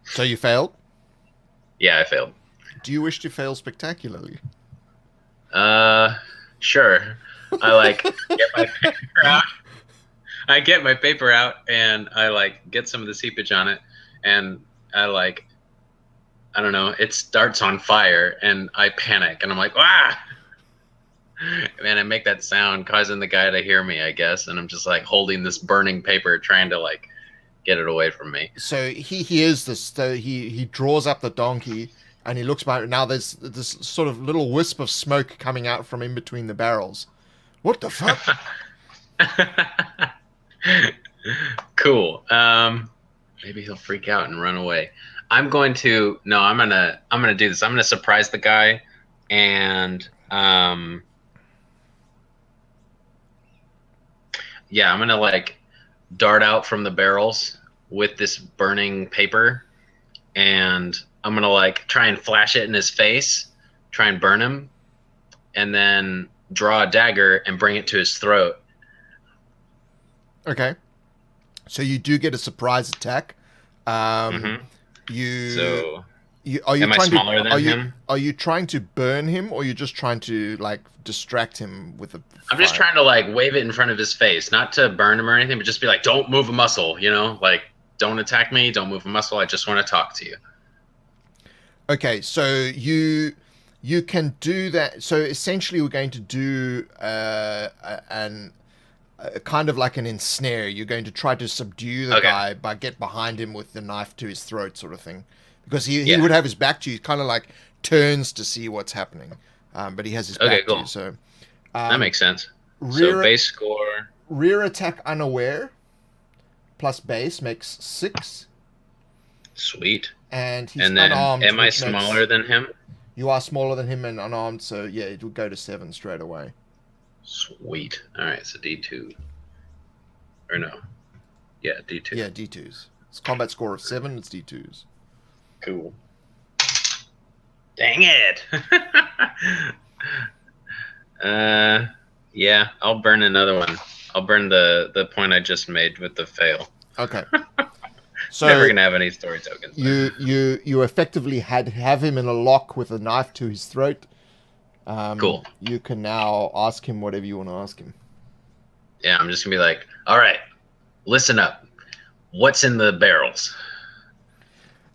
So you failed? Yeah, I failed. Do you wish to fail spectacularly? Sure. I like get my paper out. I get my paper out and I like get some of the seepage on it, and I like, I don't know, it starts on fire and I panic and I'm like, ah! And I make that sound causing the guy to hear me, I guess, and I'm just like holding this burning paper trying to like get it away from me. So he hears this, so he draws up the donkey and he looks behind. Now there's this sort of little wisp of smoke coming out from in between the barrels. What the fuck? Cool. Maybe he'll freak out and run away. I'm gonna do this. I'm gonna surprise the guy, and yeah, I'm gonna like dart out from the barrels with this burning paper, and I'm gonna like try and flash it in his face, try and burn him, and then draw a dagger and bring it to his throat. Okay. So you do get a surprise attack. Am I smaller than him? Are you trying to burn him, or are you just trying to like distract him with a fire? I'm just trying to like wave it in front of his face, not to burn him or anything, but just be like, don't move a muscle, you know, like don't attack me, don't move a muscle. I just want to talk to you. Okay, so you can do that. So essentially, we're going to do kind of like an ensnare. You're going to try to subdue the guy by get behind him with the knife to his throat, sort of thing, because he would have his back to you. He kind of like turns to see what's happening, but he has his back to you. So that makes sense. So base score, rear attack unaware plus base makes 6. Sweet. And he's and then unarmed. Am I smaller than him? You are smaller than him and unarmed, so yeah, it will go to 7 straight away. Sweet. All right, so D2. Or no. Yeah, D2. Yeah, D2s. It's combat score of 7, it's D2s. Cool. Dang it! Yeah, I'll burn another one. I'll burn the point I just made with the fail. Okay. So never gonna have any story tokens. You effectively have him in a lock with a knife to his throat. Cool. You can now ask him whatever you want to ask him. Yeah, I'm just gonna be like, all right, listen up. What's in the barrels?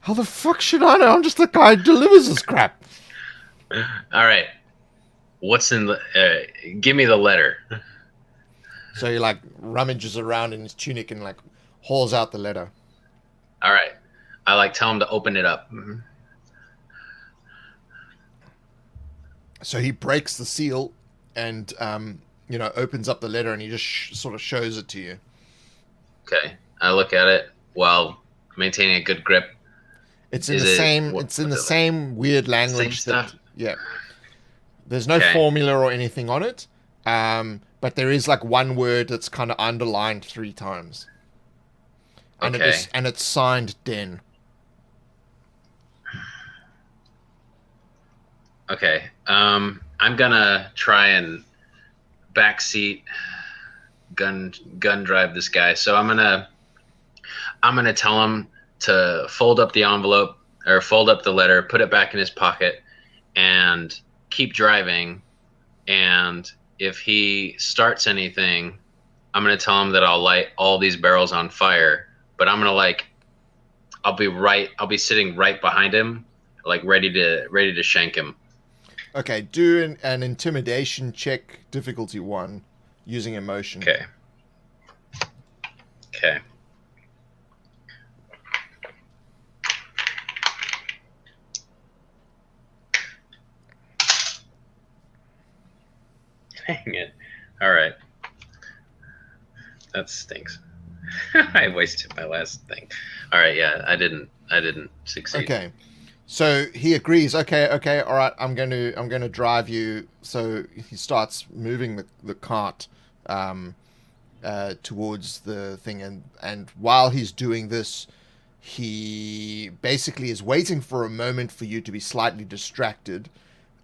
How the fuck should I know? I'm just the guy who delivers this crap. All right. What's in the... give me the letter. So he like rummages around in his tunic and like hauls out the letter. All right. I like tell him to open it up. So he breaks the seal and opens up the letter, and he just sort of shows it to you. Okay. I look at it while maintaining a good grip. It's in the same weird language. Same stuff? Yeah. There's no formula or anything on it, but there is like one word that's kind of underlined 3 times. And it's signed Den. Okay. I'm gonna try and backseat gun drive this guy. So I'm gonna tell him to fold up the envelope or fold up the letter, put it back in his pocket, and keep driving. And if he starts anything, I'm gonna tell him that I'll light all these barrels on fire. But I'm gonna I'll be sitting right behind him, like ready to shank him. Okay, do an intimidation check, difficulty 1, using emotion. Okay. Dang it. All right. That stinks. I wasted my last thing. All right, yeah, I didn't succeed. Okay. So he agrees. Okay, all right. I'm going to drive you. So he starts moving the cart towards the thing, and while he's doing this, he basically is waiting for a moment for you to be slightly distracted,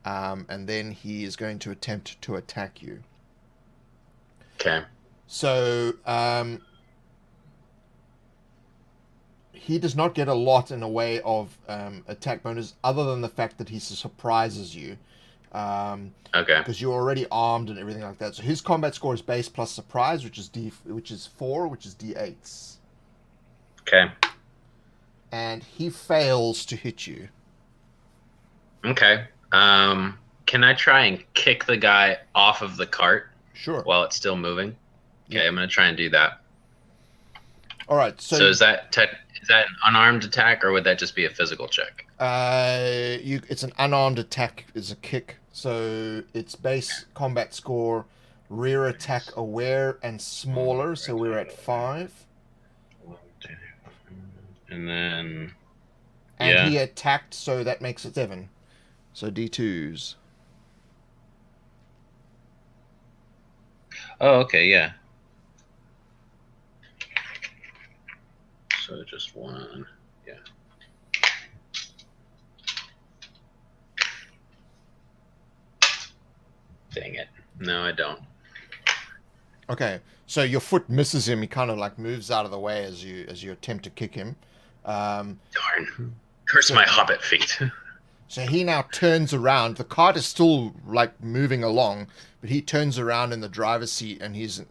and then he is going to attempt to attack you. Okay. So he does not get a lot in a way of attack bonus, other than the fact that he surprises you. Okay. Because you're already armed and everything like that. So his combat score is base plus surprise, which is 4, which is D8s. Okay. And he fails to hit you. Okay. Can I try and kick the guy off of the cart? Sure. While it's still moving. Okay, Yeah. I'm gonna try and do that. All right. So is that an unarmed attack, or would that just be a physical check? It's an unarmed attack. Is a kick. So it's base combat score, rear attack aware and smaller. So we're at 5. And then. And he attacked, so that makes it 7. So D2s. Oh, okay, yeah. So just 1, yeah. Dang it. No, I don't. Okay, so your foot misses him. He kind of like moves out of the way as you attempt to kick him. Darn. Curse my hobbit feet. So he now turns around. The cart is still like moving along, but he turns around in the driver's seat, and he's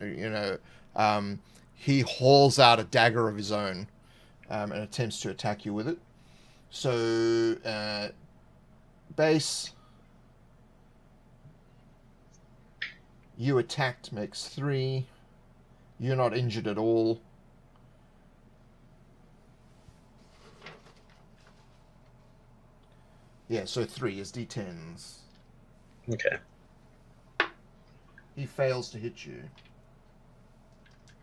he hauls out a dagger of his own and attempts to attack you with it. So base, you attacked, makes 3. You're not injured at all. Yeah, so 3 is D10s. Okay. He fails to hit you.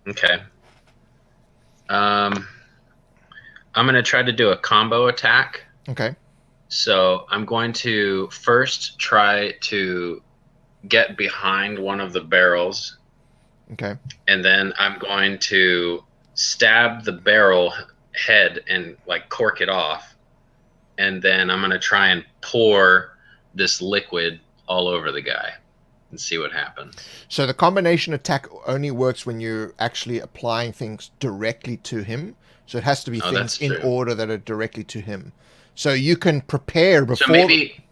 Okay. I'm going to try to do a combo attack. Okay. So I'm going to first try to get behind one of the barrels. Okay. And then I'm going to stab the barrel head and like cork it off. And then I'm going to try and pour this liquid all over the guy and see what happens. So the combination attack only works when you're actually applying things directly to him. So it has to be things in order that are directly to him. So you can prepare before... So maybe...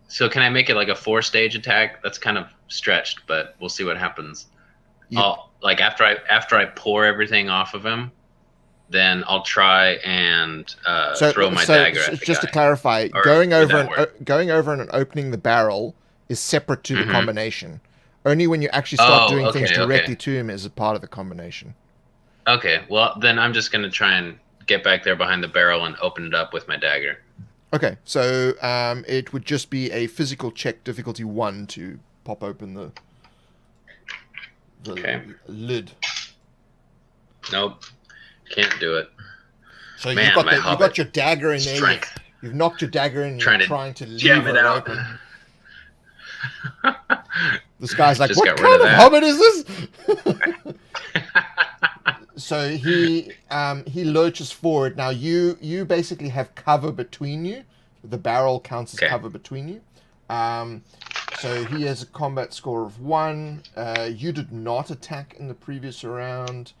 So can I make it like a 4-stage attack? That's kind of stretched, but we'll see what happens. Like after I pour everything off of him, then I'll try and throw my dagger at the just guy. To clarify, going over and opening the barrel is separate to the combination. Only when you actually start doing things directly to him is a part of the combination. Okay, well then I'm just gonna try and get back there behind the barrel and open it up with my dagger. Okay, so it would just be a physical check, difficulty 1, to pop open the lid. Nope, can't do it. So man, you got your dagger in there. You've knocked your dagger in. You're trying to leave it open. This guy's like, what kind of hobbit is this? So he lurches forward. Now you basically have cover between you. The barrel counts as cover between you. So he has a combat score of 1. You did not attack in the previous round.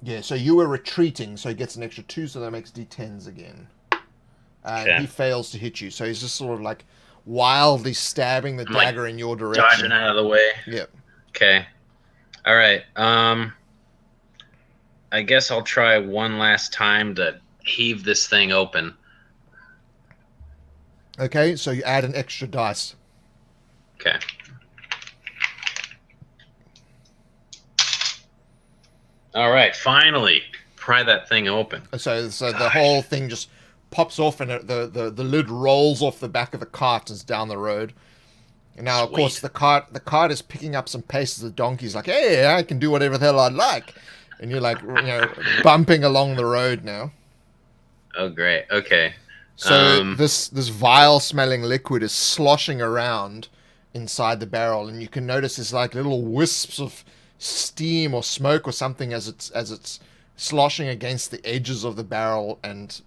Yeah, so you were retreating, so he gets an extra 2, so that makes D10s again. He fails to hit you, so he's just sort of like wildly stabbing the dagger in your direction. Dodging out of the way. Yep. Okay. All right. I guess I'll try one last time to heave this thing open. Okay, so you add an extra dice. Okay. All right, finally, pry that thing open. So the whole thing just pops off, and the lid rolls off the back of the cart and is down the road. And now, of course, the cart is picking up some pace as the donkey's like, hey, I can do whatever the hell I'd like. And you're like, bumping along the road now. Oh, great. Okay. So this vile-smelling liquid is sloshing around inside the barrel, and you can notice there's like little wisps of steam or smoke or something as it's sloshing against the edges of the barrel and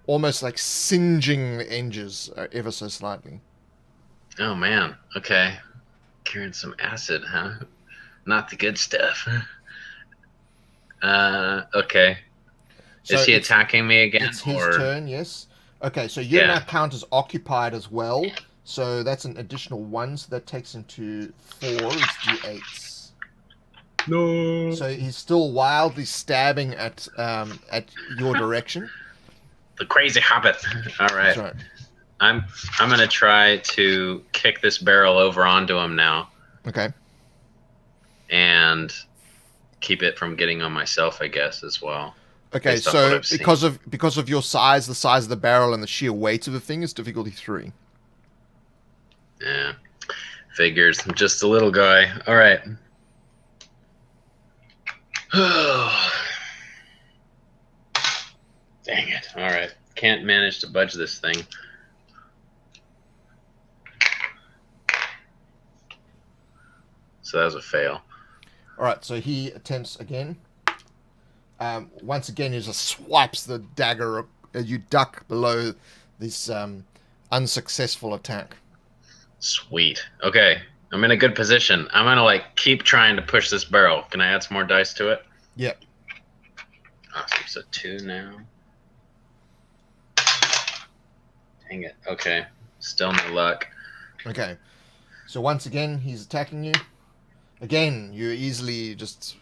almost like singeing the edges ever so slightly. Oh man. Okay. Carrying some acid, huh? Not the good stuff. Okay. So is he attacking me again? It's his turn, yes. Okay, so your now count as occupied as well. So that's an additional 1, so that takes him to 4. It's d8s. No. So he's still wildly stabbing at your direction. The crazy hobbit. All right. That's right. I'm gonna try to kick this barrel over onto him now. Okay. And keep it from getting on myself, I guess, as well. Okay, so because of your size, the size of the barrel, and the sheer weight of the thing, is difficulty 3. Yeah. Figures. I'm just a little guy. All right. Dang it. All right. Can't manage to budge this thing. So that was a fail. All right, so he attempts again. Once again, he just swipes the dagger as you duck below this unsuccessful attack. Sweet. Okay, I'm in a good position. I'm gonna like keep trying to push this barrel. Can I add some more dice to it? Yep. Awesome. So 2 now. Dang it. Okay. Still no luck. Okay. So once again, he's attacking you. Again, you easily just,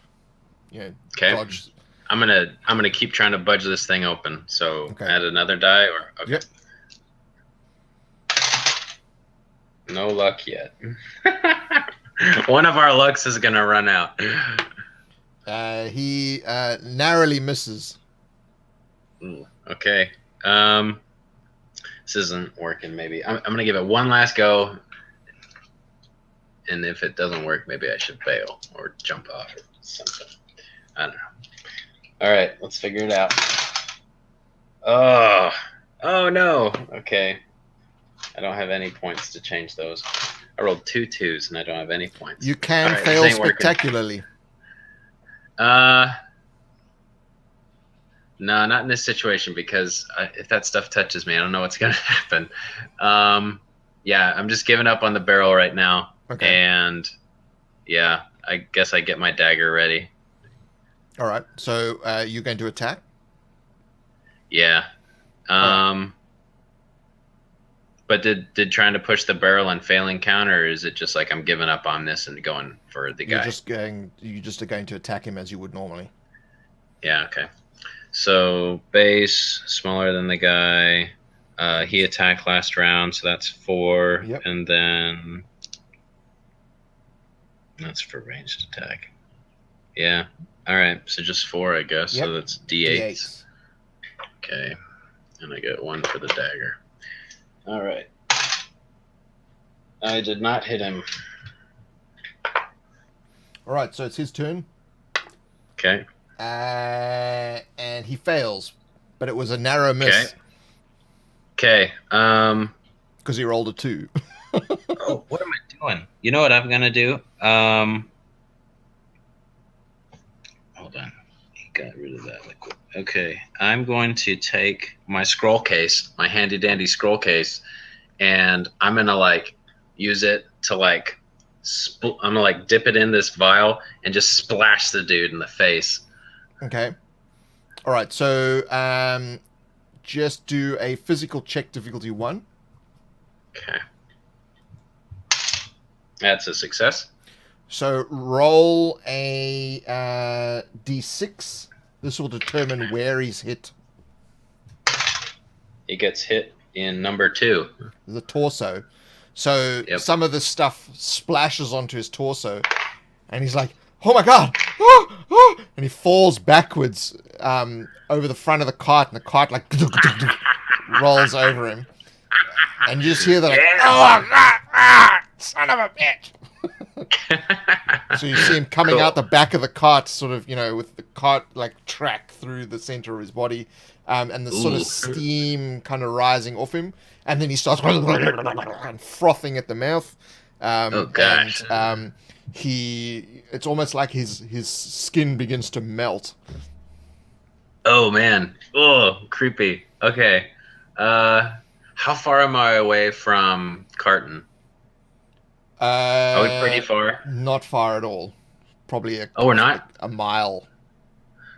dodge. I'm gonna keep trying to budge this thing open. So add another die, or okay. Yep. No luck yet. One of our lucks is gonna run out. He narrowly misses. Ooh, okay. This isn't working. Maybe I'm gonna give it one last go. And if it doesn't work, maybe I should bail or jump off or something. I don't know. All right, let's figure it out. Oh no. Okay. I don't have any points to change those. I rolled 2 2s and I don't have any points. You can fail spectacularly. No, not in this situation, because if that stuff touches me, I don't know what's gonna happen. Yeah, I'm just giving up on the barrel right now. Okay. And yeah, I guess I get my dagger ready. All right. So you're going to attack? Yeah. But did trying to push the barrel and failing count, or is it just like I'm giving up on this and going for the guy? You just are going to attack him as you would normally. Yeah. Okay. So base smaller than the guy. He attacked last round, so that's 4. Yep. And then that's for ranged attack. Yeah. All right. So just 4, I guess. Yep. So that's D8. Okay. And I get 1 for the dagger. All right. I did not hit him. All right. So it's his turn. Okay. And he fails, but it was a narrow miss. Okay. Because he rolled a 2. Oh, what am I doing? You know what I'm gonna do? Hold on. He got rid of that liquid. Okay. I'm going to take my scroll case, my handy dandy scroll case, and I'm gonna like use it to like I'm gonna like dip it in this vial and just splash the dude in the face. Okay. All right. So just do a physical check, difficulty 1. Okay. That's a success. So roll a d6. This will determine where he's hit. He gets hit in number 2. The torso. So some of the stuff splashes onto his torso, and he's like, "Oh my god!" And he falls backwards over the front of the cart, and the cart like rolls over him, and you just hear that, like, Yeah. son of a bitch. So you see him coming Cool. out the back of the cart, sort of, with the cart like track through the center of his body, and the sort of Ooh. steam kind of rising off him, and then he starts and frothing at the mouth. Oh, gosh. And it's almost like his skin begins to melt. Oh man. Oh, creepy. Okay. How far am I away from Carton? Are we pretty far? Not far at all. Probably Oh, we're not? a mile.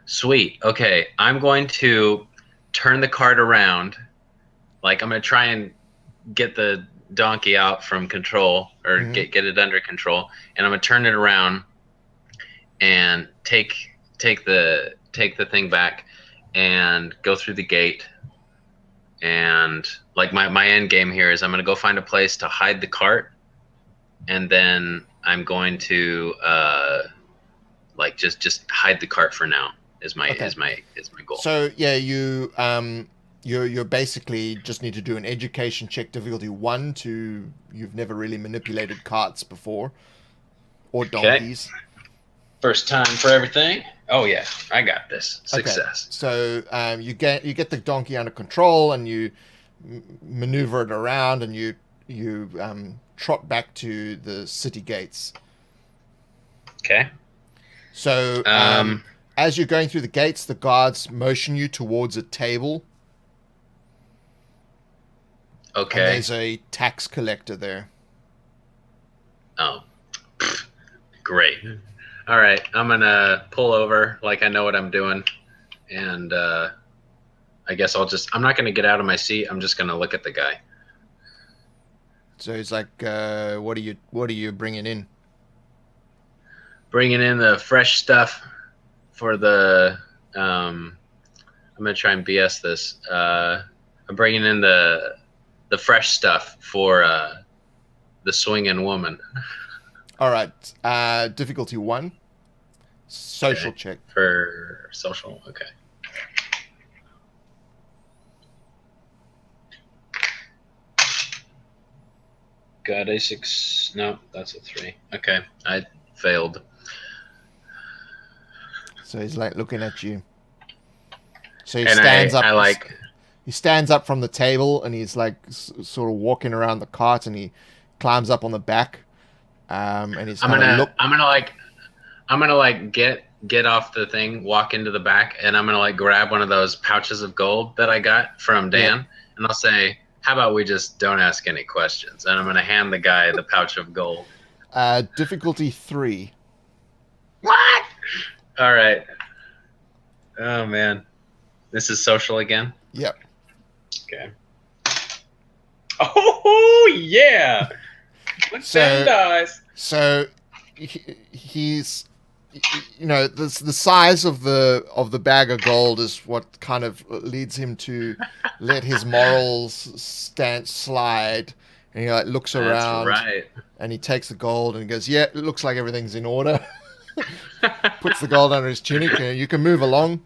Sweet. Okay. I'm going to turn the cart around. Like, I'm going to try and get the donkey out from control, or get it under control. And I'm going to turn it around and take the thing back and go through the gate. And like my end game here is I'm going to go find a place to hide the cart. And then I'm going to like just hide the cart for now is my goal. So yeah, you basically just need to do an education check, difficulty 1 to you've never really manipulated carts before or donkeys. Okay. First time for everything. Oh yeah, I got this. Success. Okay. So you get the donkey under control and you maneuver it around and you trot back to the city gates. Okay. So as you're going through the gates, the guards motion you towards a table. Okay. And there's a tax collector there. Oh, great. All right, I'm gonna pull over like I know what I'm doing, and I guess I'm not gonna get out of my seat. I'm just gonna look at the guy. So he's like, what are you bringing in? Bringing in the fresh stuff for the. I'm gonna try and BS this. I'm bringing in the fresh stuff for the swinging woman. All right. Difficulty 1. Social check. For social. Okay. Got a 6. No, that's a 3. Okay, I failed. So he's like looking at you. So he And stands up. I like. He stands up from the table and he's like sort of walking around the cart and he climbs up on the back. And he's I'm gonna get off the thing, walk into the back, and I'm gonna like grab one of those pouches of gold that I got from Dan, and I'll say, "How about we just don't ask any questions?" And I'm gonna hand the guy the pouch of gold. Difficulty 3. What? All right. Oh man, this is social again. Yep. Okay. Oh yeah. What's that dice? So he's, the size of the bag of gold is what kind of leads him to let his morals slide, and he like looks around. That's right. And he takes the gold and he goes, "Yeah, it looks like everything's in order." Puts the gold under his tunic. You can move along.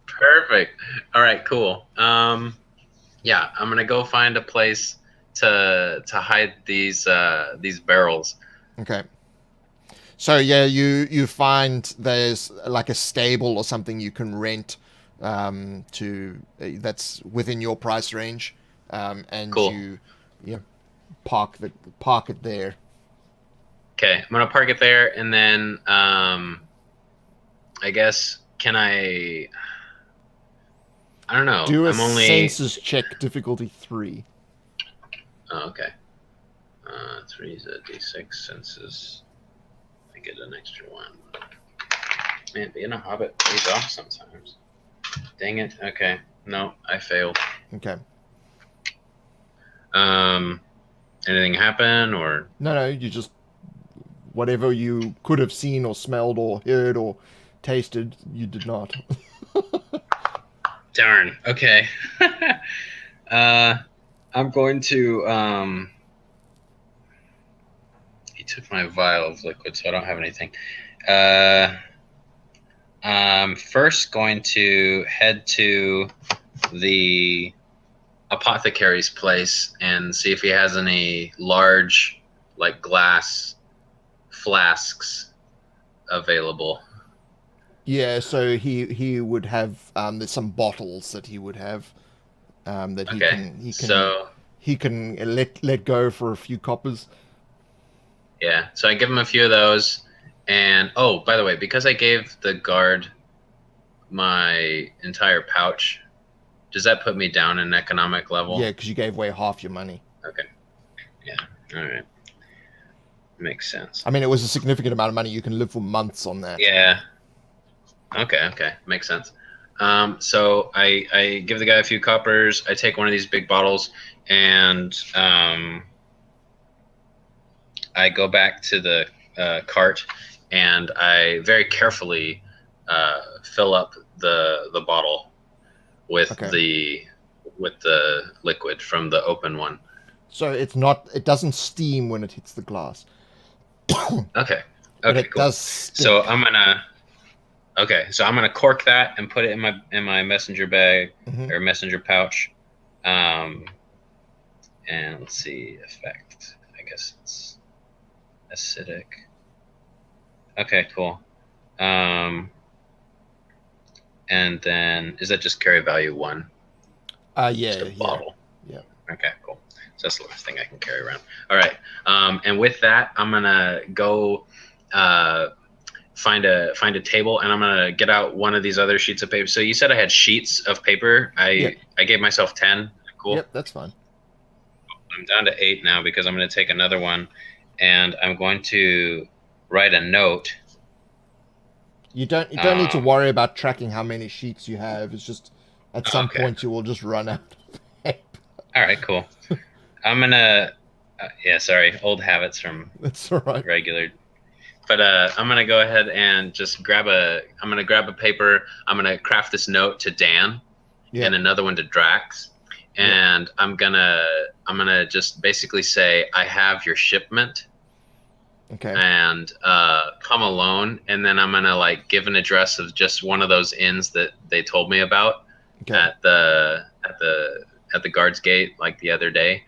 Perfect. All right, cool. Yeah, I'm gonna go find a place to hide these barrels. Okay. So yeah, you find there's like a stable or something you can rent that's within your price range, and cool. you park it there. Okay, I'm gonna park it there, and then I guess I don't know. Do a I'm only senses check, difficulty 3. Oh, okay. 3 is a D6 senses. I get an extra 1. Man, being a hobbit pays off sometimes. Dang it. Okay. No, I failed. Okay. Anything happen or? No, you just whatever you could have seen or smelled or heard or tasted, you did not. Darn. Okay. I'm going to. He took my vial of liquid, so I don't have anything. I'm first going to head to the apothecary's place and see if he has any large, like glass flasks available. Yeah, so he would have there's some bottles that he would have that Okay. So he can let go for a few coppers. yeah, so I give him a few of those, and oh, by the way, because I gave the guard my entire pouch, does that put me down in economic level? Yeah, because you gave away half your money. Okay. Yeah. All right. Makes sense. I mean, it was a significant amount of money. You can live for months on that. Yeah. Okay. Makes sense. So I give the guy a few coppers. I take one of these big bottles, and I go back to the cart, and I very carefully fill up the bottle with the liquid from the open one. So it doesn't steam when it hits the glass. Okay. But Okay. it Cool. does stink. So I'm gonna cork that and put it in my messenger bag or messenger pouch. And let's see, effect. I guess it's acidic. Okay, cool. And then is that just carry value 1? Yeah. Just a bottle. Yeah. Okay, cool. So that's the last thing I can carry around. All right. And with that, I'm gonna go find a table, and I'm gonna get out one of these other sheets of paper. So you said I had sheets of paper. I gave myself 10. Cool. Yep, that's fine. I'm down to 8 now because I'm gonna take another one, and I'm going to write a note. You don't need to worry about tracking how many sheets you have. It's just at some point you will just run out of paper. All right, cool. I'm gonna sorry, old habits from That's all right. regular. But I'm gonna go ahead and just grab a paper. I'm gonna craft this note to Dan and another one to Drax. And I'm gonna just basically say, I have your shipment. Okay. And come alone, and then I'm gonna like give an address of just one of those inns that they told me about at the guard's gate like the other day,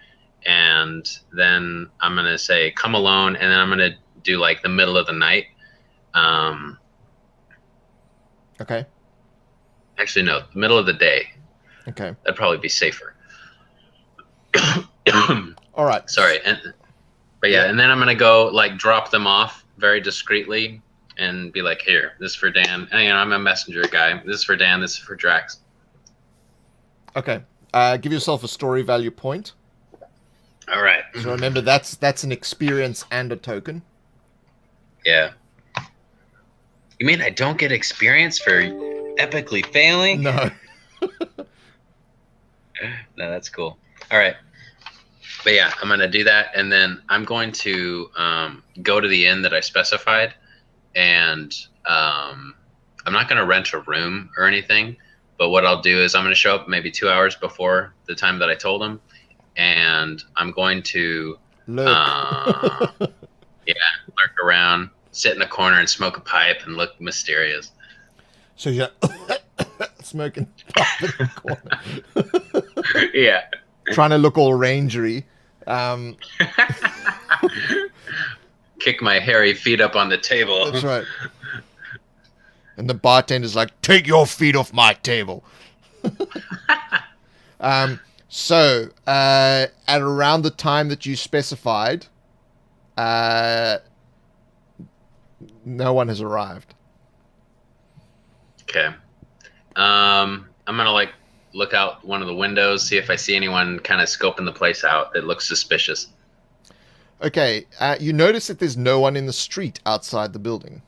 and then I'm gonna say come alone, and then I'm gonna do like the middle of the night. Okay. Actually, no, the middle of the day. Okay. That'd probably be safer. All right. Sorry. But yeah, and then I'm gonna go like drop them off very discreetly and be like, "Here, this is for Dan." And, I'm a messenger guy. This is for Dan. This is for Drax. Okay. Give yourself a story value point. All right. So remember, that's an experience and a token. Yeah. You mean I don't get experience for epically failing? No. No, that's cool. All right. But yeah, I'm going to do that. And then I'm going to go to the inn that I specified. And I'm not going to rent a room or anything. But what I'll do is I'm going to show up maybe 2 hours before the time that I told him. And I'm going to Lurk. lurk around, sit in a corner and smoke a pipe and look mysterious. So you're smoking pipe in the corner. Yeah. Trying to look all rangery. Kick my hairy feet up on the table. That's right. And the bartender's like, take your feet off my table. So, at around the time that you specified, no one has arrived. Okay. I'm gonna like look out one of the windows, see if I see anyone kind of scoping the place out that looks suspicious. Okay, you notice that there's no one in the street outside the building.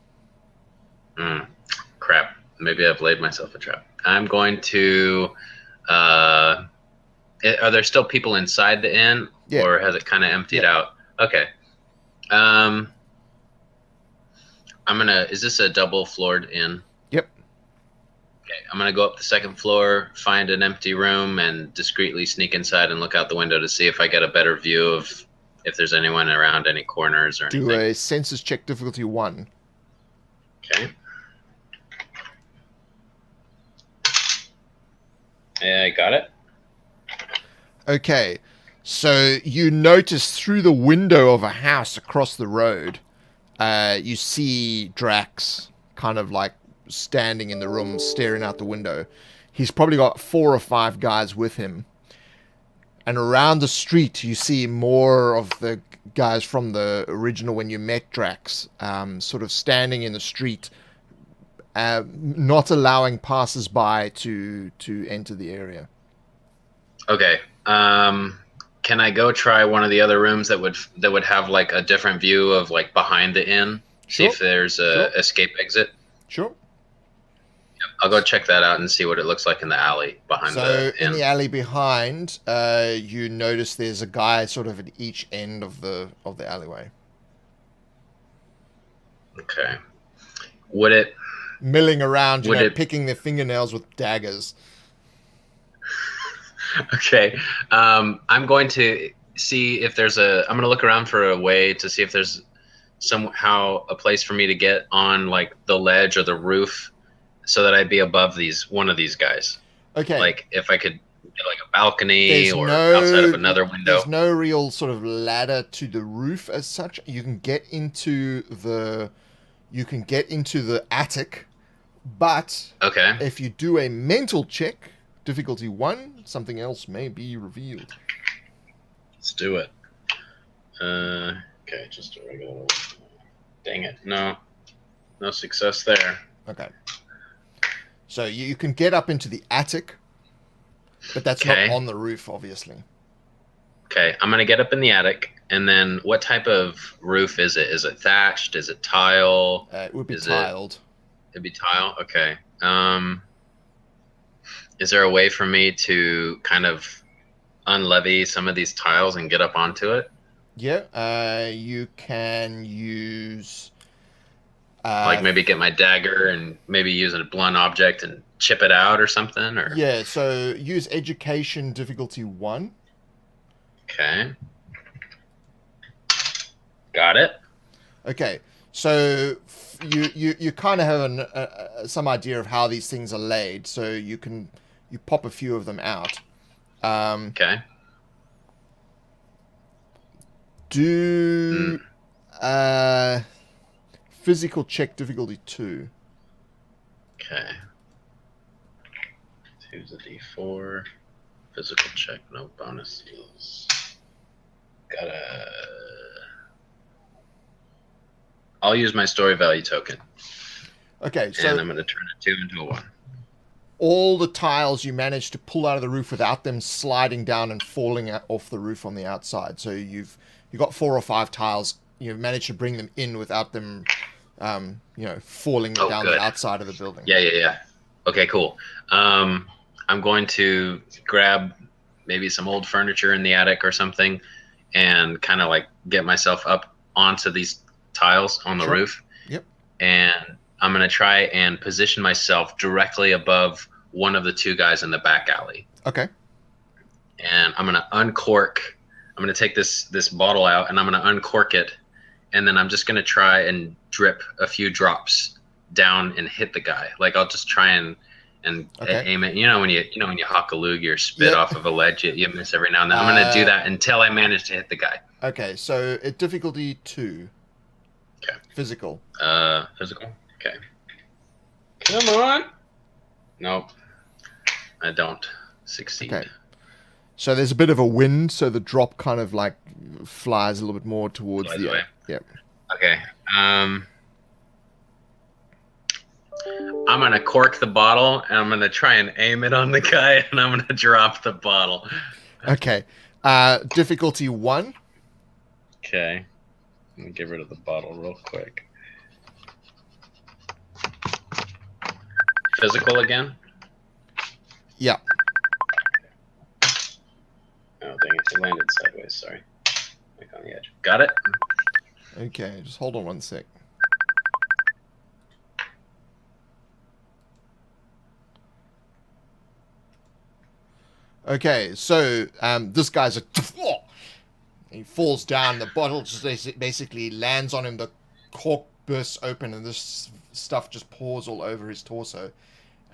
Crap. Maybe I've laid myself a trap. I'm going to... are there still people inside the inn? Yeah. Or has it kind of emptied out? Okay. I'm gonna... Is this a double-floored inn? Yep. Okay, I'm gonna go up the second floor, find an empty room, and discreetly sneak inside and look out the window to see if I get a better view of if there's anyone around any corners or anything. Do a senses check difficulty 1. Okay. Yeah, I got it. Okay, so you notice through the window of a house across the road, you see Drax kind of like standing in the room, staring out the window. He's probably got 4 or 5 guys with him. And around the street, you see more of the guys from the original when you met Drax, sort of standing in the street, not allowing passers-by to enter the area. Okay. Can I go try one of the other rooms that would have like a different view of like behind the inn? See Sure. if there's a escape exit. Sure. I'll go check that out and see what it looks like in the alley behind the inn. So in the alley behind, you notice there's a guy sort of at each end of the alleyway. Okay. Would it Milling around, Would it- picking their fingernails with daggers. Okay. I'm going to see if there's I'm going to look around for a way to see if there's somehow a place for me to get on like the ledge or the roof so that I'd be above one of these guys. Okay. Like if I could get like a balcony There's or outside of another window. There's no real sort of ladder to the roof as such. You can get into the attic, but Okay. if you do a mental check, difficulty 1, something else may be revealed. Let's do it. Okay, just a regular. Dang it. No success there. Okay. So you can get up into the attic, but that's Okay. not on the roof, obviously. Okay, I'm gonna get up in the attic, and then what type of roof is it? Is it thatched? Is it tile? It would be Is tiled. It'd be tile. Okay. Is there a way for me to kind of unlevy some of these tiles and get up onto it? Yeah. You can use. Like maybe get my dagger and maybe use a blunt object and chip it out or something? Or Yeah. So use education difficulty 1. Okay. Got it. Okay. So you kind of have some idea of how these things are laid. So you pop a few of them out. Okay. Do physical check difficulty 2. Okay. 2's a D4. Physical check, no bonuses. I'll use my story value token. Okay, so And I'm going to turn a 2 into a 1. all the tiles you managed to pull out of the roof without them sliding down and falling off the roof on the outside. So you've got 4 or 5 tiles. You've managed to bring them in without them, falling down good. the outside of the building. Yeah. Okay, cool. I'm going to grab maybe some old furniture in the attic or something and kind of like get myself up onto these tiles on the roof. Yep. And I'm going to try and position myself directly above one of the 2 guys in the back alley. Okay. And I'm going to uncork. I'm going to take this bottle out and I'm going to uncork it. And then I'm just going to try and drip a few drops down and hit the guy. Like I'll just try and aim it. When you hawk a loogie or spit off of a ledge, you miss every now and then. I'm going to do that until I manage to hit the guy. Okay, so difficulty 2. Okay. Physical. Physical? Okay. Come on. Nope. I don't succeed. Okay. So there's a bit of a wind, so the drop kind of like flies a little bit more towards Flies the away. Yep. Okay. I'm going to cork the bottle, and I'm going to try and aim it on the guy, and I'm going to drop the bottle. Okay. Difficulty 1. Okay. Let me get rid of the bottle real quick. Physical again? Yeah. Oh, dang it. It landed sideways. Sorry. Like on the edge. Got it? Okay, just hold on one sec. Okay, so this guy's he falls down. The bottle just basically lands on him. The cork bursts open, and this stuff just pours all over his torso.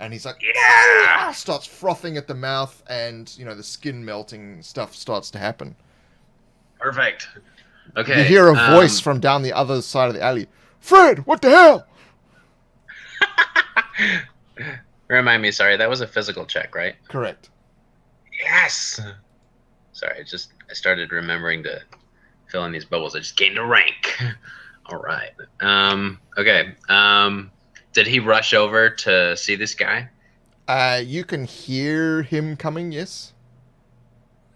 and he's like, Yeah! starts frothing at the mouth, and the skin melting stuff starts to happen. Perfect. Okay. You hear a voice from down the other side of the alley. Fred, what the hell? Remind me, sorry, that was a physical check, right? Correct. Yes. Sorry, I started remembering to fill in these bubbles. I just gained a rank. All right. Okay. Did he rush over to see this guy? You can hear him coming, yes?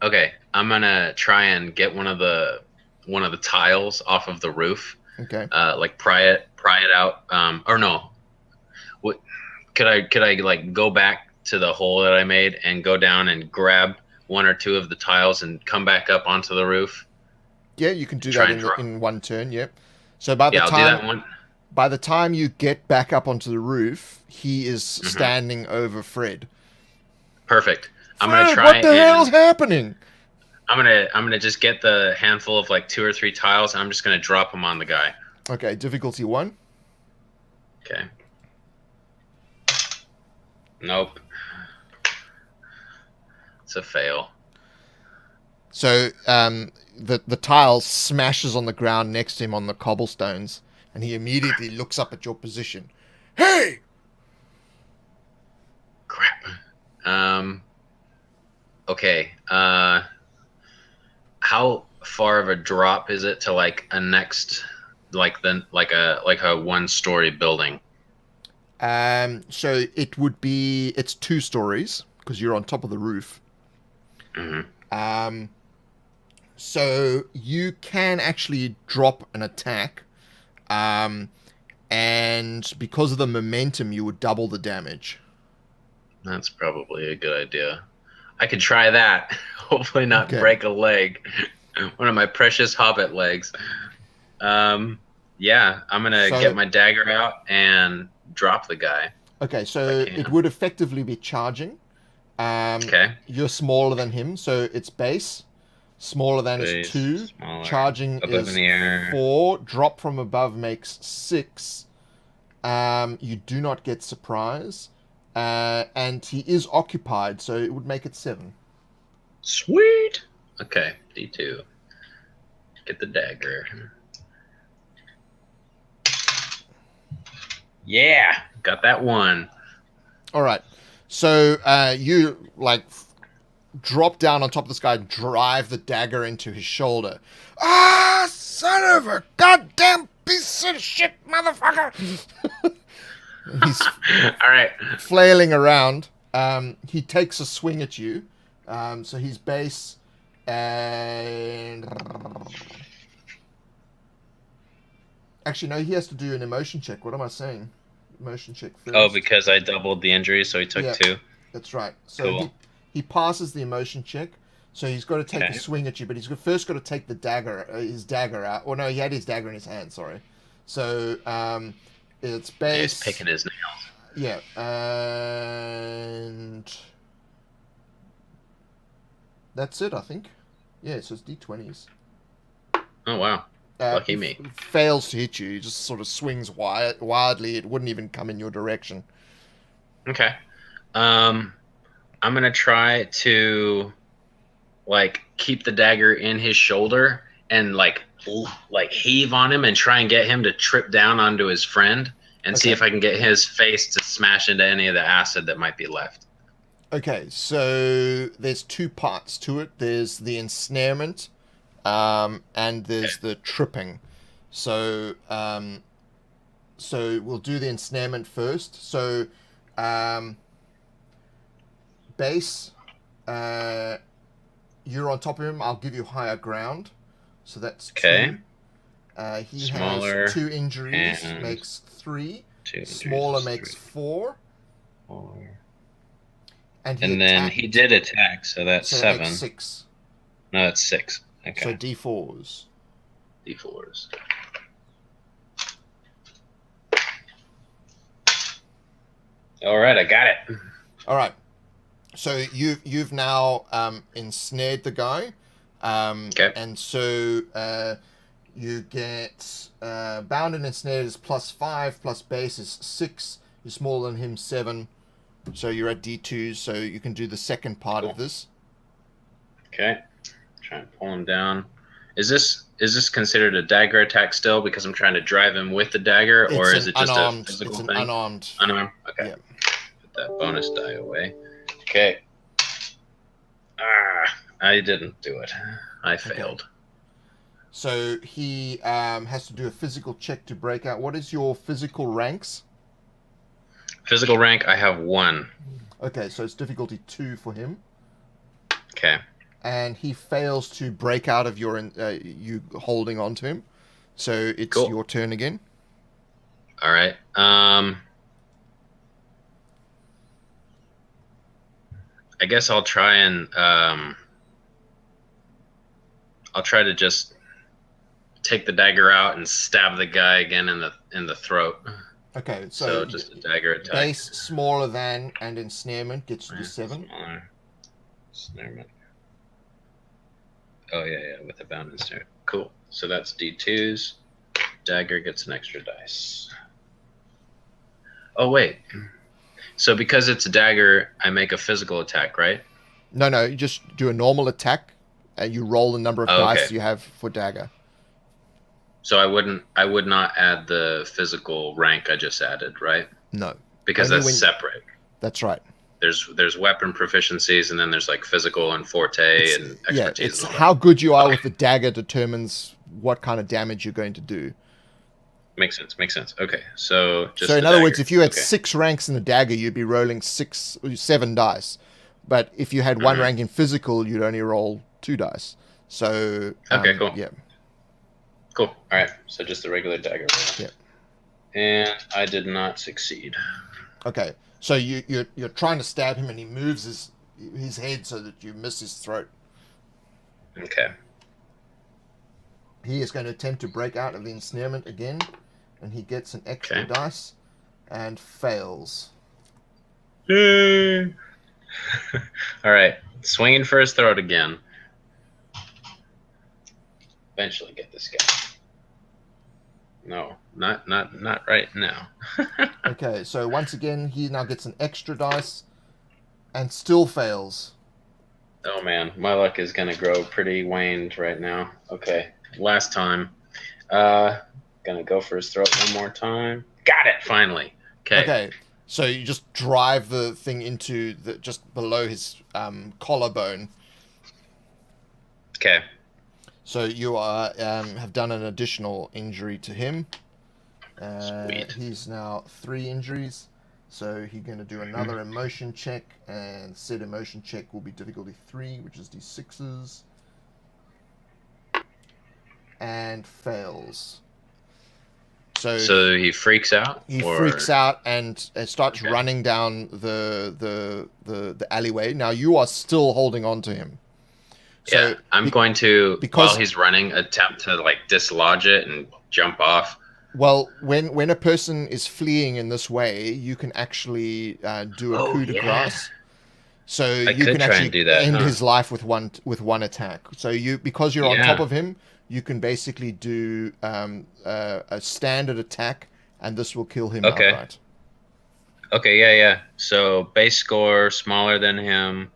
Okay. I'm gonna try and get one of the tiles off of the roof. Okay. Like pry it out. Or no. What could I like go back to the hole that I made and go down and grab one or two of the tiles and come back up onto the roof? Yeah, you can do that in one turn, yep. So by the I'll do that one. By the time you get back up onto the roof, he is standing over Fred. Perfect. I'm Fred, gonna try. What the hell's happening? I'm gonna just get the handful of like 2 or 3 tiles, and I'm just gonna drop them on the guy. Okay, difficulty 1. Okay. Nope. It's a fail. So the tile smashes on the ground next to him on the cobblestones, and he immediately looks up at your position. Hey! Crap. Okay. How far of a drop is it to like a next, like a 1-story building? So it's 2 stories because you're on top of the roof. Mm-hmm. So you can actually drop an attack, and because of the momentum, you would double the damage. That's probably a good idea. I could try that. Hopefully not break a leg. One of my precious hobbit legs. Yeah, I'm gonna get my dagger out and drop the guy. Okay, so it would effectively be charging. Okay. You're smaller than him, so it's base. Smaller than is 2. Smaller. Charging Above is in the air. 4. Drop from above makes 6. You do not get surprise. And he is occupied, so it would make it 7. Sweet. Okay, D2. Get the dagger. Yeah, got that one. All right. So you drop down on top of this guy, drive the dagger into his shoulder. Ah, son of a goddamn piece of shit, motherfucker! He's all right, flailing around. He takes a swing at you. So he's base and actually no, he has to do an emotion check. What am I saying? Emotion check first. Oh, because I doubled the injury, so he took 2. That's right. So cool. he passes the emotion check. So he's got to take a swing at you, but he's first got to take his dagger out. Or no, he had his dagger in his hand. Sorry. So it's base. He's picking his nails. Yeah, and that's it, I think. Yeah, so it's D20s. Oh wow. Lucky me. Fails to hit you. He just sort of swings wildly. It wouldn't even come in your direction. Okay. I'm gonna try to keep the dagger in his shoulder and heave on him and try and get him to trip down onto his friend and see if I can get his face to smash into any of the acid that might be left. Okay, so there's 2 parts to it. There's the ensnarement, and there's the tripping. So we'll do the ensnarement first. So base, you're on top of him. I'll give you higher ground. So that's 2. He Smaller has 2 injuries, makes 3. Smaller makes 4. And then he did attack, so that's 7. Makes 6. No, that's 6. Okay. So D4s. D4s. All right, I got it. All right. So you've now ensnared the guy. And so you get bound and ensnared is +5 plus base is 6. You're smaller than him, 7. So you're at D2, so you can do the second part of this. Okay. Try and pull him down. Is this considered a dagger attack still because I'm trying to drive him with the dagger, or is it just unarmed, a physical it's thing? an unarmed. Unarmed. Okay. Yeah. Put that bonus die away. Okay. I didn't do it. I failed. So he has to do a physical check to break out. What is your physical ranks? Physical rank, I have 1. Okay, so it's difficulty 2 for him. Okay. And he fails to break out of your you holding on to him. So it's your turn again. All right. I guess I'll try and I'll try to just take the dagger out and stab the guy again in the throat. Okay, so just a dagger attack. Base smaller than and ensnarement gets you to 7. Smaller. Ensnarement. Oh yeah, with a bound ensnare. Cool. So that's D2s. Dagger gets an extra dice. Oh wait. So because it's a dagger, I make a physical attack, right? No, you just do a normal attack, and you roll the number of dice you have for dagger. So I would not add the physical rank I just added, right? No. Because that's separate. That's right. There's weapon proficiencies, and then there's like physical and forte and expertise. Yeah, it's how good you are with the dagger determines what kind of damage you're going to do. Makes sense. Okay, so just in other words, if you had 6 ranks in the dagger, you'd be rolling 7 dice. But if you had 1 rank in physical, you'd only roll 2 dice. So okay, cool. Yeah. Cool. All right. So just the regular dagger roll. Yeah. And I did not succeed. Okay. So you're trying to stab him, and he moves his head so that you miss his throat. Okay. He is going to attempt to break out of the ensnarement again, and he gets an extra dice and fails. All right. Swinging for his throat again. Eventually get this guy. No, not right now. Okay, so once again, he now gets an extra dice and still fails. Oh man, my luck is gonna grow pretty waned right now. Okay, last time. Gonna go for his throat one more time. Got it, finally. Okay, so you just drive the thing into just below his collarbone. Okay. So you are have done an additional injury to him. Sweet. He's now 3 injuries. So he's going to do another emotion check, and said emotion check will be difficulty 3, which is D6s. And fails. So he freaks out? He freaks out and starts running down the alleyway. Now you are still holding on to him. So yeah, I'm going to, while he's running, attempt to like dislodge it and jump off. Well, when a person is fleeing in this way, you can actually do a coup de grace. So you can actually end his life with one attack. So because you're on top of him, you can basically do a standard attack, and this will kill him outright. Okay, yeah. So base score smaller than him,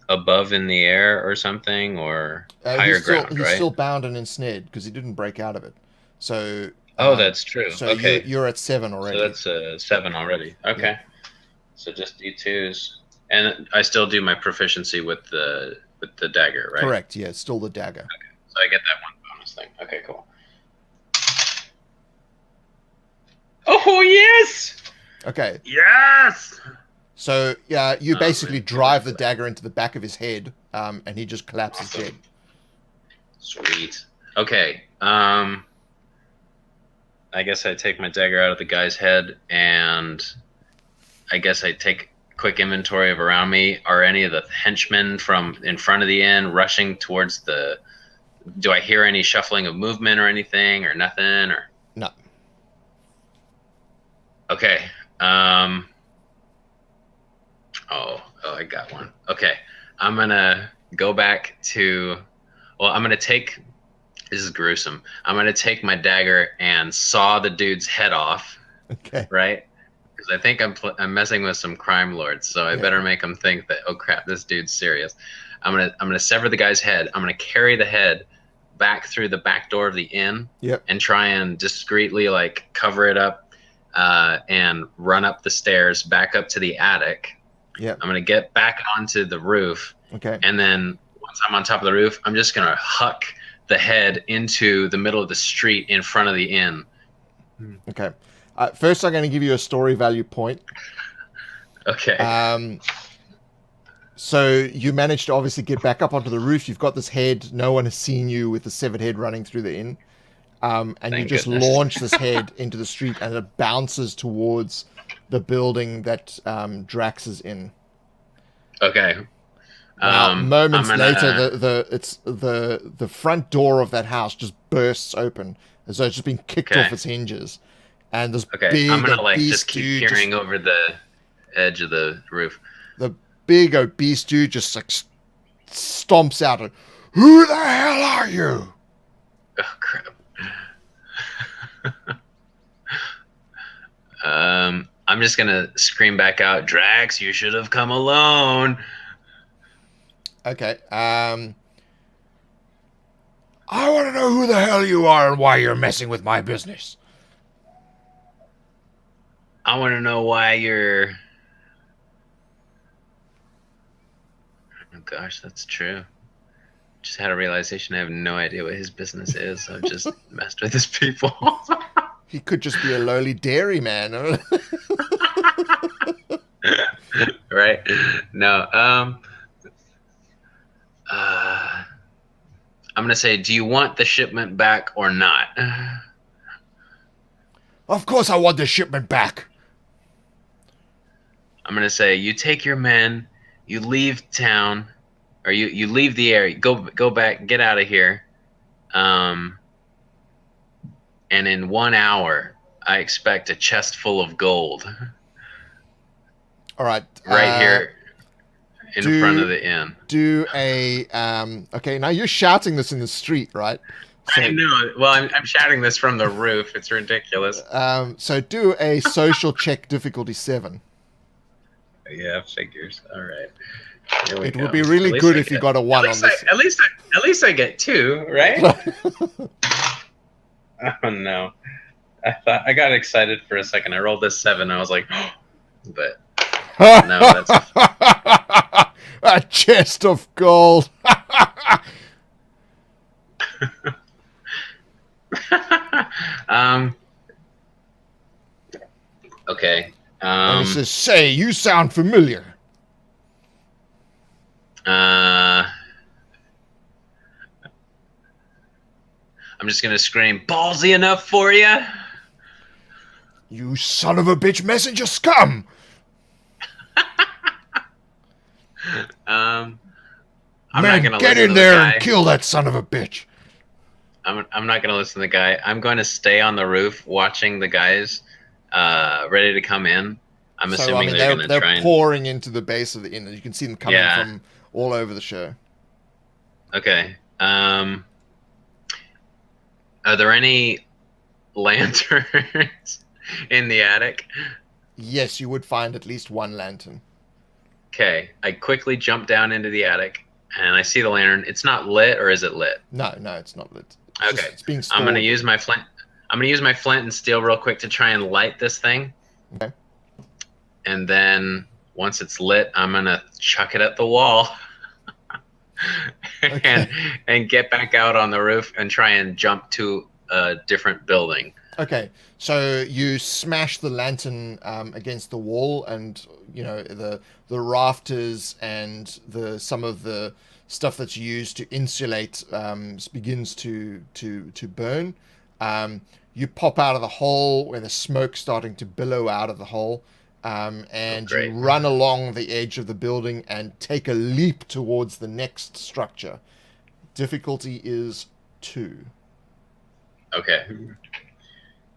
above in the air or something, or higher ground, right? He's still bound and ensnared because he didn't break out of it. So that's true. So you're at 7 already. So that's 7 already. Okay. Yeah. So just D2s, and I still do my proficiency with the dagger, right? Correct. Yeah, it's still the dagger. Okay. So I get that one bonus thing. Okay, cool. Oh yes. Okay. Yes. So you basically drive the dagger into the back of his head, and he just collapses dead. Sweet. Okay. I guess I take my dagger out of the guy's head, and I guess I take quick inventory of around me. Are any of the henchmen from in front of the inn rushing towards the? Do I hear any shuffling of movement or anything, or nothing, or no? Okay. Oh, I got one. Okay, I'm gonna go back to. Well, I'm gonna take. This is gruesome. I'm gonna take my dagger and saw the dude's head off. Okay. Right. because I think I'm messing with some crime lords, so I better make them think that, oh crap, this dude's serious. I'm gonna sever the guy's head. I'm gonna carry the head back through the back door of the inn, and try and discreetly like cover it up, and run up the stairs back up to the attic. I'm gonna get back onto the roof. And then once I'm on top of the roof, I'm just gonna huck the head into the middle of the street in front of the inn. Okay. First, I'm going to give you a story value point. Okay. So you managed to obviously get back up onto the roof. You've got this head. No one has seen you with the severed head running through the inn. And you just launch this head into the street, and it bounces towards the building that Drax is in. Okay. Now, moments later, the front door of that house just bursts open, as though it's just been kicked off its hinges. And this big, I'm gonna obese just keep peering over the edge of the roof. The big, obese dude just like stomps out and, "Who the hell are you?" Oh crap. I'm just gonna scream back out, "Drax, you should have come alone." Okay. I want to know who the hell you are and why you're messing with my business. I want to know why you're... Oh gosh, that's true. Just had a realization I have no idea what his business is. I've just messed with his people. He could just be a lowly dairyman. Right? No. I'm going to say, do you want the shipment back or not? Of course I want the shipment back. I'm going to say, you take your men, you leave town, or you leave the area, go back, get out of here. And in 1 hour, I expect a chest full of gold. All right. Right here in front of the inn. Do a... okay, now you're shouting this in the street, right? So, I know. Well, I'm shouting this from the roof. It's ridiculous. So do a social check difficulty 7. Yeah, figures. All right. It would be really good if you got a 1 on this. At least I get 2, right? Oh no! I got excited for a second. I rolled this 7. I was like, oh, but no, that's a chest of gold. Okay. And it says, "Say, you sound familiar." I'm just gonna scream, "Ballsy enough for you? You son of a bitch messenger scum!" I'm Man, not gonna get in there and kill that son of a bitch. I'm not gonna listen to the guy. I'm going to stay on the roof watching the guys ready to come in. I'm assuming they're gonna try and... pouring into the base of the inn. You can see them coming from all over the show. Okay. Are there any lanterns in the attic? Yes, you would find at least 1 lantern. Okay. I quickly jump down into the attic, and I see the lantern. It's not lit, or is it lit? No, it's not lit. It's being stored. I'm going to use my flint. I'm going to use my flint and steel real quick to try and light this thing. Okay. And then once it's lit, I'm going to chuck it at the wall. and get back out on the roof and try and jump to a different building. Okay, so you smash the lantern against the wall, and you know the rafters and some of the stuff that's used to insulate begins to burn. You pop out of the hole where the smoke's starting to billow out of the hole. And you run along the edge of the building and take a leap towards the next structure. Difficulty is 2. Okay.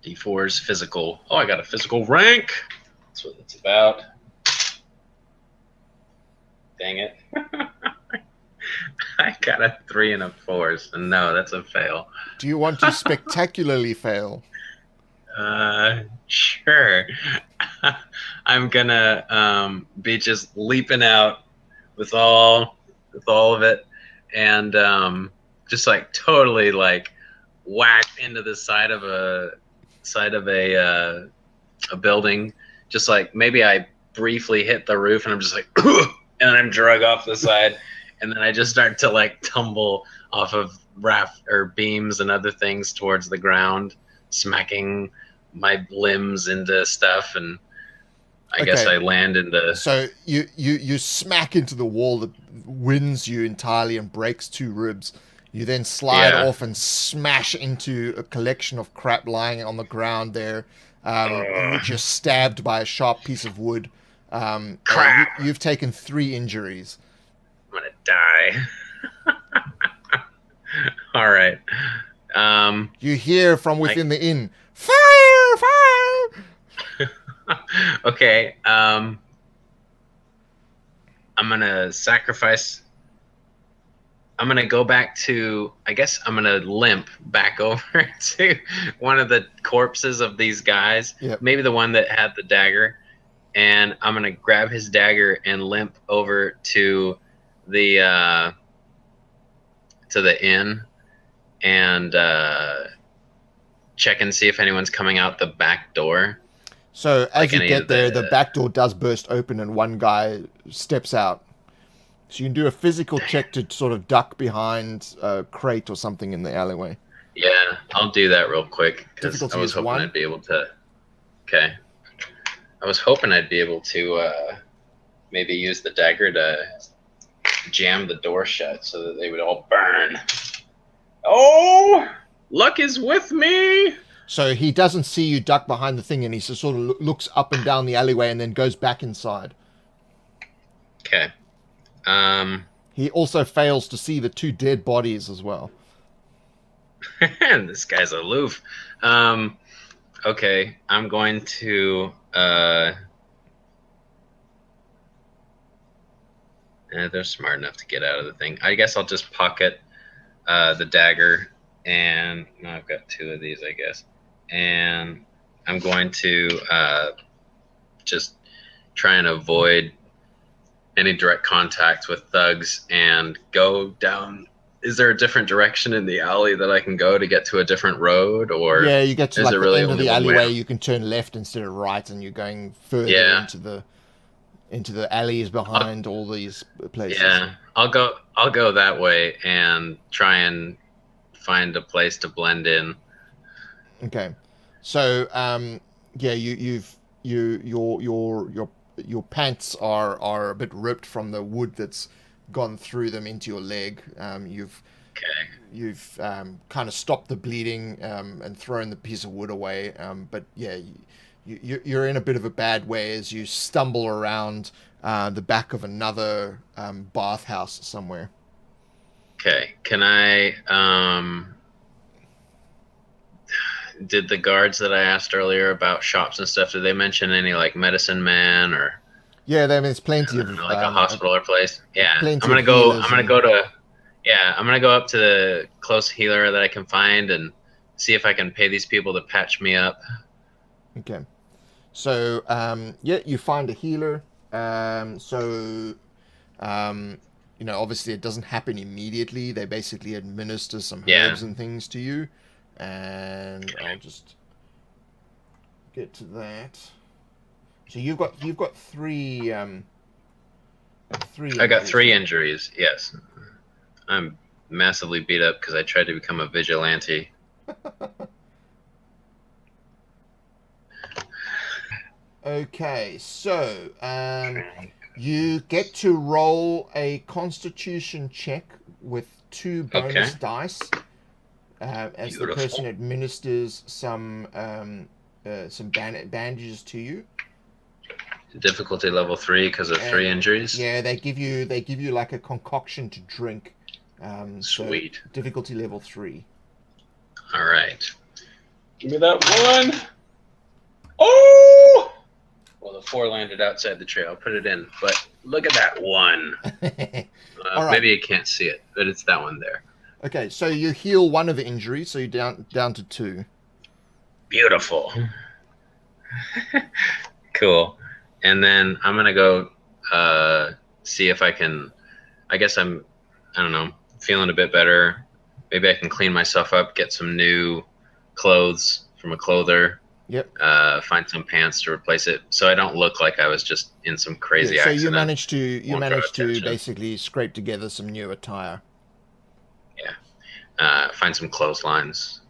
D4's physical. Oh, I got a physical rank. That's what it's about. Dang it. I got a 3 and a 4, so no, that's a fail. Do you want to spectacularly fail? Sure. I'm gonna be just leaping out with all of it, and just like totally like whack into the side of a building. Just like maybe I briefly hit the roof, and I'm just like, and I'm drug off the side, and then I just start to like tumble off of raft or beams and other things towards the ground, smacking my limbs into stuff, and I guess I land in the. So you smack into the wall that wins you entirely and breaks 2 ribs. You then slide off and smash into a collection of crap lying on the ground there, in which you're stabbed by a sharp piece of wood. Crap! You've taken 3 injuries. I'm gonna die. All right. You hear from within the inn, fire, fire! Okay. I'm gonna sacrifice. I'm gonna go back to. I guess I'm gonna limp back over to one of the corpses of these guys. Yep. Maybe the one that had the dagger, and I'm gonna grab his dagger and limp over to the inn and check and see if anyone's coming out the back door. So as Like you any get of there, the- the back door does burst open and one guy steps out. So you can do a physical check to sort of duck behind a crate or something in the alleyway. Yeah, I'll do that real quick because Difficulty I was is hoping 1. I'd be able to. Okay. I was hoping I'd be able to maybe use the dagger to jam the door shut so that they would all burn. Oh, luck is with me. So he doesn't see you duck behind the thing and he just sort of looks up and down the alleyway and then goes back inside. Okay. He also fails to see the 2 dead bodies as well. This guy's aloof. Okay, I'm going to they're smart enough to get out of the thing. I guess I'll just pocket the dagger, and no, I've got 2 of these, I guess. And I'm going to just try and avoid any direct contact with thugs and go down. Is there a different direction in the alley that I can go to get to a different road, or Yeah, you get to is like there the really end of only the one way alleyway, out? you can turn left instead of right and you're going further into the alleys behind all these places. Yeah, I'll go that way and try and find a place to blend in. Okay. So yeah, your pants are a bit ripped from the wood that's gone through them into your leg. You've kind of stopped the bleeding and thrown the piece of wood away. But yeah, you're in a bit of a bad way as you stumble around the back of another bathhouse somewhere. Okay, can I did the guards that I asked earlier about shops and stuff, did they mention any like medicine man or Yeah, there's plenty of like a hospital or place? Yeah, I'm plenty gonna of go. healers I'm gonna go to. Yeah, I'm gonna go up to the close healer that I can find and see if I can pay these people to patch me up. Okay. So yeah, you find a healer. You know, obviously it doesn't happen immediately. They basically administer some herbs and things to you. And I'll just get to that. So you've got 3 I got 3 injuries. Yes, I'm massively beat up because I tried to become a vigilante. Okay, so you get to roll a Constitution check with 2 bonus dice as the person administers some bandages to you. Difficulty level 3 because of 3 injuries. Yeah, they give you like a concoction to drink. Sweet. So difficulty level 3. All right. Give me that 1. Oh! Well, the 4 landed outside the tray. I'll put it in. But look at that 1. All right. Maybe you can't see it, but it's that one there. Okay, so you heal 1 of the injuries, so you're down to 2. Beautiful. Cool. And then I'm gonna go see if I can. I guess I don't know, feeling a bit better. Maybe I can clean myself up, get some new clothes from a clother. Yep. Find some pants to replace it, so I don't look like I was just in some crazy So accident. you managed to attention. basically scrape together some new attire. Yeah. Find some clotheslines.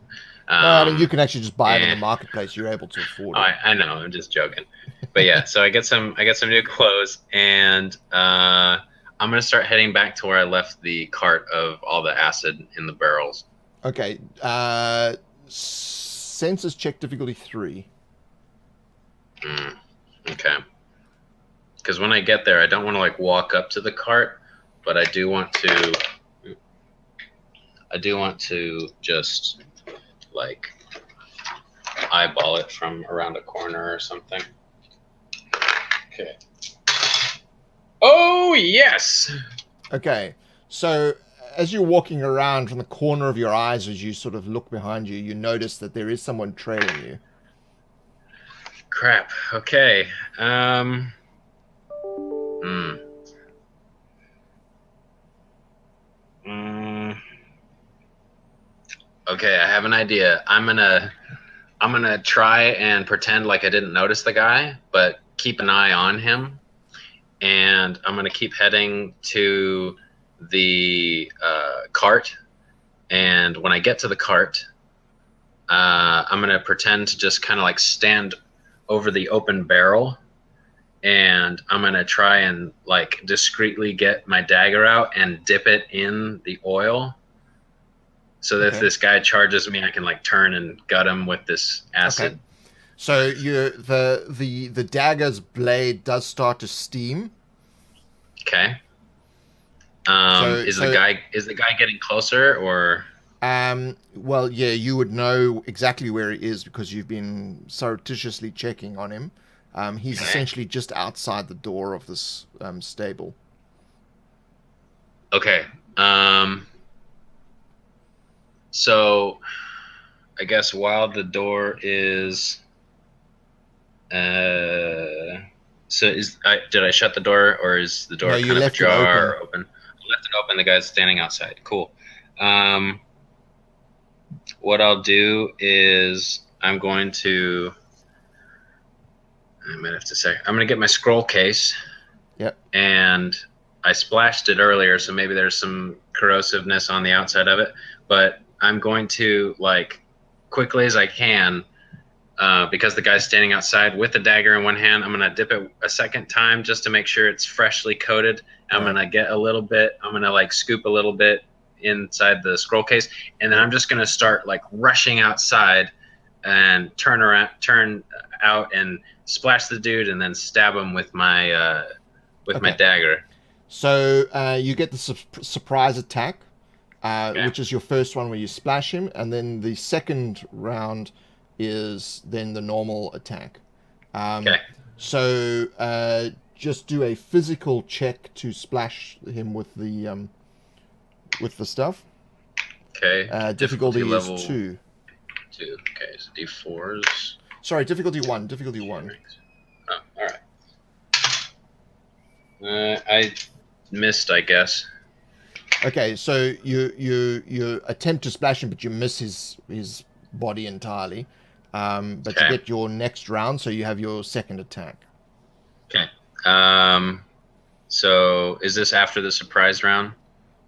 I mean, you can actually just buy it on the marketplace. You're able to afford it. I know. I'm just joking. But yeah, so I get some new clothes, and I'm gonna start heading back to where I left the cart of all the acid in the barrels. Okay. Census check difficulty 3. Okay. Because when I get there, I don't want to like walk up to the cart, but I do want to just like eyeball it from around a corner or something. Okay. Oh, yes. Okay. So as you're walking around, from the corner of your eyes, as you sort of look behind you, you notice that there is someone trailing you. Crap. Okay. Okay, I have an idea. I'm gonna try and pretend like I didn't notice the guy, but keep an eye on him. And I'm gonna keep heading to the cart. And when I get to the cart, I'm gonna pretend to just kind of like stand over the open barrel, and I'm gonna try and like discreetly get my dagger out and dip it in the oil, so that if this guy charges me, I can like turn and gut him with this acid. Okay. So the dagger's blade does start to steam. Okay. Is the guy getting closer, or? Well, yeah, you would know exactly where he is because you've been surreptitiously checking on him. He's essentially just outside the door of this stable. Okay. So I guess while the door is did I shut the door, or is the door kind of ajar or open? I left it open. The guy's standing outside. Cool. What I'll do is I'm going to get my scroll case. Yep. And I splashed it earlier, so maybe there's some corrosiveness on the outside of it. But I'm going to, like, quickly as I can, because the guy's standing outside with the dagger in one hand, I'm going to dip it a second time just to make sure it's freshly coated. I'm going to get a little bit, I'm going to, like, scoop a little bit inside the scroll case, and then I'm just going to start, like, rushing outside and turn out and splash the dude and then stab him with my my dagger. So you get the surprise attack, which is your first one where you splash him, and then the second round is then the normal attack. So just do a physical check to splash him with the stuff. Okay. Difficulty is 2. 2. Okay, so D4s. Sorry, difficulty 1. Difficulty 1. Oh, all right. I missed, I guess. Okay, so you attempt to splash him, but you miss his body entirely. But you get your next round, so you have your second attack. Okay. So is this after the surprise round?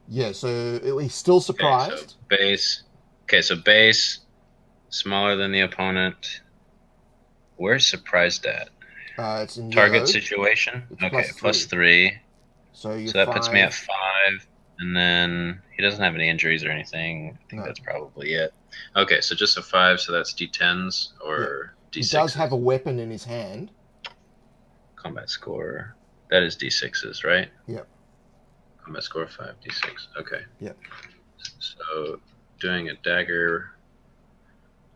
Yeah. So he's still surprised. Okay, so base. Okay, so base, smaller than the opponent. Where's surprised at? It's in target yellow. Situation. It's okay, +3. So that puts me at 5, and then he doesn't have any injuries or anything. I think that's probably it. Okay, so just a 5, so that's D10s or D6s. He does have a weapon in his hand. Combat score. That is D6s, right? Yep. Combat score 5, D6. Okay. Yep. So doing a dagger,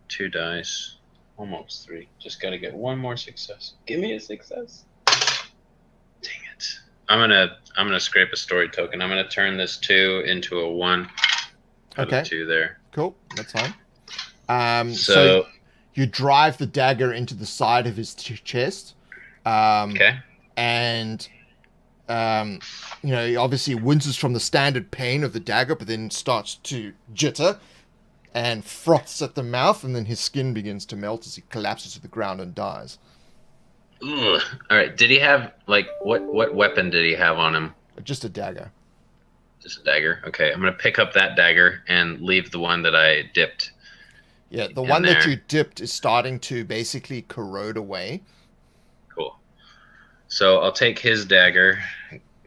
2 dice. Almost 3. Just gotta get one more success. Give me a success. Dang it. I'm gonna scrape a story token. I'm gonna turn this 2 into a 1. Okay. 2 there. Cool. That's fine. So you drive the dagger into the side of his chest, Okay. And he obviously winces from the standard pain of the dagger, but then starts to jitter and froths at the mouth, and then his skin begins to melt as he collapses to the ground and dies. Ugh. All right. Did he have what weapon did he have on him? Just a dagger. Just a dagger. Okay, I'm gonna pick up that dagger and leave the one that I dipped. Yeah, the one that you dipped is starting to basically corrode away. Cool. So I'll take his dagger,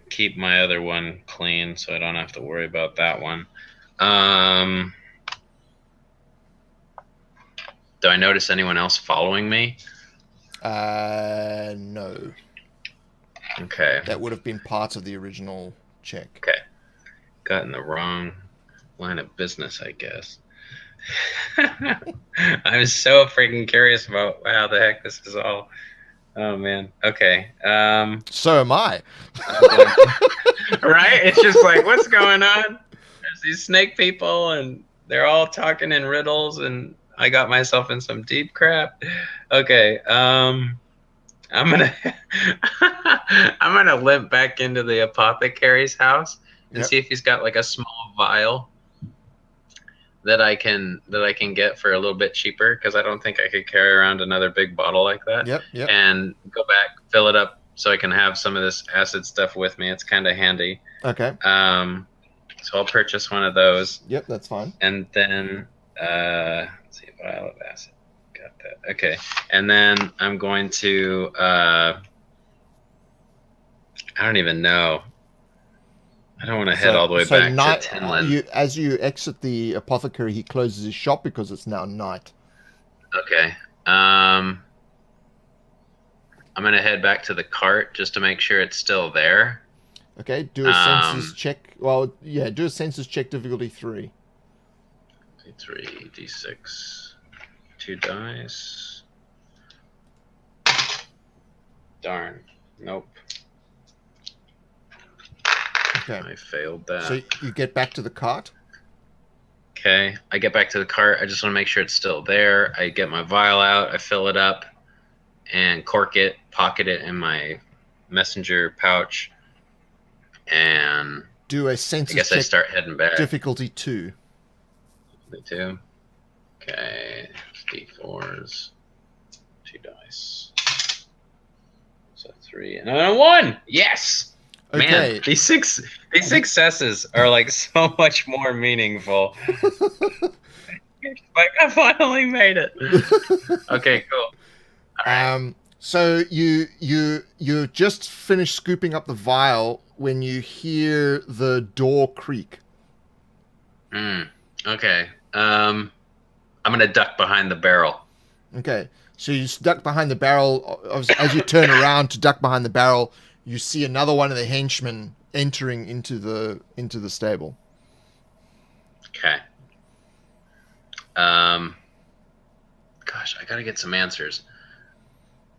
keep my other one clean, so I don't have to worry about that one. Do I notice anyone else following me? No. Okay. That would have been part of the original check. Okay. Got in the wrong line of business, I guess. I'm so freaking curious about how the heck this is all. Oh man. Okay. So am I. Right? It's just like, what's going on? There's these snake people, and they're all talking in riddles, and I got myself in some deep crap. Okay. I'm gonna I'm gonna limp back into the apothecary's house and see if he's got like a small vial that I can get for a little bit cheaper, because I don't think I could carry around another big bottle like that. Yep. And go back, fill it up, so I can have some of this acid stuff with me. It's kind of handy. Okay. So I'll purchase one of those. Yep, that's fine. And then let's see, vial of acid. Got that. Okay. And then I'm going to I don't even know. I don't want to head all the way back to Tinland. As you exit the apothecary, he closes his shop because it's now night. Okay. I'm going to head back to the cart just to make sure it's still there. Okay, do a census check. Well, yeah, do a census check, difficulty 3. 3, d6, 2 dice. Darn. Nope. Okay. I failed that. So you get back to the cart? Okay, I get back to the cart. I just want to make sure it's still there. I get my vial out, I fill it up, and cork it, pocket it in my messenger pouch, and do a census I guess check. I start heading back. Difficulty 2. Difficulty 2. Okay, D4s, 2 dice. So 3 and a 1. Yes. Okay. Man, these successes are like so much more meaningful. Like, I finally made it. Okay, cool. All right. So you just finished scooping up the vial when you hear the door creak. Okay. I'm gonna duck behind the barrel. Okay. So you duck behind the barrel. As you turn around to duck behind the barrel, you see another one of the henchmen entering into the stable. Okay. Gosh, I gotta get some answers.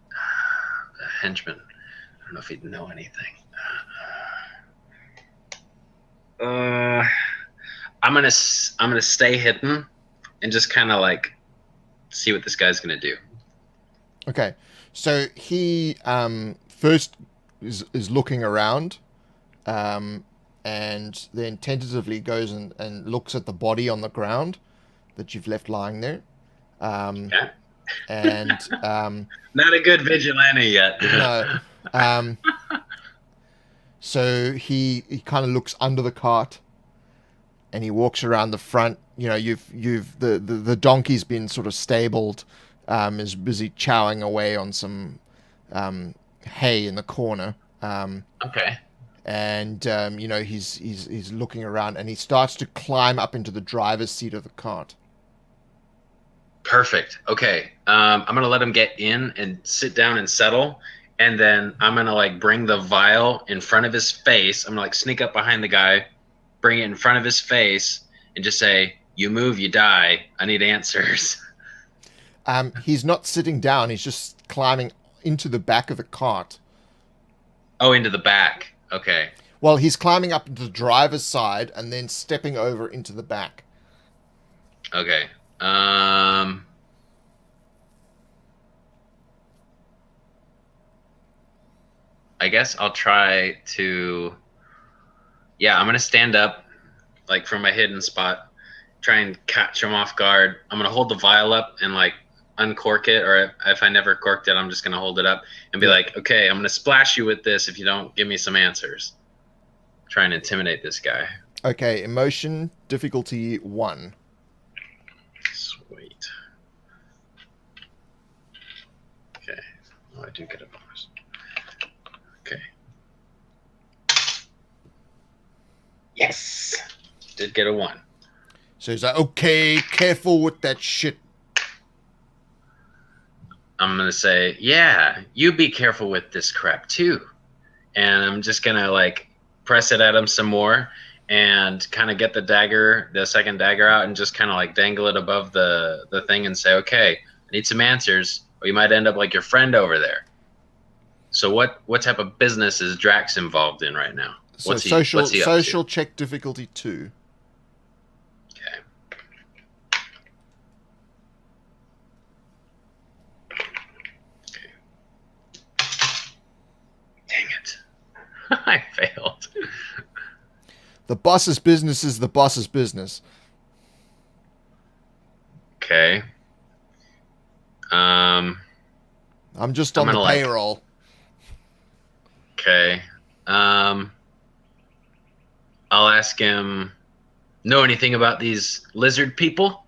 The henchman. I don't know if he'd know anything. I'm gonna stay hidden and just kind of like see what this guy's gonna do. Okay. So he first is looking around, and then tentatively goes and looks at the body on the ground that you've left lying there. Okay. And not a good vigilante yet. No. So he kind of looks under the cart, and he walks around the front. You know, the donkey's been sort of stabled, is busy chowing away on some hay in the corner. Okay. And he's looking around, and he starts to climb up into the driver's seat of the cart. Perfect. Okay. I'm gonna let him get in and sit down and settle, and then I'm gonna like bring the vial in front of his face. I'm gonna like sneak up behind the guy, bring it in front of his face, and just say, "You move, you die. I need answers." He's not sitting down. He's just climbing into the back of the cart. Oh, into the back. Okay. Well, he's climbing up into the driver's side and then stepping over into the back. Okay. I guess I'll try to. Yeah, I'm gonna stand up, like from my hidden spot, try and catch him off guard. I'm gonna hold the vial up and like uncork it, or if I never corked it, I'm just gonna hold it up and be like, okay, I'm gonna splash you with this if you don't give me some answers. Try and intimidate this guy. Okay, emotion difficulty 1. Sweet. Okay. Oh, I do get a bonus. Okay. Yes. Did get a 1. So he's like, okay, careful with that shit. I'm going to say, yeah, you be careful with this crap too. And I'm just going to like press it at him some more and kind of get the second dagger out and just kind of like dangle it above the thing and say, okay, I need some answers or you might end up like your friend over there. So what type of business is Drax involved in right now? So what's he up to? social check difficulty 2. I failed. The boss's business is the boss's business. Okay. I'm just on the payroll. Okay. I'll ask him, know anything about these lizard people?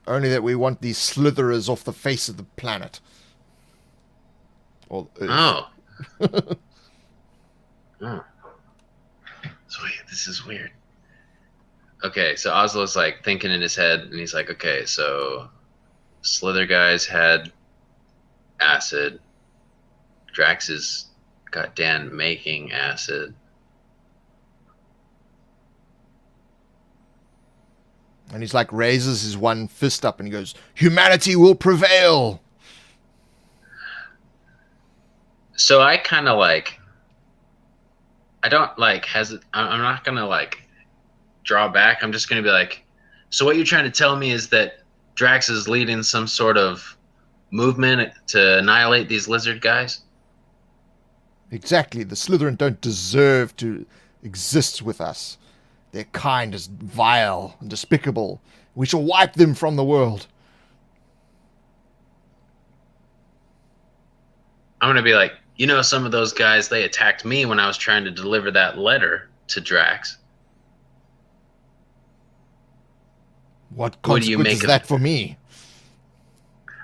Only that we want these slitherers off the face of the planet. Or oh. Oh. Sweet, this is weird. Okay, so Ozlo's like thinking in his head, and he's like, okay, so Slither guys had acid. Drax is goddamn making acid. And he's like raises his one fist up and he goes, humanity will prevail. So I kind of like, I don't like I'm not gonna like draw back. I'm just gonna be like, so what you're trying to tell me is that Drax is leading some sort of movement to annihilate these lizard guys? Exactly. The Slytherin don't deserve to exist with us. Their kind is vile and despicable. We shall wipe them from the world. I'm gonna be like, you know, some of those guys, they attacked me when I was trying to deliver that letter to Drax. What consequence is that for me?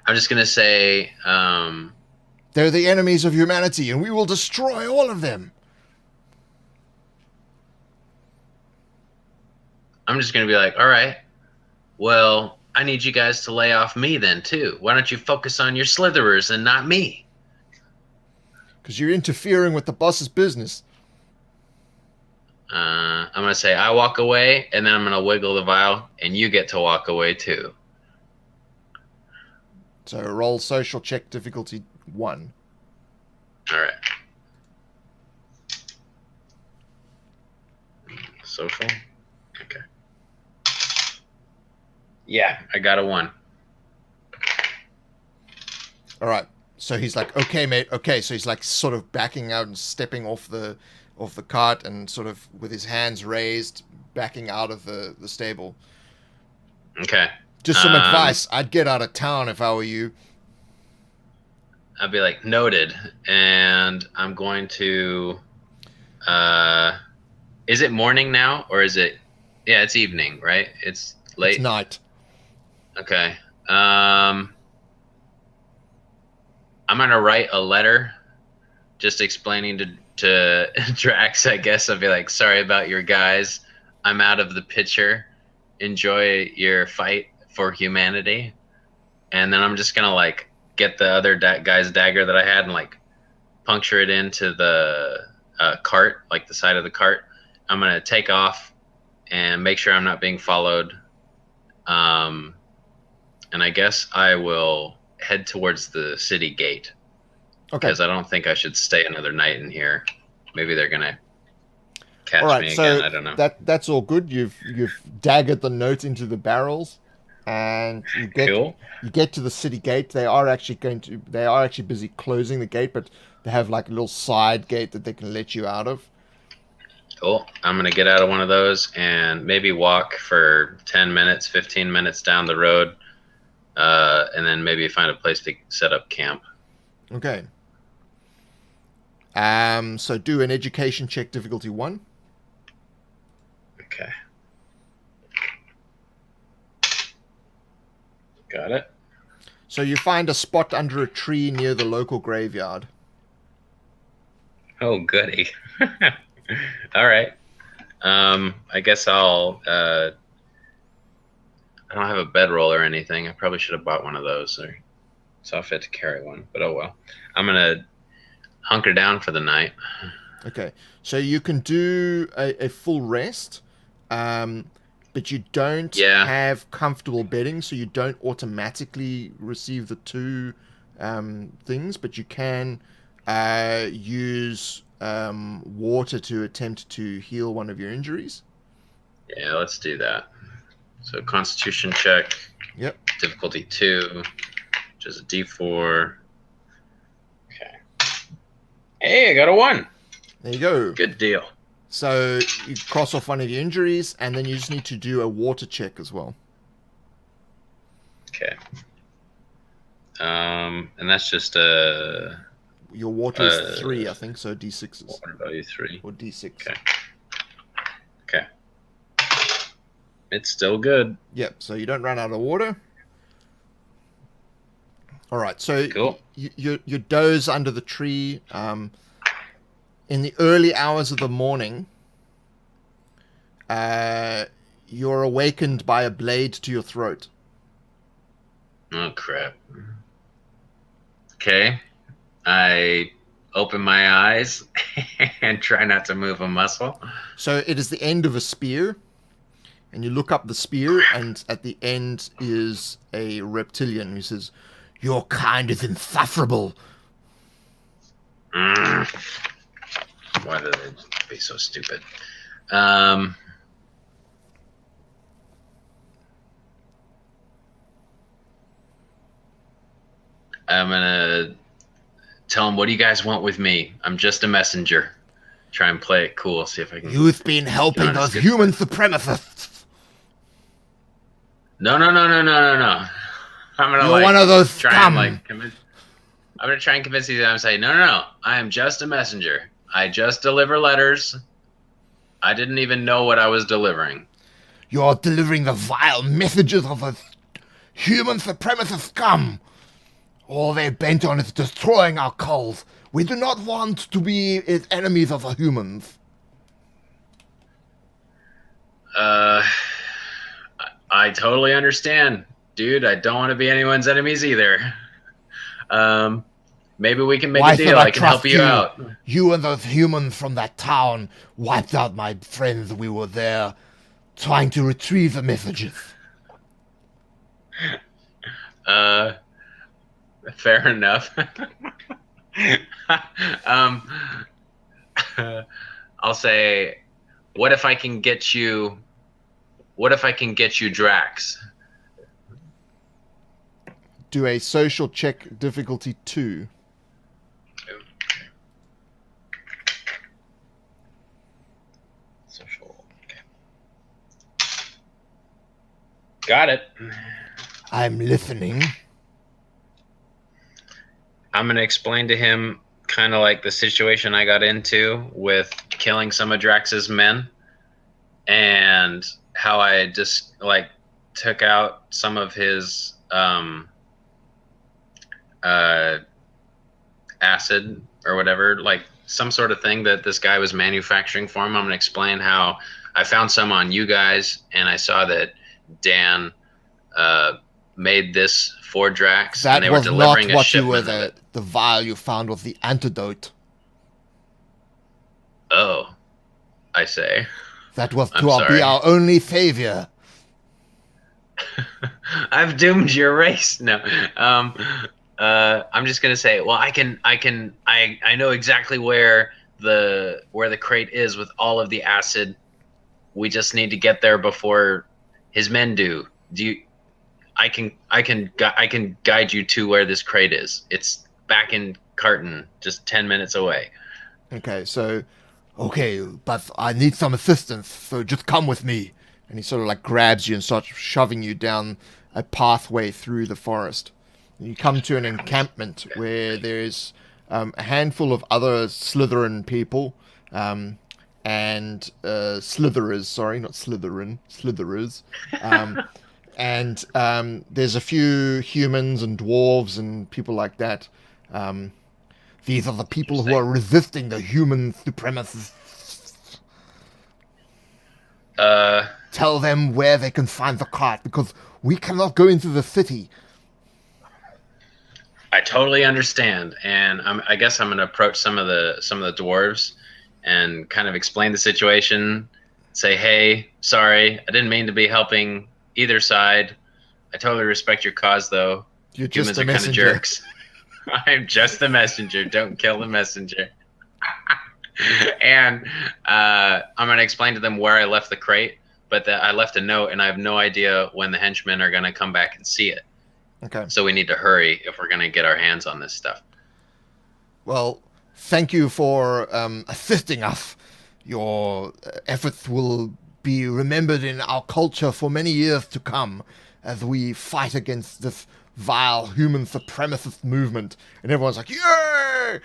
I'm just going to say... they're the enemies of humanity, and we will destroy all of them. I'm just going to be like, all right, well, I need you guys to lay off me then, too. Why don't you focus on your Slitherers and not me? Because you're interfering with the boss's business. I'm going to say, I walk away, and then I'm going to wiggle the vial, and you get to walk away, too. So roll social check difficulty 1. All right. Social? Okay. Yeah, I got a 1. All right. So he's like, okay, mate. Okay. So he's like sort of backing out and stepping off the cart and sort of with his hands raised, backing out of the stable. Okay. Just some advice. I'd get out of town if I were you. I'd be like, noted. And I'm going to, is it morning now or is it, yeah, it's evening, right? It's late. It's night. Okay. I'm going to write a letter just explaining to Drax, I guess. I'll be like, sorry about your guys. I'm out of the picture. Enjoy your fight for humanity. And then I'm just going to like get the other guy's dagger that I had and like puncture it into the cart, like the side of the cart. I'm going to take off and make sure I'm not being followed. And I guess I will head towards the city gate. Okay. Because I don't think I should stay another night in here. Maybe they're gonna catch me again. I don't know. That's all good. You've daggered the note into the barrels. and Cool. you get to the city gate. They are actually busy closing the gate, but they have like a little side gate that they can let you out of. Cool. I'm gonna get out of one of those and maybe walk for 10 minutes, 15 minutes down the road, and then maybe find a place to set up camp. Okay. So do an education check, difficulty 1. Okay. Got it. So you find a spot under a tree near the local graveyard. Oh, goody. All right. I guess I'll. I don't have a bedroll or anything. I probably should have bought one of those. Or saw fit to carry one, but oh well. I'm gonna hunker down for the night. Okay, so you can do a full rest, but you don't have comfortable bedding, so you don't automatically receive the 2 things, but you can use water to attempt to heal one of your injuries. Yeah, let's do that. So Constitution check. Yep. Difficulty 2, which is a D4. Okay. Hey, I got a 1. There you go. Good deal. So you cross off one of your injuries, and then you just need to do a water check as well. Okay. And that's just a... Your water is 3, I think, so D6s. Water value 3. Or D6. Okay. Okay. It's still good. Yep, so you don't run out of water. All right, so cool. you doze under the tree. In the early hours of the morning, you're awakened by a blade to your throat. Oh, crap. Okay. I open my eyes and try not to move a muscle. So it is the end of a spear, and you look up the spear, and at the end is a reptilian who says, "Your kind is insufferable." Why do they be so stupid? I'm gonna tell him, "What do you guys want with me? I'm just a messenger." Try and play it cool. See if I can. You've been helping those human supremacists. No. I'm gonna. You're one of those scum. I'm gonna try and convince these guys. I'm saying, no. I am just a messenger. I just deliver letters. I didn't even know what I was delivering. You're delivering the vile messages of a human supremacist scum. All they're bent on is destroying our cults. We do not want to be enemies of the humans. I totally understand, dude. I don't want to be anyone's enemies either. Maybe we can make a deal. I can help you out. You and those humans from that town wiped out my friends. We were there trying to retrieve the messages. Fair enough. I'll say, what if I can get you Drax? Do a social check, difficulty 2. Social. Okay. Got it. I'm listening. I'm going to explain to him kind of like the situation I got into with killing some of Drax's men and how I just like took out some of his acid or whatever, like some sort of thing that this guy was manufacturing for him. I'm going to explain how I found some on you guys and I saw that Dan made this for Drax. That and they were was delivering not what you were. the vial you found was the antidote. Oh, I say. That was to be our only savior. I've doomed your race. No. I'm just gonna say, well, I know exactly where the crate is with all of the acid. We just need to get there before his men do. I can guide you to where this crate is. It's back in Carton, just 10 minutes away. Okay, but I need some assistance, so just come with me. And he sort of like grabs you and starts shoving you down a pathway through the forest. You come to an encampment where there's a handful of other Slytherin people, and Slitherers, sorry, not Slytherin, Slitherers. And there's a few humans and dwarves and people like that. These are the people who are resisting the human supremacists. Tell them where they can find the cart, because we cannot go into the city. I totally understand, and I guess I'm going to approach some of the dwarves and kind of explain the situation. Say, hey, sorry, I didn't mean to be helping either side. I totally respect your cause, though. You're just Humans a are kind of messenger. jerks. I'm just the messenger. Don't kill the messenger. And I'm going to explain to them where I left the crate, but that I left a note, and I have no idea when the henchmen are going to come back and see it. Okay. So we need to hurry if we're going to get our hands on this stuff. Well, thank you for assisting us. Your efforts will be remembered in our culture for many years to come as we fight against this vile human supremacist movement. And everyone's like, yay!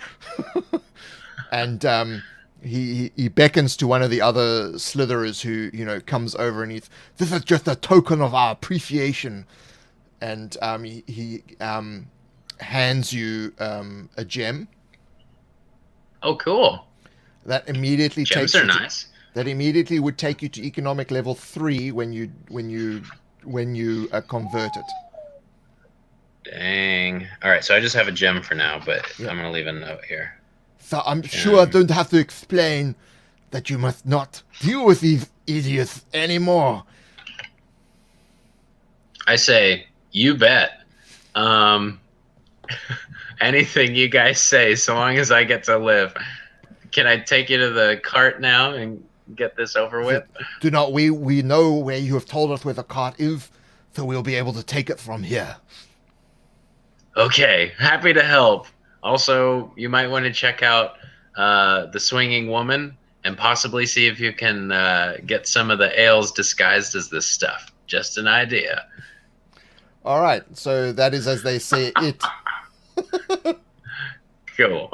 And he beckons to one of the other Slitherers who, comes over, and this is just a token of our appreciation. And he hands you a gem. Oh, cool. That immediately Gems are nice. That immediately would take you to economic level 3 when you convert it. Dang. All right, so I just have a gem for now, but I'm going to leave a note here. So I'm sure I don't have to explain that you must not deal with these idiots anymore. I say, you bet. Anything you guys say, so long as I get to live. Can I take you to the cart now and get this over with? Do not we know where you have told us where the cart is, so we'll be able to take it from here. Okay, happy to help. Also, you might want to check out the Swinging Woman and possibly see if you can get some of the ales disguised as this stuff. Just an idea. All right, so that is, as they say, it. Cool.